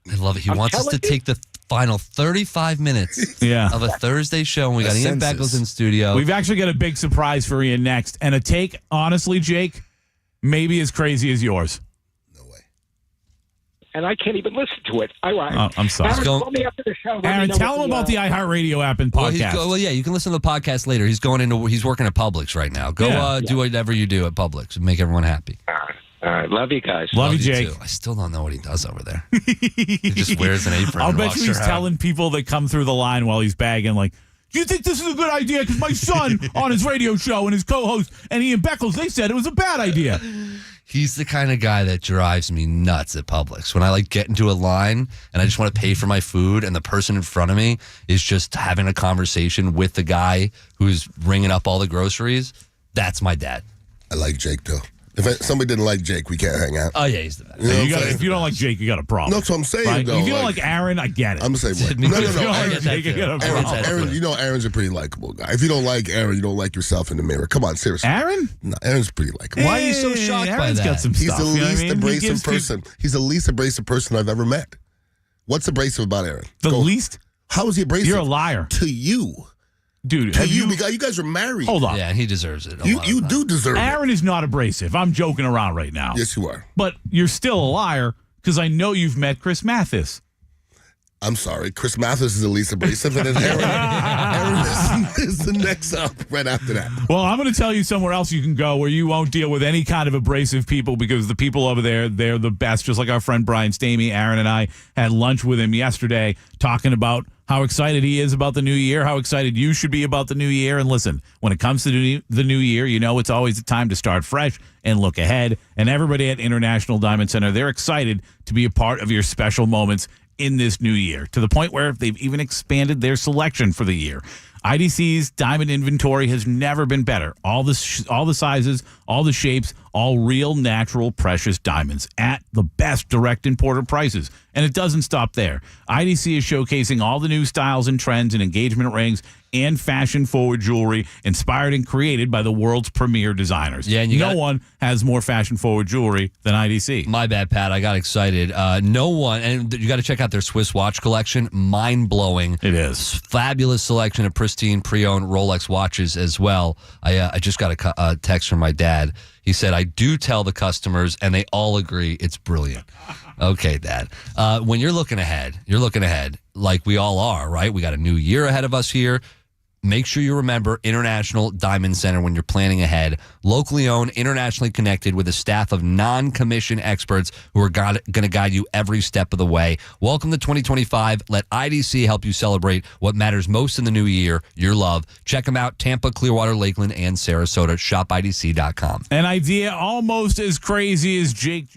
I love it. He wants us to take the final 35 minutes of a Thursday show, and we got Ian Beckles in studio. We've actually got a big surprise for Ian next, and a take, honestly, Jake, maybe as crazy as yours. And I can't even listen to it. I'm sorry. Aaron, call me after the show. Aaron, tell him about the iHeartRadio app and podcast. Well, you can listen to the podcast later. He's working at Publix right now. Go do whatever you do at Publix and make everyone happy. All right. Love you guys. Love you, Jake. Too. I still don't know what he does over there. He just wears an apron. I'll bet you he's telling people that come through the line while he's bagging, like, do you think this is a good idea? Because my son on his radio show and his co-host and Ian Beckles, they said it was a bad idea. He's the kind of guy that drives me nuts at Publix. When I get into a line and I just want to pay for my food and the person in front of me is just having a conversation with the guy who's ringing up all the groceries, that's my dad. I like Jake, too. If somebody didn't like Jake, we can't hang out. Oh, yeah, he's the best. If you don't like Jake, you got a problem. No, that's what I'm saying, right? though. If you don't like Aaron, I get it. I'm the same way. No. If you don't like Jake, you got a problem. Aaron, Aaron's a pretty likable guy. If you don't like Aaron, you don't like yourself in the mirror. Come on, seriously. Aaron? No, Aaron's pretty likable. Why are you so shocked by that? Got some He's stuff, the least abrasive people... person. He's the least abrasive person I've ever met. What's abrasive about Aaron? Least? How is he abrasive? You're a liar. To you. Dude, you guys are married. Hold on. Yeah, he deserves it. You do deserve it. Aaron is not abrasive. I'm joking around right now. Yes, you are. But you're still a liar because I know you've met Chris Mathis. I'm sorry. Chris Mathis is the least abrasive, and then Aaron is the next up right after that. Well, I'm going to tell you somewhere else you can go where you won't deal with any kind of abrasive people because the people over there, they're the best. Just like our friend Brian Stamey, Aaron and I had lunch with him yesterday talking about how excited he is about the new year, how excited you should be about the new year. And listen, when it comes to the new year, you know it's always a time to start fresh and look ahead. And everybody at International Diamond Center, they're excited to be a part of your special moments in this new year, to the point where they've even expanded their selection for the year. IDC's diamond inventory has never been better. All the sizes, all the shapes, all real, natural, precious diamonds at the best direct importer prices. And it doesn't stop there. IDC is showcasing all the new styles and trends in engagement rings and fashion-forward jewelry inspired and created by the world's premier designers. Yeah, and no one has more fashion-forward jewelry than IDC. My bad, Pat. I got excited. No one, and you got to check out their Swiss watch collection. Mind-blowing. It is. Fabulous selection of pristine pre-owned Rolex watches as well. I just got a text from my dad. He said, I do tell the customers, and they all agree it's brilliant. Okay, Dad. When you're looking ahead like we all are, right? We got a new year ahead of us here. Make sure you remember International Diamond Center when you're planning ahead. Locally owned, internationally connected with a staff of non-commissioned experts who are going to guide you every step of the way. Welcome to 2025. Let IDC help you celebrate what matters most in the new year, your love. Check them out, Tampa, Clearwater, Lakeland, and Sarasota. ShopIDC.com. An idea almost as crazy as Jake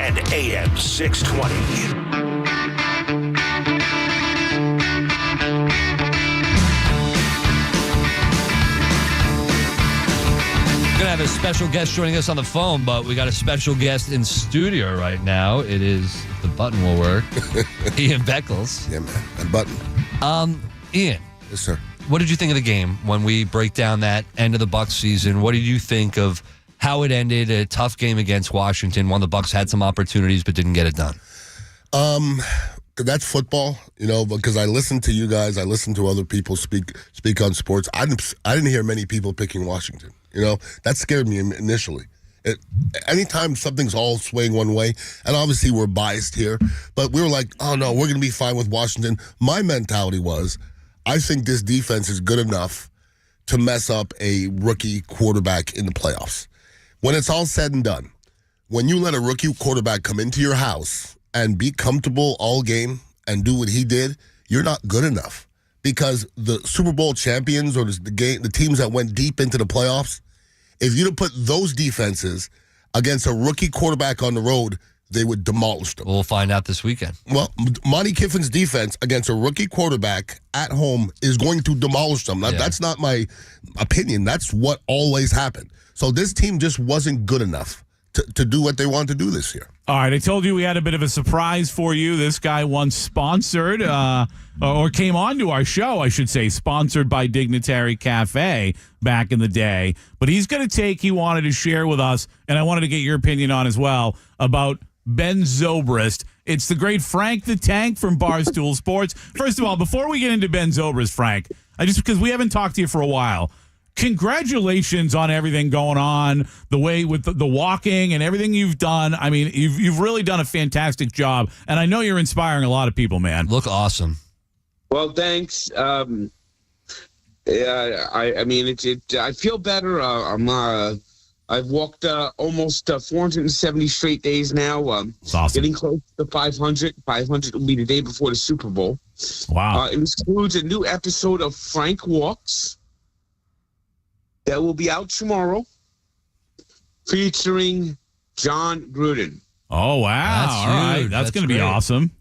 and AM 620. We're going to have a special guest joining us on the phone, but we got a special guest in studio right now. It is, if the button will work, Ian Beckles. Yeah, man. That button. Ian. Yes, sir. What did you think of the game when we break down that end of the Bucs season? What did you think of how it ended? A tough game against Washington. One of the Bucs had some opportunities but didn't get it done. That's football, because I listen to you guys. I listen to other people speak on sports. I didn't hear many people picking Washington. That scared me initially. Anytime something's all swaying one way, and obviously we're biased here, but we were like, oh no, we're going to be fine with Washington. My mentality was, I think this defense is good enough to mess up a rookie quarterback in the playoffs. When it's all said and done, when you let a rookie quarterback come into your house and be comfortable all game and do what he did, you're not good enough. Because the Super Bowl champions or the teams that went deep into the playoffs, if you'd have put those defenses against a rookie quarterback on the road, they would demolish them. We'll find out this weekend. Well, Monty Kiffin's defense against a rookie quarterback at home is going to demolish them. That's not my opinion. That's what always happened. So this team just wasn't good enough to do what they wanted to do this year. All right, I told you we had a bit of a surprise for you. This guy once sponsored, or came on to our show, I should say, sponsored by Dignitary Cafe back in the day. But he wanted to share with us, and I wanted to get your opinion on as well, about Ben Zobrist. It's the great Frank the Tank from Barstool Sports. First of all, before we get into Ben Zobrist, Frank, because we haven't talked to you for a while, congratulations on everything going on, the way with the walking and everything you've done. I mean, you've really done a fantastic job, and I know you're inspiring a lot of people, man. Look awesome. Well, thanks. I feel better. I've walked almost 470 straight days now. Awesome. Getting close to 500. 500 will be the day before the Super Bowl. Wow. It includes a new episode of Frank Walks that will be out tomorrow, featuring John Gruden. Oh, wow. All right. That's going to be awesome.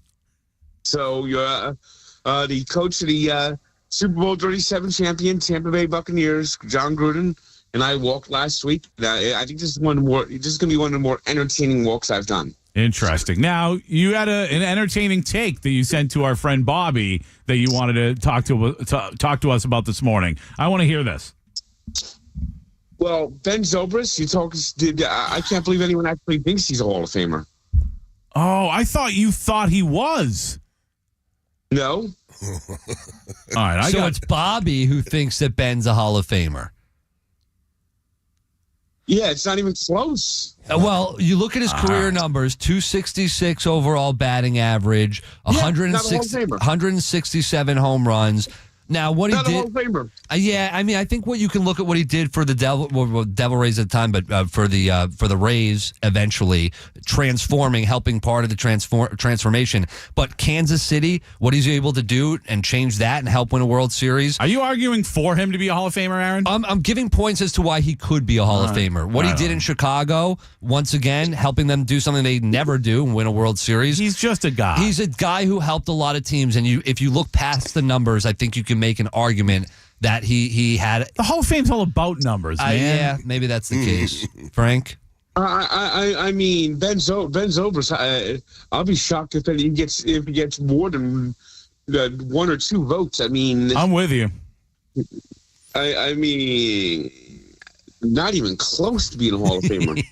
So you're the coach of the Super Bowl 37 champion, Tampa Bay Buccaneers, John Gruden, and I walked last week. I think this is going to be one of the more entertaining walks I've done. Interesting. Now, you had an entertaining take that you sent to our friend Bobby that you wanted to talk to us about this morning. I want to hear this. Well, Ben Zobrist, I can't believe anyone actually thinks he's a Hall of Famer. Oh, I thought you thought he was. No. All right. It's Bobby who thinks that Ben's a Hall of Famer. Yeah, it's not even close. Well, you look at his career numbers, 266 overall batting average, 167 home runs. Now, what he not did, a Hall of Famer. I think what you can look at what he did for the Devil Rays at the time, but for the Rays eventually, helping part of the transformation. But Kansas City, what he's able to do and change that and help win a World Series. Are you arguing for him to be a Hall of Famer, Aaron? I'm giving points as to why he could be a Hall of Famer. What he did in Chicago, once again, helping them do something they never do and win a World Series. He's just a guy. He's a guy who helped a lot of teams, and if you look past the numbers, I think you can make an argument that he had. The Hall of Fame's all about numbers, man. Yeah, maybe that's the case. Frank? I mean, Ben Zobrist, I'll be shocked if he gets more than one or two votes. I mean, I'm with you. I mean, not even close to being a Hall of Famer.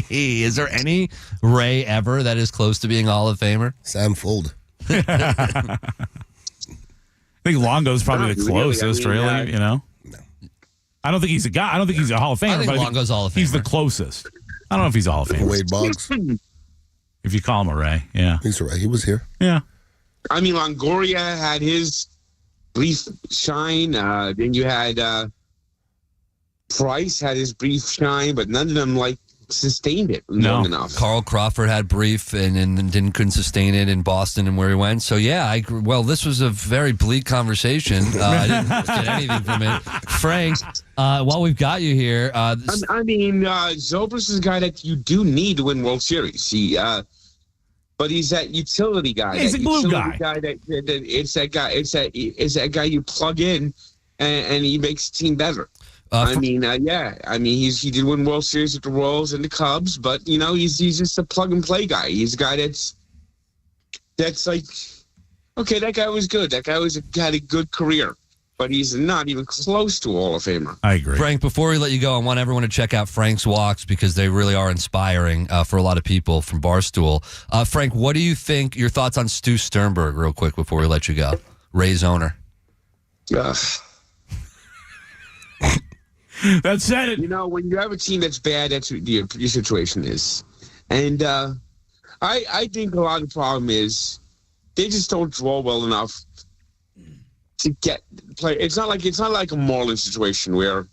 Is there any Ray ever that is close to being a Hall of Famer? Sam Fuld. I think Longo's probably the closest, really. No. I don't think he's a guy. I don't think he's a Hall of Famer. I think Longo's Hall of Famer. He's the closest. I don't know if he's a Hall of Famer. Wade Boggs. If you call him a Ray, yeah. He's a Ray. He was here. Yeah. I mean, Longoria had his brief shine. Then you had Price had his brief shine, but none of them sustained it long enough. Carl Crawford had brief and couldn't sustain it in Boston and where he went. So yeah, this was a very bleak conversation. I didn't get anything from it. Frank, while we've got you here, Zobrist is a guy that you do need to win World Series. but he's that utility guy. Yeah, he's a glue guy. It's that guy you plug in, and he makes the team better. I mean, he did win World Series with the Royals and the Cubs, but he's just a plug and play guy. He's a guy that's like, okay, that guy was good. That guy had a good career, but he's not even close to a Hall of Famer. I agree. Frank, before we let you go, I want everyone to check out Frank's walks because they really are inspiring for a lot of people from Barstool. Frank, what do you think? Your thoughts on Stu Sternberg, real quick, before we let you go. Rays owner. That said it. When you have a team that's bad, that's what your situation is. And I think a lot of the problem is they just don't draw well enough to get play. It's not like a Marlins situation where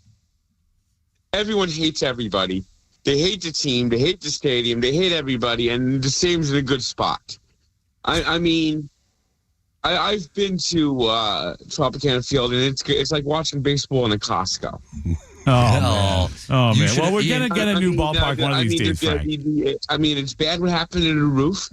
everyone hates everybody. They hate the team. They hate the stadium. They hate everybody. And the stadium's in a good spot. I mean, I've been to Tropicana Field, and it's like watching baseball in a Costco. Oh, man. Well, we're going to get a new ballpark one of these days, Frank. It's bad what happened to the roof.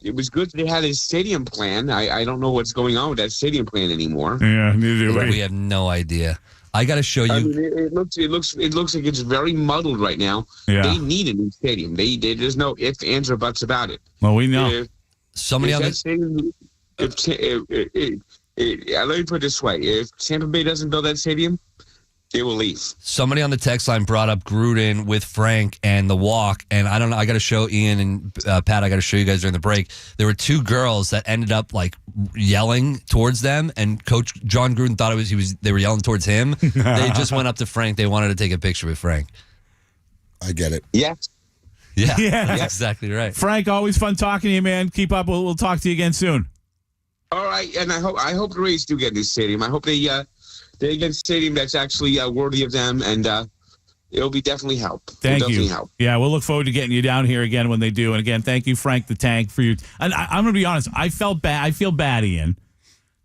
It was good they had a stadium plan. I don't know what's going on with that stadium plan anymore. Yeah, neither do we. We have no idea. I got to show you. It looks like it's very muddled right now. Yeah. They need a new stadium. There's no ifs, ands, or buts about it. Well, we know. Let me put it this way: if Tampa Bay doesn't build that stadium, they will leave. Somebody on the text line brought up Gruden with Frank and the walk, and I don't know. I got to show Ian and Pat. I got to show you guys during the break. There were two girls that ended up like yelling towards them, and Coach John Gruden thought they were yelling towards him. They just went up to Frank. They wanted to take a picture with Frank. I get it. Yeah. Yeah, Yeah. That's exactly right. Frank, always fun talking to you, man. Keep up. We'll talk to you again soon. All right, and I hope the Rays do get a new stadium. I hope they get a stadium that's actually worthy of them, and it'll be definitely help. Thank you. Yeah, we'll look forward to getting you down here again when they do. And again, thank you, Frank the Tank, for your. And I'm going to be honest. I feel bad, Ian,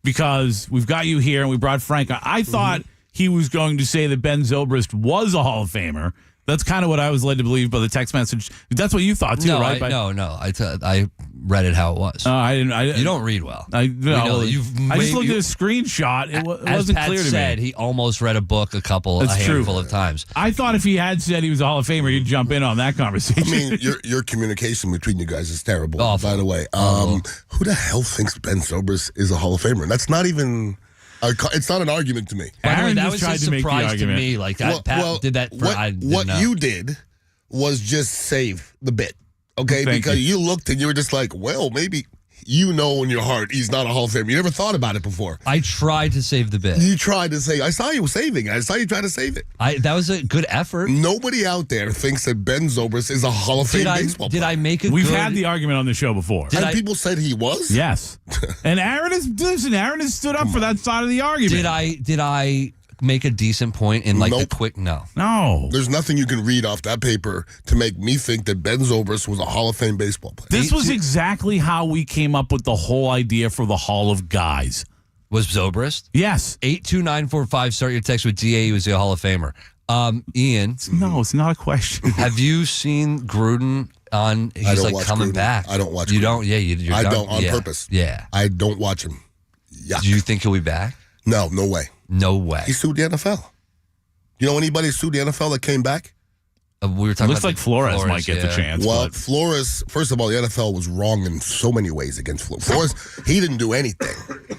because we've got you here and we brought Frank. I thought he was going to say that Ben Zobrist was a Hall of Famer. That's kind of what I was led to believe by the text message. That's what you thought too, right? No. I read it how it was. I didn't. You don't read well. I just looked at a screenshot. It wasn't clear to me. As Pat said, he almost read a book a handful of times. I thought if he had said he was a Hall of Famer, he'd jump in on that conversation. I mean, your communication between you guys is terrible. Awful. By the way, who the hell thinks Ben Zobrist is a Hall of Famer? That's not even. It's not an argument to me. Aaron that was a surprise to me. Like Pat did that. What you did was just save the bit, okay? Because you looked and you were just like, well, maybe in your heart he's not a Hall of Famer. You never thought about it before. I tried to save the bit. You tried to save. I saw you saving it. I saw you trying to save it. That was a good effort. Nobody out there thinks that Ben Zobrist is a Hall of Fame baseball player. Did I make it? We've had the argument on the show before. People said he was? Yes. And Aaron has stood up for that side of the argument. Did I make a decent point in the quick? No. There's nothing you can read off that paper to make me think that Ben Zobrist was a Hall of Fame baseball player. This was exactly how we came up with the whole idea for the Hall of Guys. Was Zobrist? Yes. 82945. Start your text with DA. Was a Hall of Famer. Ian. No, it's not a question. Have you seen Gruden on? He's like coming back. I don't watch. You Gruden. don't? Yeah, you're I done? don't on purpose. Yeah. I don't watch him. Yuck. Do you think he'll be back? No way. No way. He sued the NFL. You know anybody sued the NFL that came back? We were talking. Looks like Flores might get the chance. Well, Flores. First of all, the NFL was wrong in so many ways against Flores. Flores, he didn't do anything.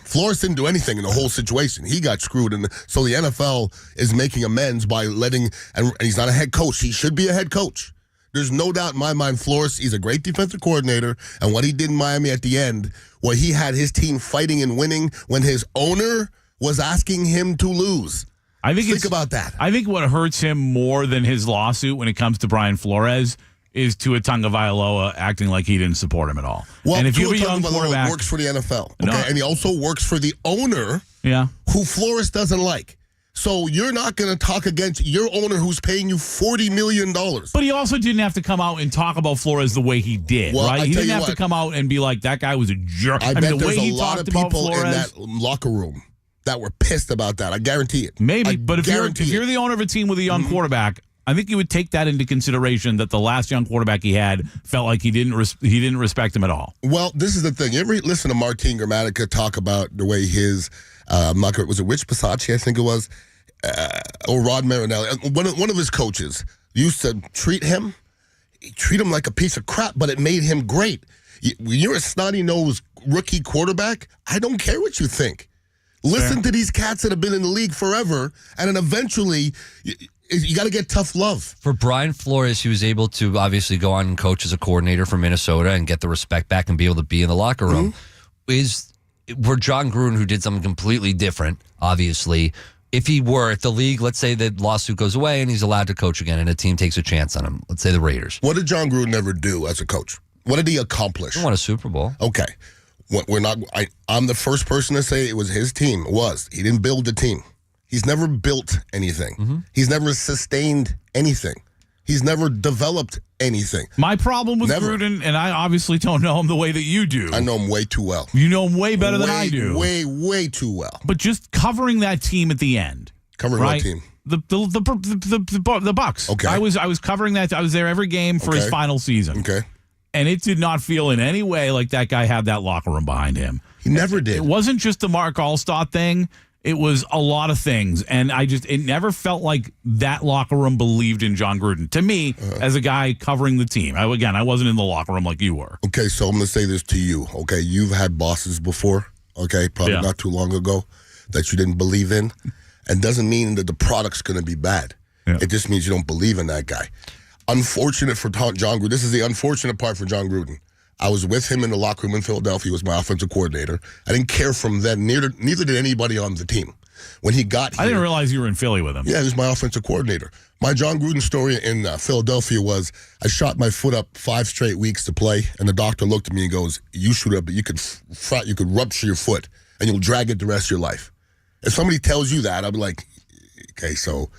Flores didn't do anything in the whole situation. He got screwed, and so the NFL is making amends by letting. And he's not a head coach. He should be a head coach. There's no doubt in my mind. Flores, he's a great defensive coordinator, and what he did in Miami at the end, where he had his team fighting and winning when his owner was asking him to lose. Think about that. I think what hurts him more than his lawsuit when it comes to Brian Flores is Tua Tagovailoa acting like he didn't support him at all. Well, and if Tua you're a young Tagovailoa quarterback, works for the NFL, okay? And he also works for the owner, who Flores doesn't like. So you're not going to talk against your owner who's paying you $40 million. But he also didn't have to come out and talk about Flores the way he did, right? He didn't have to come out and be like, that guy was a jerk. I bet the way there's he a lot talked of about people Flores, in that locker room that were pissed about that. I guarantee it. Maybe, but if you're the owner of a team with a young quarterback, I think you would take that into consideration that the last young quarterback he had felt like he didn't respect him at all. Well, this is the thing. You ever listen to Martin Gramatica talk about the way his, was it Rich Bisaccia, I think it was, or Rod Marinelli, one of his coaches used to treat him like a piece of crap, but it made him great. When you're a snotty-nosed rookie quarterback, I don't care what you think. Listen to these cats that have been in the league forever, and then eventually you got to get tough love. For Brian Flores, he was able to obviously go on and coach as a coordinator for Minnesota and get the respect back and be able to be in the locker room. Where John Gruden, who did something completely different, obviously, if the league, let's say the lawsuit goes away and he's allowed to coach again and a team takes a chance on him, let's say the Raiders. What did John Gruden ever do as a coach? What did he accomplish? He won a Super Bowl. Okay. I'm the first person to say it was his team. He didn't build the team. He's never built anything. He's never sustained anything. He's never developed anything. My problem with Gruden, and I obviously don't know him the way that you do. I know him way too well. You know him way better than I do. Way too well. But just covering that team at the end. Covering what team? The Bucks. Okay. I was covering that. I was there every game for his final season. Okay. And it did not feel in any way like that guy had that locker room behind him. He never did. It wasn't just the Mark Allstott thing. It was a lot of things. And it never felt like that locker room believed in John Gruden. To me, as a guy covering the team. I wasn't in the locker room like you were. Okay, so I'm going to say this to you. Okay, you've had bosses before, okay, probably not too long ago, that you didn't believe in. And doesn't mean that the product's going to be bad. Yeah. It just means you don't believe in that guy. Unfortunate for John Gruden. This is the unfortunate part for John Gruden. I was with him in the locker room in Philadelphia. He was my offensive coordinator. I didn't care from then. Neither did anybody on the team. When he got here, I didn't realize you were in Philly with him. Yeah, he was my offensive coordinator. My John Gruden story in Philadelphia was I shot my foot up 5 straight weeks to play, and the doctor looked at me and goes, "You shoot up, but you could rupture your foot, and you'll drag it the rest of your life." If somebody tells you that, I'll be like, okay, so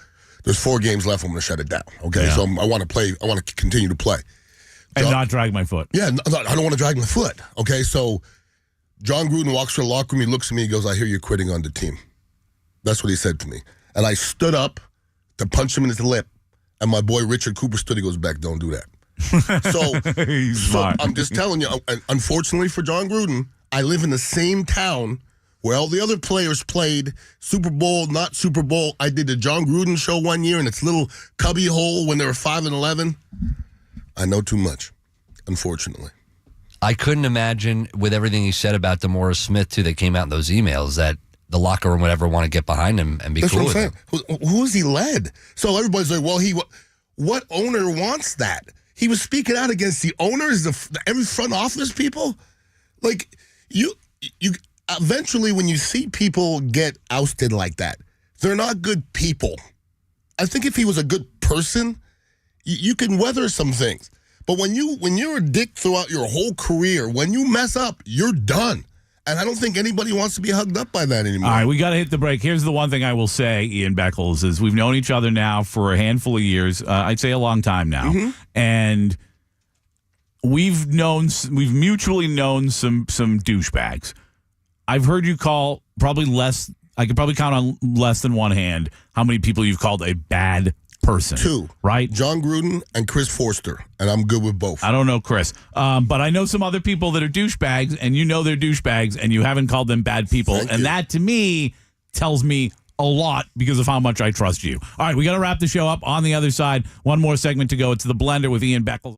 there's 4 games left. I'm going to shut it down. Okay, so I want to play. I want to continue to play. And not drag my foot. Yeah, I don't want to drag my foot. Okay, so John Gruden walks through the locker room. He looks at me. He goes, "I hear you're quitting on the team." That's what he said to me. And I stood up to punch him in his lip. And my boy Richard Cooper stood. He goes, "Beck, don't do that." So I'm just telling you, unfortunately for John Gruden, I live in the same town where all the other players played Super Bowl, not Super Bowl. I did the John Gruden show one year in its little cubby hole when they were 5-11. I know too much, unfortunately. I couldn't imagine, with everything he said about DeMaurice Smith, too, that came out in those emails, that the locker room would ever want to get behind him and be cool with him. Who has he led? So everybody's like, well, what owner wants that? He was speaking out against the owners, every front office people. Like, you eventually, when you see people get ousted like that, they're not good people. I think if he was a good person, you can weather some things. But when you're a dick throughout your whole career, when you mess up, you're done. And I don't think anybody wants to be hugged up by that anymore. All right, we got to hit the break. Here's the one thing I will say, Ian Beckles, is we've known each other now for a handful of years. I'd say a long time now. Mm-hmm. And we've mutually known some douchebags. I've heard you call probably less. I could probably count on less than one hand how many people you've called a bad person. 2, right? John Gruden and Chris Forster, and I'm good with both. I don't know Chris, but I know some other people that are douchebags, and you know they're douchebags, and you haven't called them bad people. And that, to me, tells me a lot because of how much I trust you. All right, we got to wrap the show up. On the other side, one more segment to go. It's The Blender with Ian Beckles.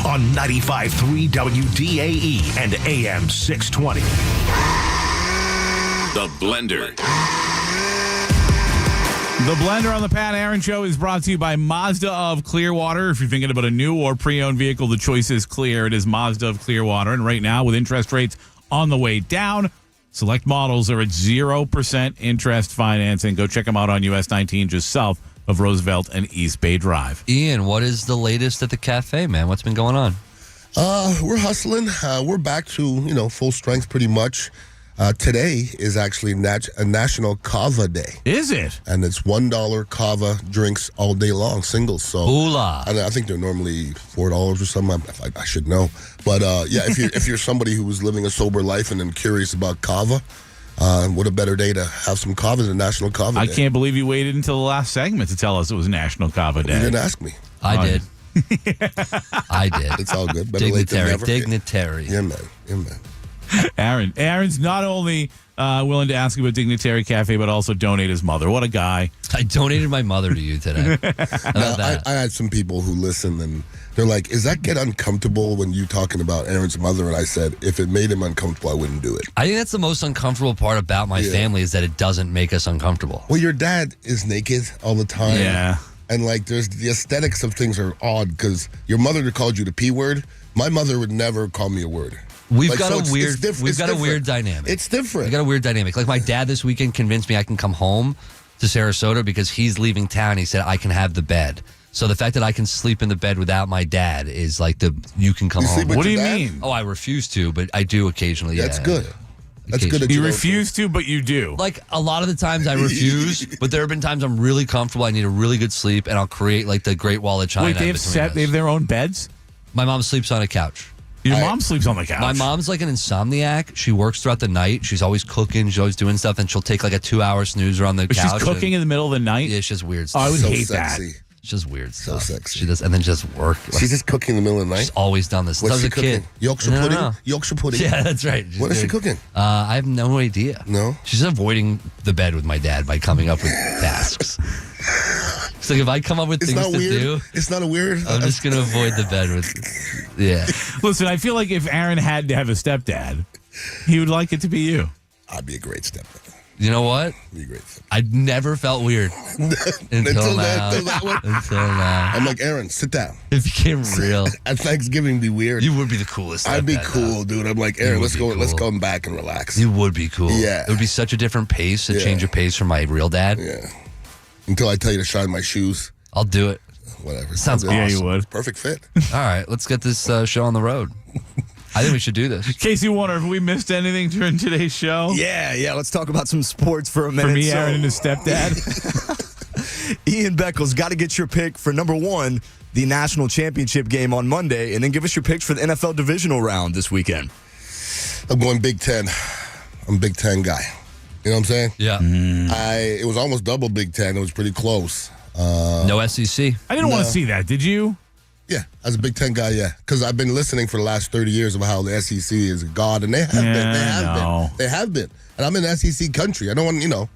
on 95.3 WDAE and AM 620. The Blender. The Blender on the Pat Aaron Show is brought to you by Mazda of Clearwater. If you're thinking about a new or pre-owned vehicle, the choice is clear. It is Mazda of Clearwater. And right now, with interest rates on the way down, select models are at 0% interest financing. Go check them out on US 19, just south of Roosevelt and East Bay Drive. Ian, what is the latest at the cafe, man? What's been going on? We're hustling. We're back to, full strength pretty much. Today is actually a National Kava Day. Is it? And it's $1 Kava drinks all day long, singles. So Ooh-la. I think they're normally $4 or something. I should know. But yeah, if you're somebody who was living a sober life and then curious about Kava, what a better day to have some Kava than National Kava Day. I can't believe you waited until the last segment to tell us it was National Kava Day. You didn't ask me. I did. I did. It's all good. Better late than never. Dignitary. Yeah, man. Aaron's not only willing to ask about Dignitary Cafe, but also donate his mother. What a guy. I donated my mother to you today. I had some people who listen and they're like, "Is that get uncomfortable when you talking about Aaron's mother?" And I said, if it made him uncomfortable, I wouldn't do it. I think that's the most uncomfortable part about my family is that it doesn't make us uncomfortable. Well, your dad is naked all the time. Yeah. And there's the aesthetics of things are odd because your mother called you the P word. My mother would never call me a word. We've got a weird dynamic. It's different. We got a weird dynamic. Like my dad this weekend convinced me I can come home to Sarasota because he's leaving town. He said I can have the bed. So the fact that I can sleep in the bed without my dad is like you can come home. What do you mean? Oh, I refuse to, but I do occasionally. That's good. That's good. You refuse to, but you do. Like a lot of the times I refuse, but there have been times I'm really comfortable. I need a really good sleep, and I'll create like the Great Wall of China. Wait, they have their own beds? My mom sleeps on a couch. Your mom sleeps on the couch? My mom's like an insomniac. She works throughout the night. She's always cooking. She's always doing stuff, and she'll take like a 2-hour snoozer on the couch. She's cooking in the middle of the night? Yeah, it's just weird stuff. Oh, I would hate that. It's just weird stuff. So sexy. She does, and then just work. She's just cooking in the middle of the night? She's always done this. What's Since I was she a cooking? kid. Yorkshire pudding? Yorkshire pudding? Yeah, that's right. What is she cooking? I have no idea. No? She's avoiding the bed with my dad by coming up with tasks. So if I come up with things to do, it's not a weird. I'm just going to avoid the bed with. Yeah. Listen, I feel like if Aaron had to have a stepdad, he would like it to be you. I'd be a great stepdad. You know what? Be a great stepdad. I never felt weird until now. Until now. I'm like, Aaron, sit down. It became real. At Thanksgiving, be weird. You would be the coolest. I'd be cool, dude. I'm like, Aaron, let's go back and relax. You would be cool. Yeah. It would be such a different pace, a change of pace from my real dad. Yeah. Until I tell you to shine my shoes. I'll do it. Whatever. Sounds awesome. Yeah, you would. Perfect fit. All right, let's get this show on the road. I think we should do this. Casey Warner, have we missed anything during today's show? Yeah. Let's talk about some sports for a minute. For me, Aaron, and his stepdad. Ian Beckles, got to get your pick for number one, the national championship game on Monday, and then give us your picks for the NFL divisional round this weekend. I'm going Big Ten. I'm a Big Ten guy. You know what I'm saying? Yeah. It was almost double Big Ten. It was pretty close. No SEC. I didn't want to see that. Did you? Yeah, as a Big Ten guy, yeah. Because I've been listening for the last 30 years about how the SEC is a god, and they have been. They have been. And I'm in SEC country. I don't want,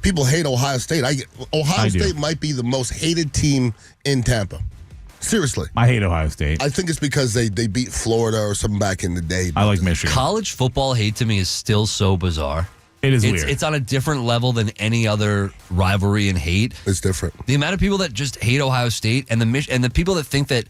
people hate Ohio State. Ohio State might be the most hated team in Tampa. Seriously. I hate Ohio State. I think it's because they beat Florida or something back in the day. I like Michigan. College football hate to me is still so bizarre. It is weird. It's on a different level than any other rivalry and hate. It's different. The amount of people that just hate Ohio State and the people that think that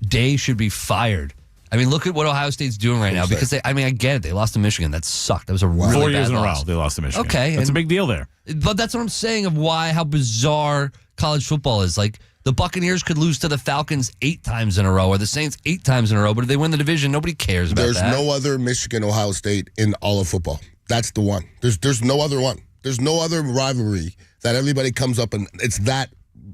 Day should be fired. I mean, look at what Ohio State's doing right now because I get it. They lost to Michigan. That sucked. That was a really 4 years bad in a loss. row they lost to Michigan. Okay. That's a big deal there. But that's what I'm saying of how bizarre college football is. Like the Buccaneers could lose to the Falcons 8 times in a row or the Saints 8 times in a row, but if they win the division, nobody cares about that. There's no other Michigan-Ohio State in all of football. That's the one. There's no other one. There's no other rivalry that everybody comes up and it's that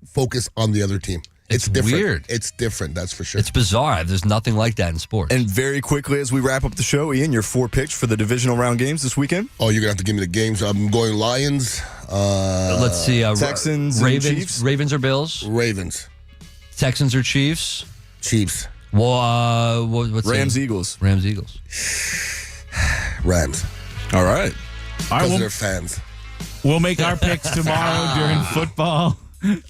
focus on the other team. It's different. Weird. It's different, that's for sure. It's bizarre. There's nothing like that in sports. And very quickly as we wrap up the show, Ian, your 4 picks for the divisional round games this weekend? Oh, you're going to have to give me the games. I'm going Lions. Let's see. Texans Ravens, and Chiefs? Ravens or Bills? Ravens. Texans or Chiefs? Chiefs. Well, what's Rams, Eagles. Rams, Eagles. Rams. All right. Because they're fans. We'll make our picks tomorrow during football.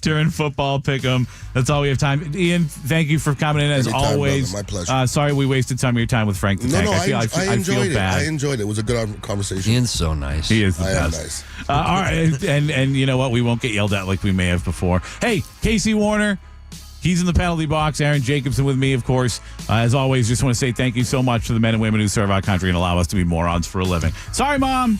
during football pick'em. That's all we have time. Ian, thank you for coming in as Anytime, always. brother. My pleasure. Sorry we wasted some of your time with Frank the Tank. I enjoyed it. bad. I enjoyed it. It was a good conversation. Ian's so nice. He is the I best. am nice. All right, and you know what? We won't get yelled at like we may have before. Hey, Casey Warner, he's in the penalty box. Aaron Jacobson with me, of course. As always, just want to say thank you so much to the men and women who serve our country and allow us to be morons for a living. Sorry, Mom.